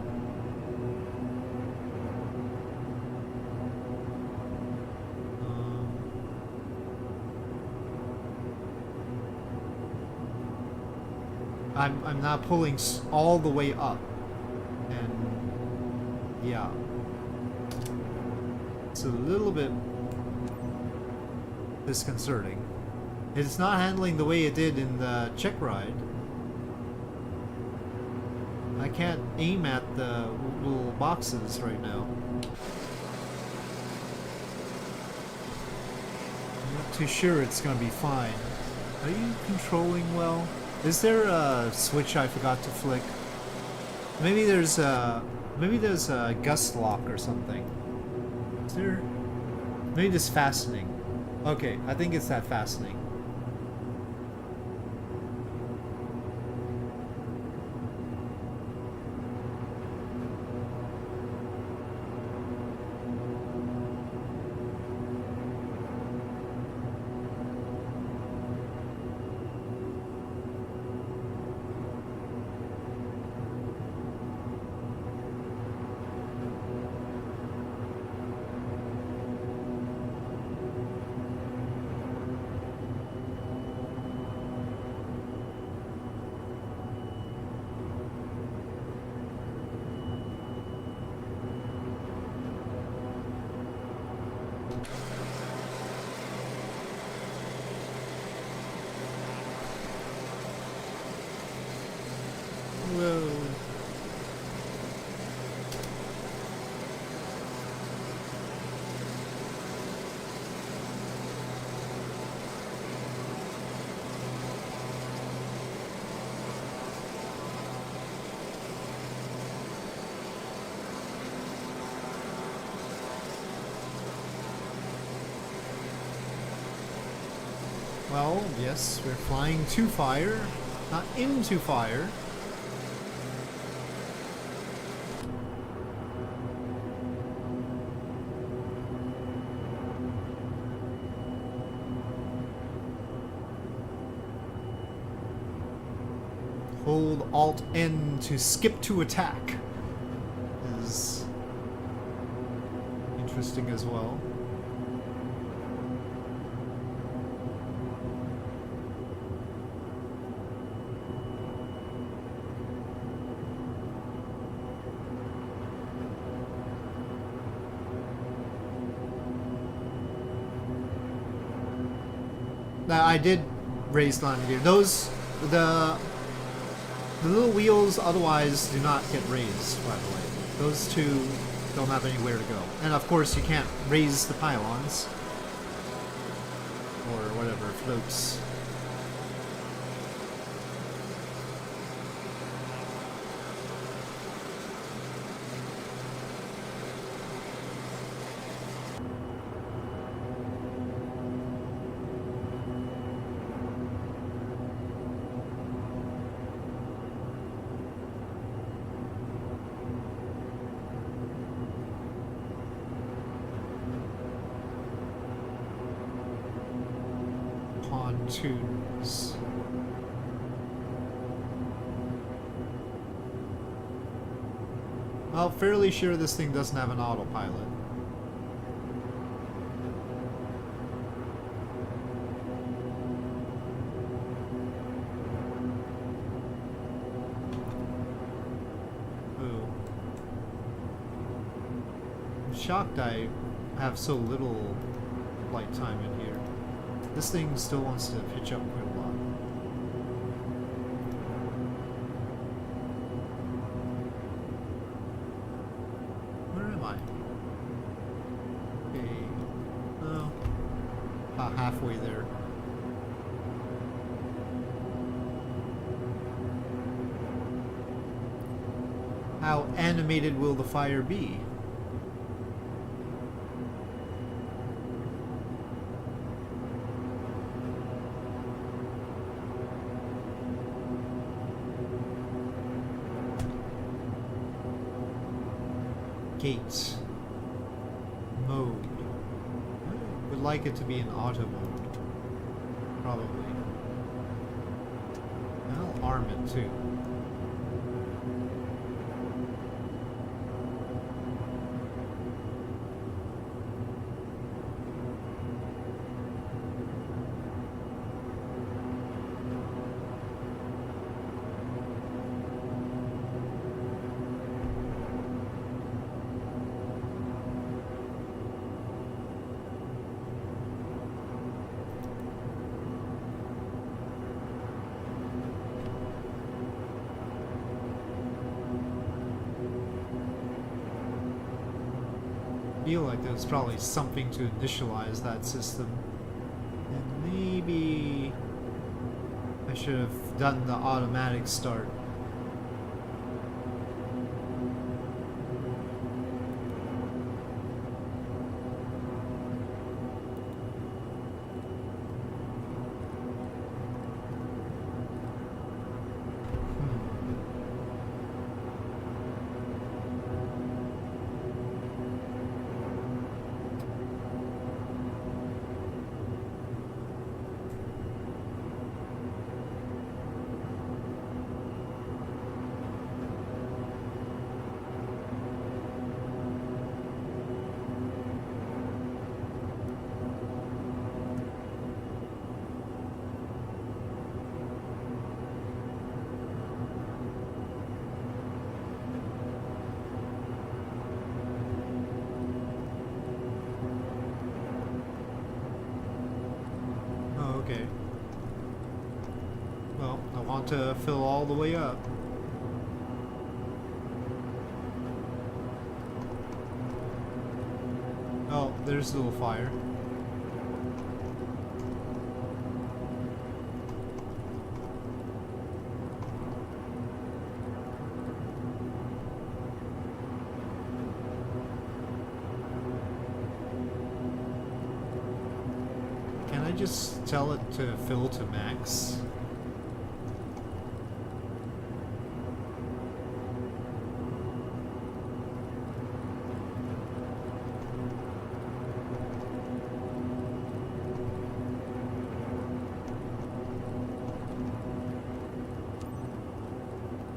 I'm not pulling all the way up, and yeah, it's a little bit disconcerting. It's not handling the way it did in the check ride. I can't aim at the little boxes right now. I'm not too sure it's gonna be fine. Are you controlling well? Is there a switch I forgot to flick? Maybe there's a gust lock or something. Is there? Maybe this fastening. Okay, I think it's that fastening. Whoa. Well, yes, we're flying to fire, not into fire. Hold Alt-N to skip to attack is interesting as well. Now I did raise landing gear. Those the little wheels otherwise do not get raised, by the way. Those two don't have anywhere to go. And of course you can't raise the pylons. Or whatever, floats. Pontoons. Well, fairly sure this thing doesn't have an autopilot. shocked I have so little flight time in here. This thing still wants to pitch up quite a lot. Where am I? Okay. Oh. About halfway there. How animated will the fire be? Gates. Mode. I would like it to be in auto mode. Probably. I'll arm it too. I feel like there's probably something to initialize that system. And maybe I should have done the automatic start. Okay. Well, I want to fill all the way up. Oh, there's a little fire. Can I just tell it to fill to max?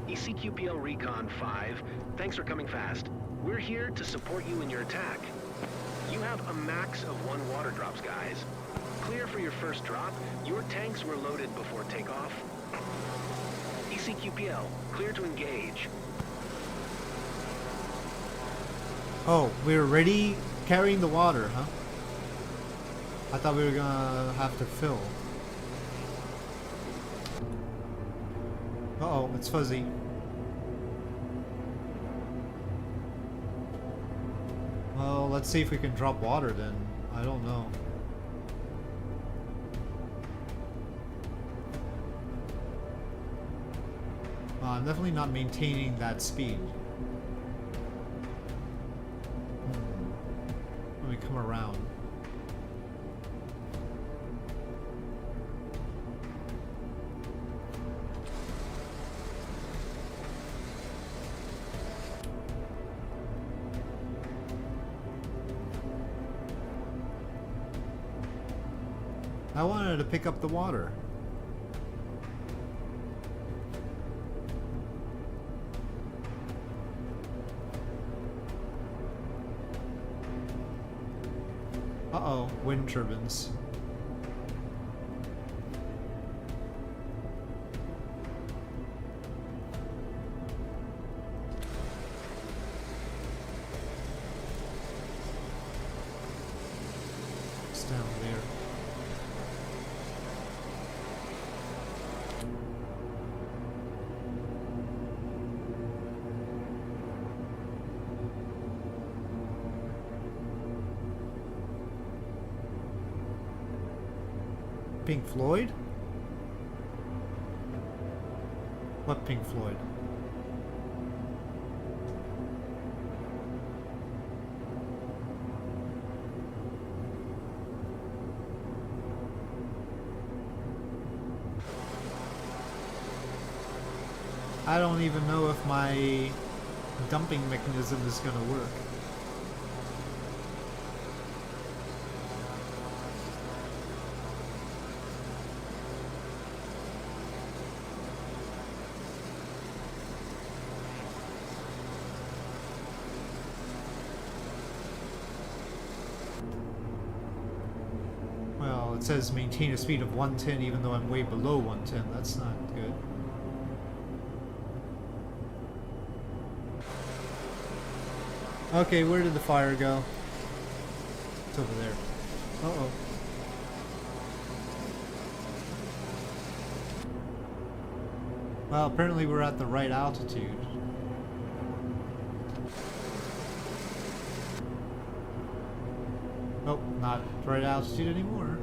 ECQPL Recon 5, thanks for coming fast. We're here to support you in your attack. You have a max of 1 water drops, guys. Clear for your first drop. Your tanks were loaded before takeoff. ECQPL, clear to engage. Oh, we're already carrying the water, huh? I thought we were gonna have to fill. Uh-oh, it's fuzzy. Well, let's see if we can drop water then. I don't know. I'm definitely not maintaining that speed. Let me come around. I wanted to pick up the water. Uh-oh, wind turbines. down there. Pink Floyd? What Pink Floyd? I don't even know if my dumping mechanism is gonna work. Well, it says maintain a speed of 110 even though I'm way below 110. That's not good. Okay, where did the fire go? It's over there. Uh-oh. Well, apparently we're at the right altitude. Oh, not right altitude anymore.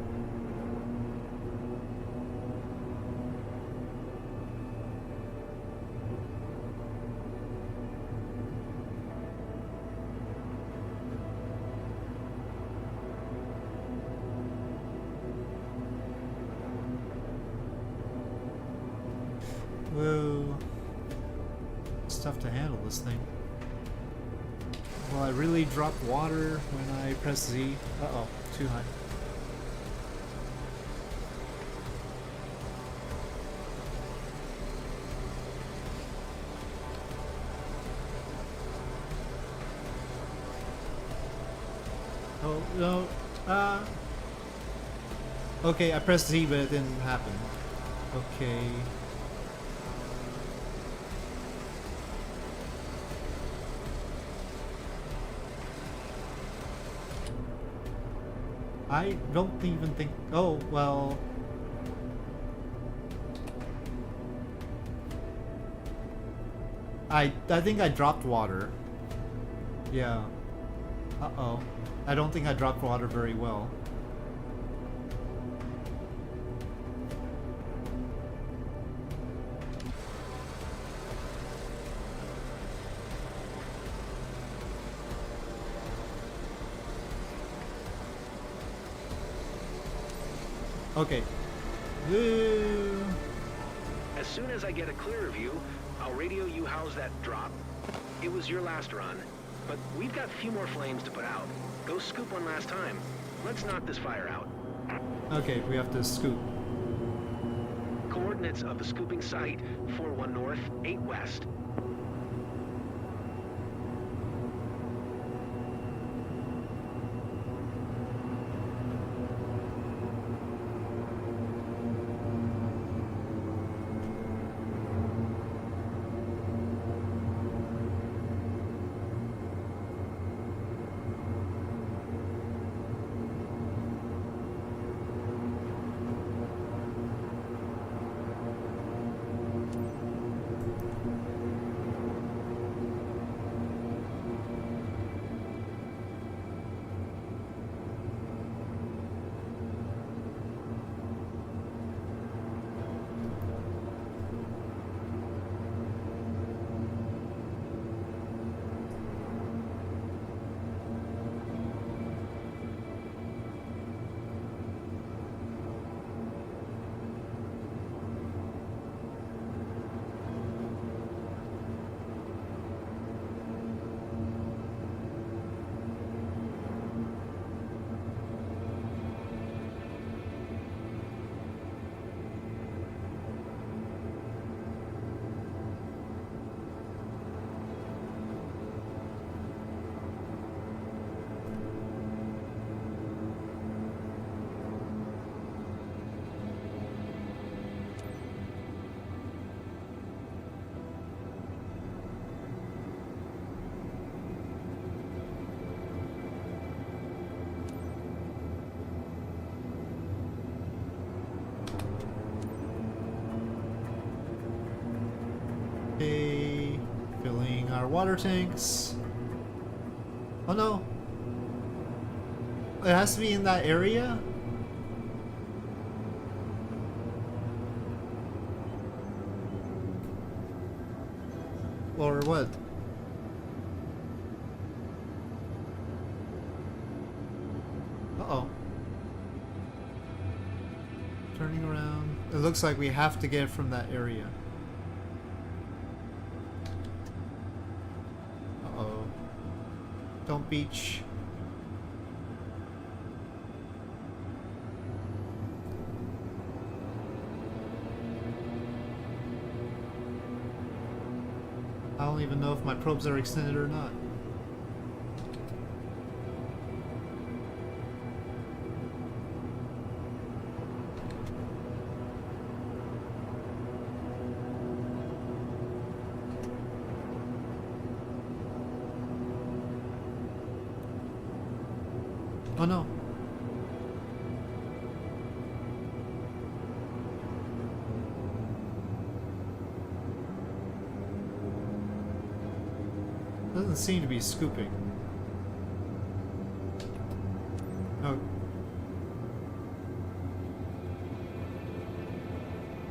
Whoa. It's tough to handle this thing. Will I really drop water when I press Z? Uh-oh, too high. Oh, no. Okay, I pressed Z, but it didn't happen. Okay. I don't even think... Oh, well... I think I dropped water. Yeah. Uh-oh. I don't think I dropped water very well. Okay. Woo. As soon as I get a clearer view, I'll radio you how's that drop. It was your last run, but we've got a few more flames to put out. Go scoop one last time. Let's knock this fire out. Okay, we have to scoop. Coordinates of the scooping site, 41 north, 8 west. water tanks. Oh no. It has to be in that area? Or what? Uh-oh. Turning around. It looks like we have to get it from that area. Uh-oh. Don't beach. I don't even know if my probes are extended or not. Oh no. Doesn't seem to be scooping. Oh.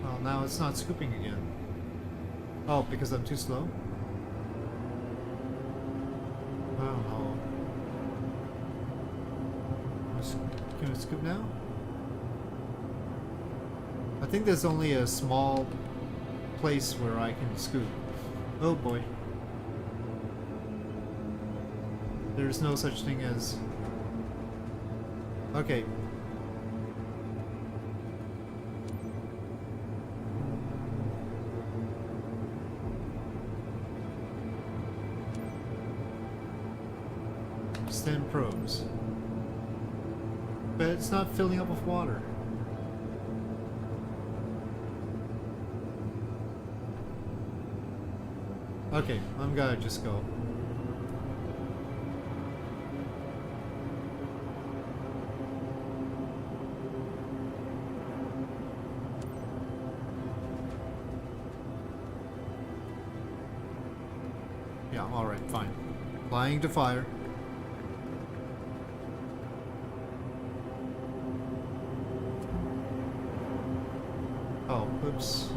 Well, now it's not scooping again. Oh, because I'm too slow? I don't know. Can it scoop now? I think there's only a small place where I can scoop. Oh boy. There's no such thing as... Okay. Extend probes. But it's not filling up with water. Okay, I'm gonna just go. Yeah, alright, fine. Flying to fire. Oh, oops.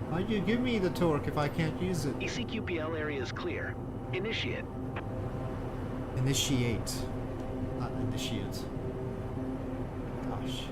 Why'd you give me the torque if I can't use it? ECQPL area is clear. Initiate. Initiate. Not initiate. Gosh.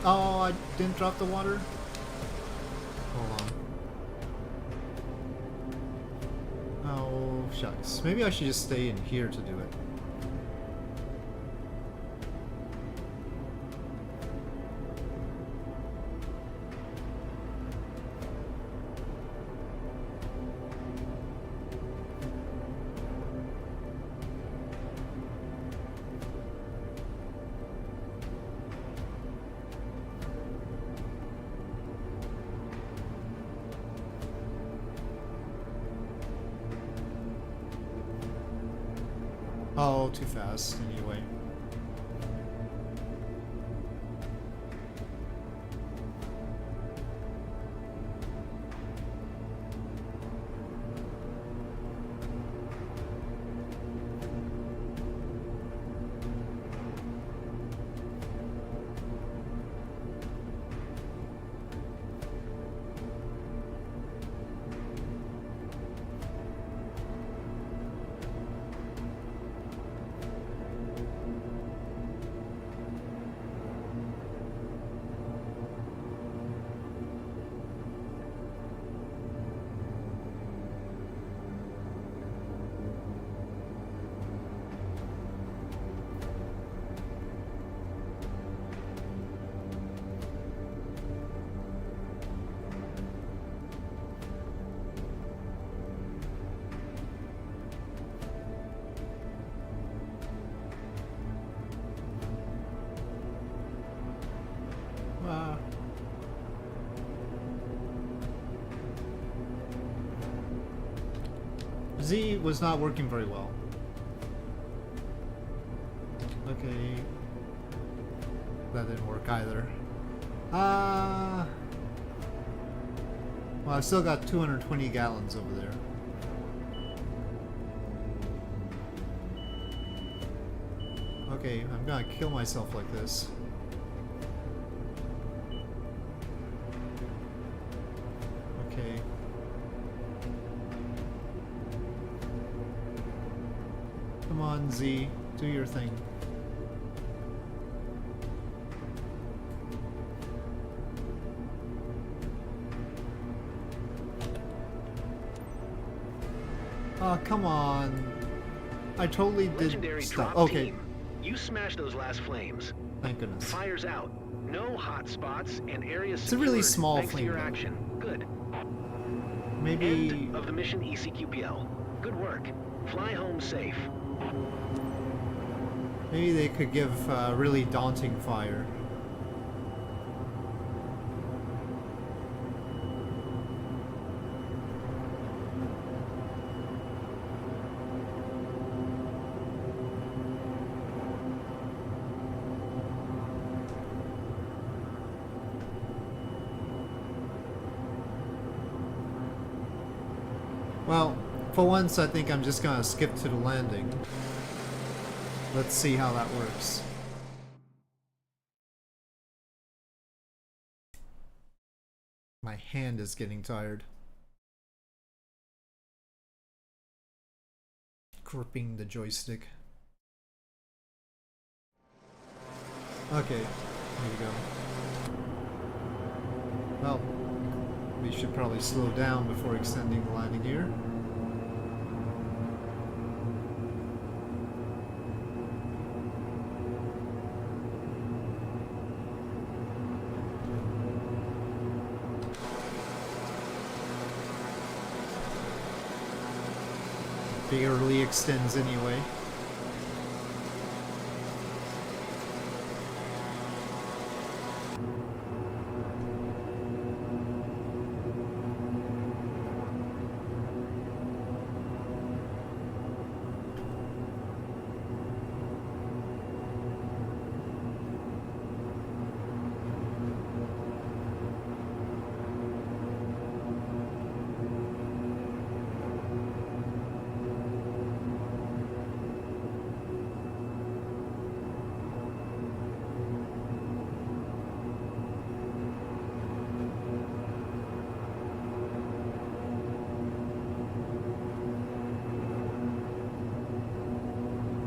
Oh, I didn't drop the water? Hold on. Oh, shucks. Maybe I should just stay in here to do it. Oh, too fast, anyway. Z was not working very well. Okay. That didn't work either. Well, I've still got 220 gallons over there. Okay, I'm gonna kill myself like this. Okay. Come on, Z. Do your thing. Oh, come on. I totally did Legendary stuff. drop Okay. team. You smashed those last flames. Thank goodness. Fires out. No hot spots and areas It's a really secured small thanks to flame, your though. action. Good. Maybe... End of the mission ECQPL. Good work. Fly home safe. Maybe they could give really daunting fire. Well, for once I think I'm just gonna skip to the landing. Let's see how that works. My hand is getting tired. Gripping the joystick. Okay, here we go. Well, we should probably slow down before extending the landing gear. Barely extends anyway.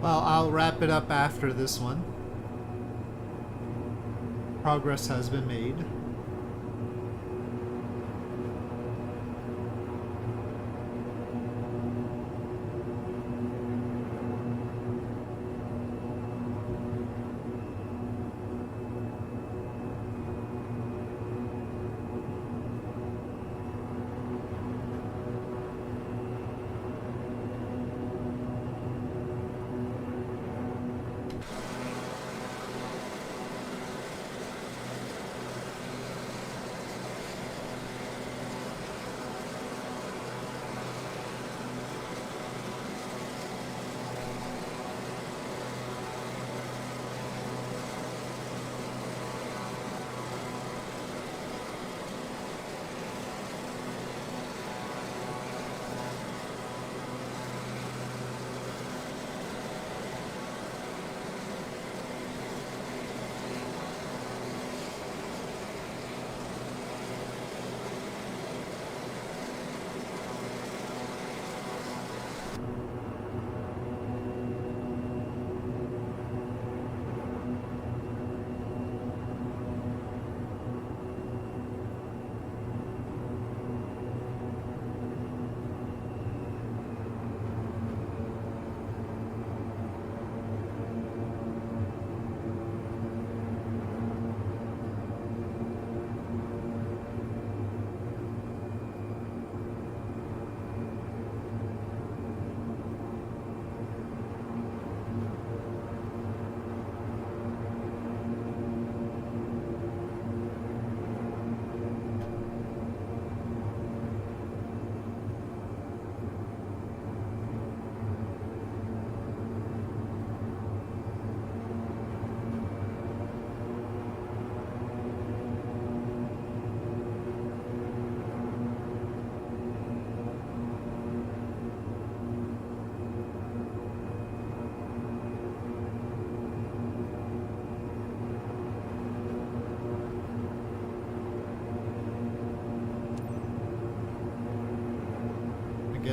Well, I'll wrap it up after this one. Progress has been made.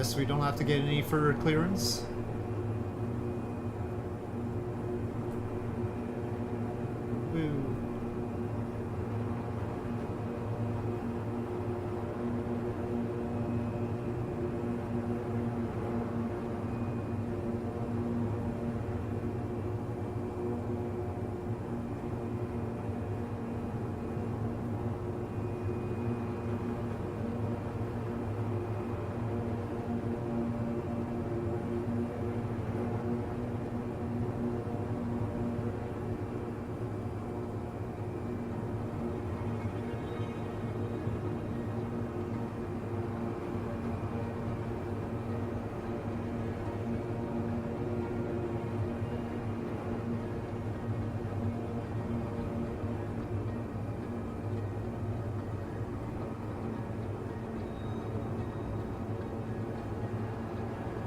guess we don't have to get any further clearance. Woo.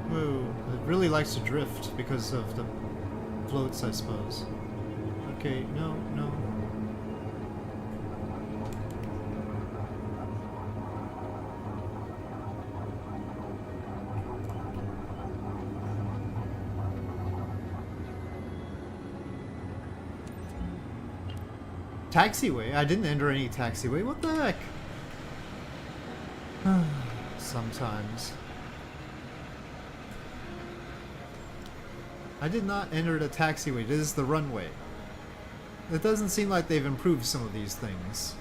Woo. It really likes to drift because of the floats, I suppose. Okay, no, no. Taxiway? I didn't enter any taxiway. What the heck? Sometimes. I did not enter the taxiway. This is the runway. It doesn't seem like they've improved some of these things.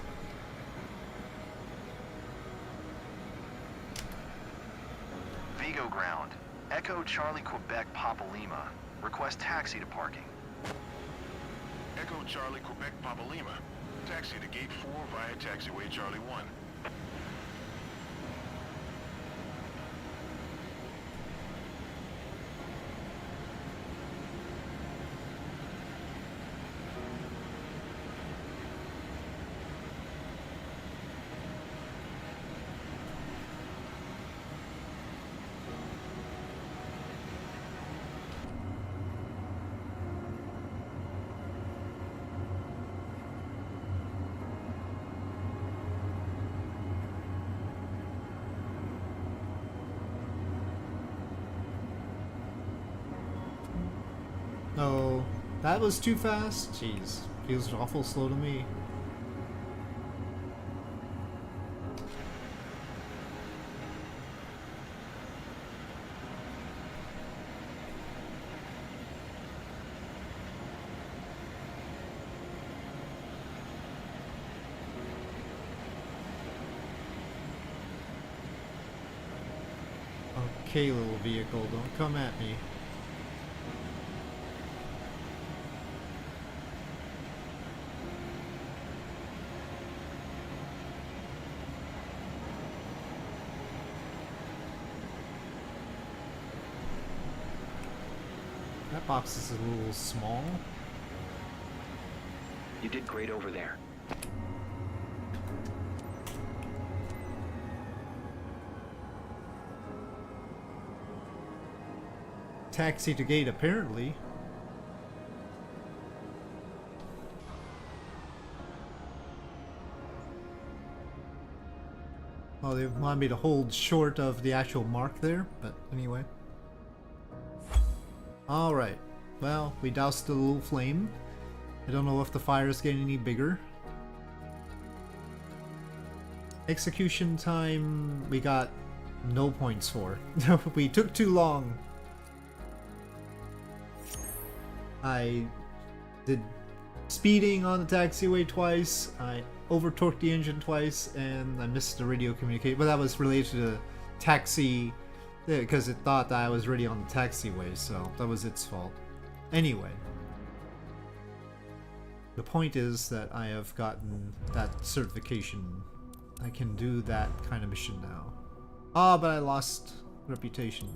Vigo ground. Echo Charlie Quebec Papa Lima. Request taxi to parking. Echo Charlie Quebec Papa Lima. Taxi to gate 4 via taxiway Charlie 1. No, that was too fast? Jeez, feels awful slow to me. Okay, little vehicle, don't come at me. That box is a little small. You did great over there. Taxi to gate, apparently. Well, they want me to hold short of the actual mark there, but anyway. Alright, well, we doused the little flame. I don't know if the fire is getting any bigger. Execution time, we got no points for. We took too long. I did speeding on the taxiway twice, I overtorqued the engine twice, and I missed the radio communication. But that was related to the taxi, because it thought that I was already on the taxiway, so that was its fault. Anyway, the point is that I have gotten that certification. I can do that kind of mission now. Ah, but I lost reputation.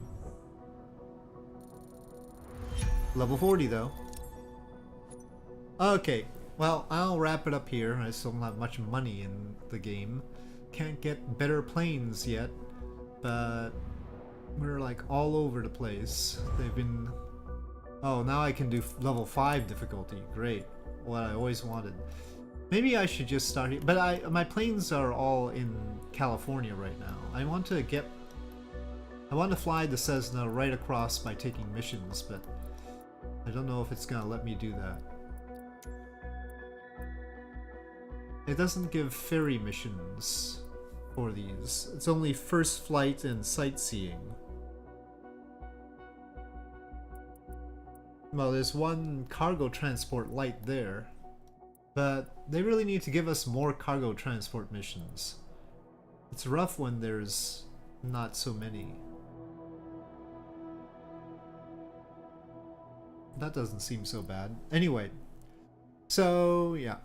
Level 40 though. Okay, well, I'll wrap it up here. I still don't have much money in the game. Can't get better planes yet, but we're like all over the place. They've been... Oh, now I can do level 5 difficulty. Great. What I always wanted. Maybe I should just start here. But my planes are all in California right now. I want to get I want to fly the Cessna right across by taking missions, but I don't know if it's gonna let me do that. It doesn't give ferry missions for these. It's only first flight and sightseeing. Well, there's one cargo transport light there, but they really need to give us more cargo transport missions. It's rough when there's not so many. That doesn't seem so bad. Anyway, so yeah.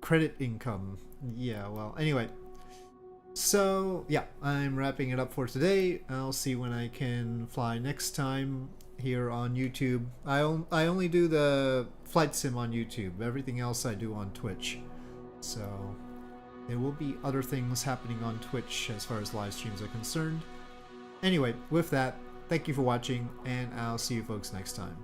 Credit income. Yeah, well, anyway. So, yeah, I'm wrapping it up for today. I'll see when I can fly next time here on YouTube. I only do the flight sim on YouTube. Everything else I do on Twitch. So, there will be other things happening on Twitch as far as live streams are concerned. Anyway, with that, thank you for watching, and I'll see you folks next time.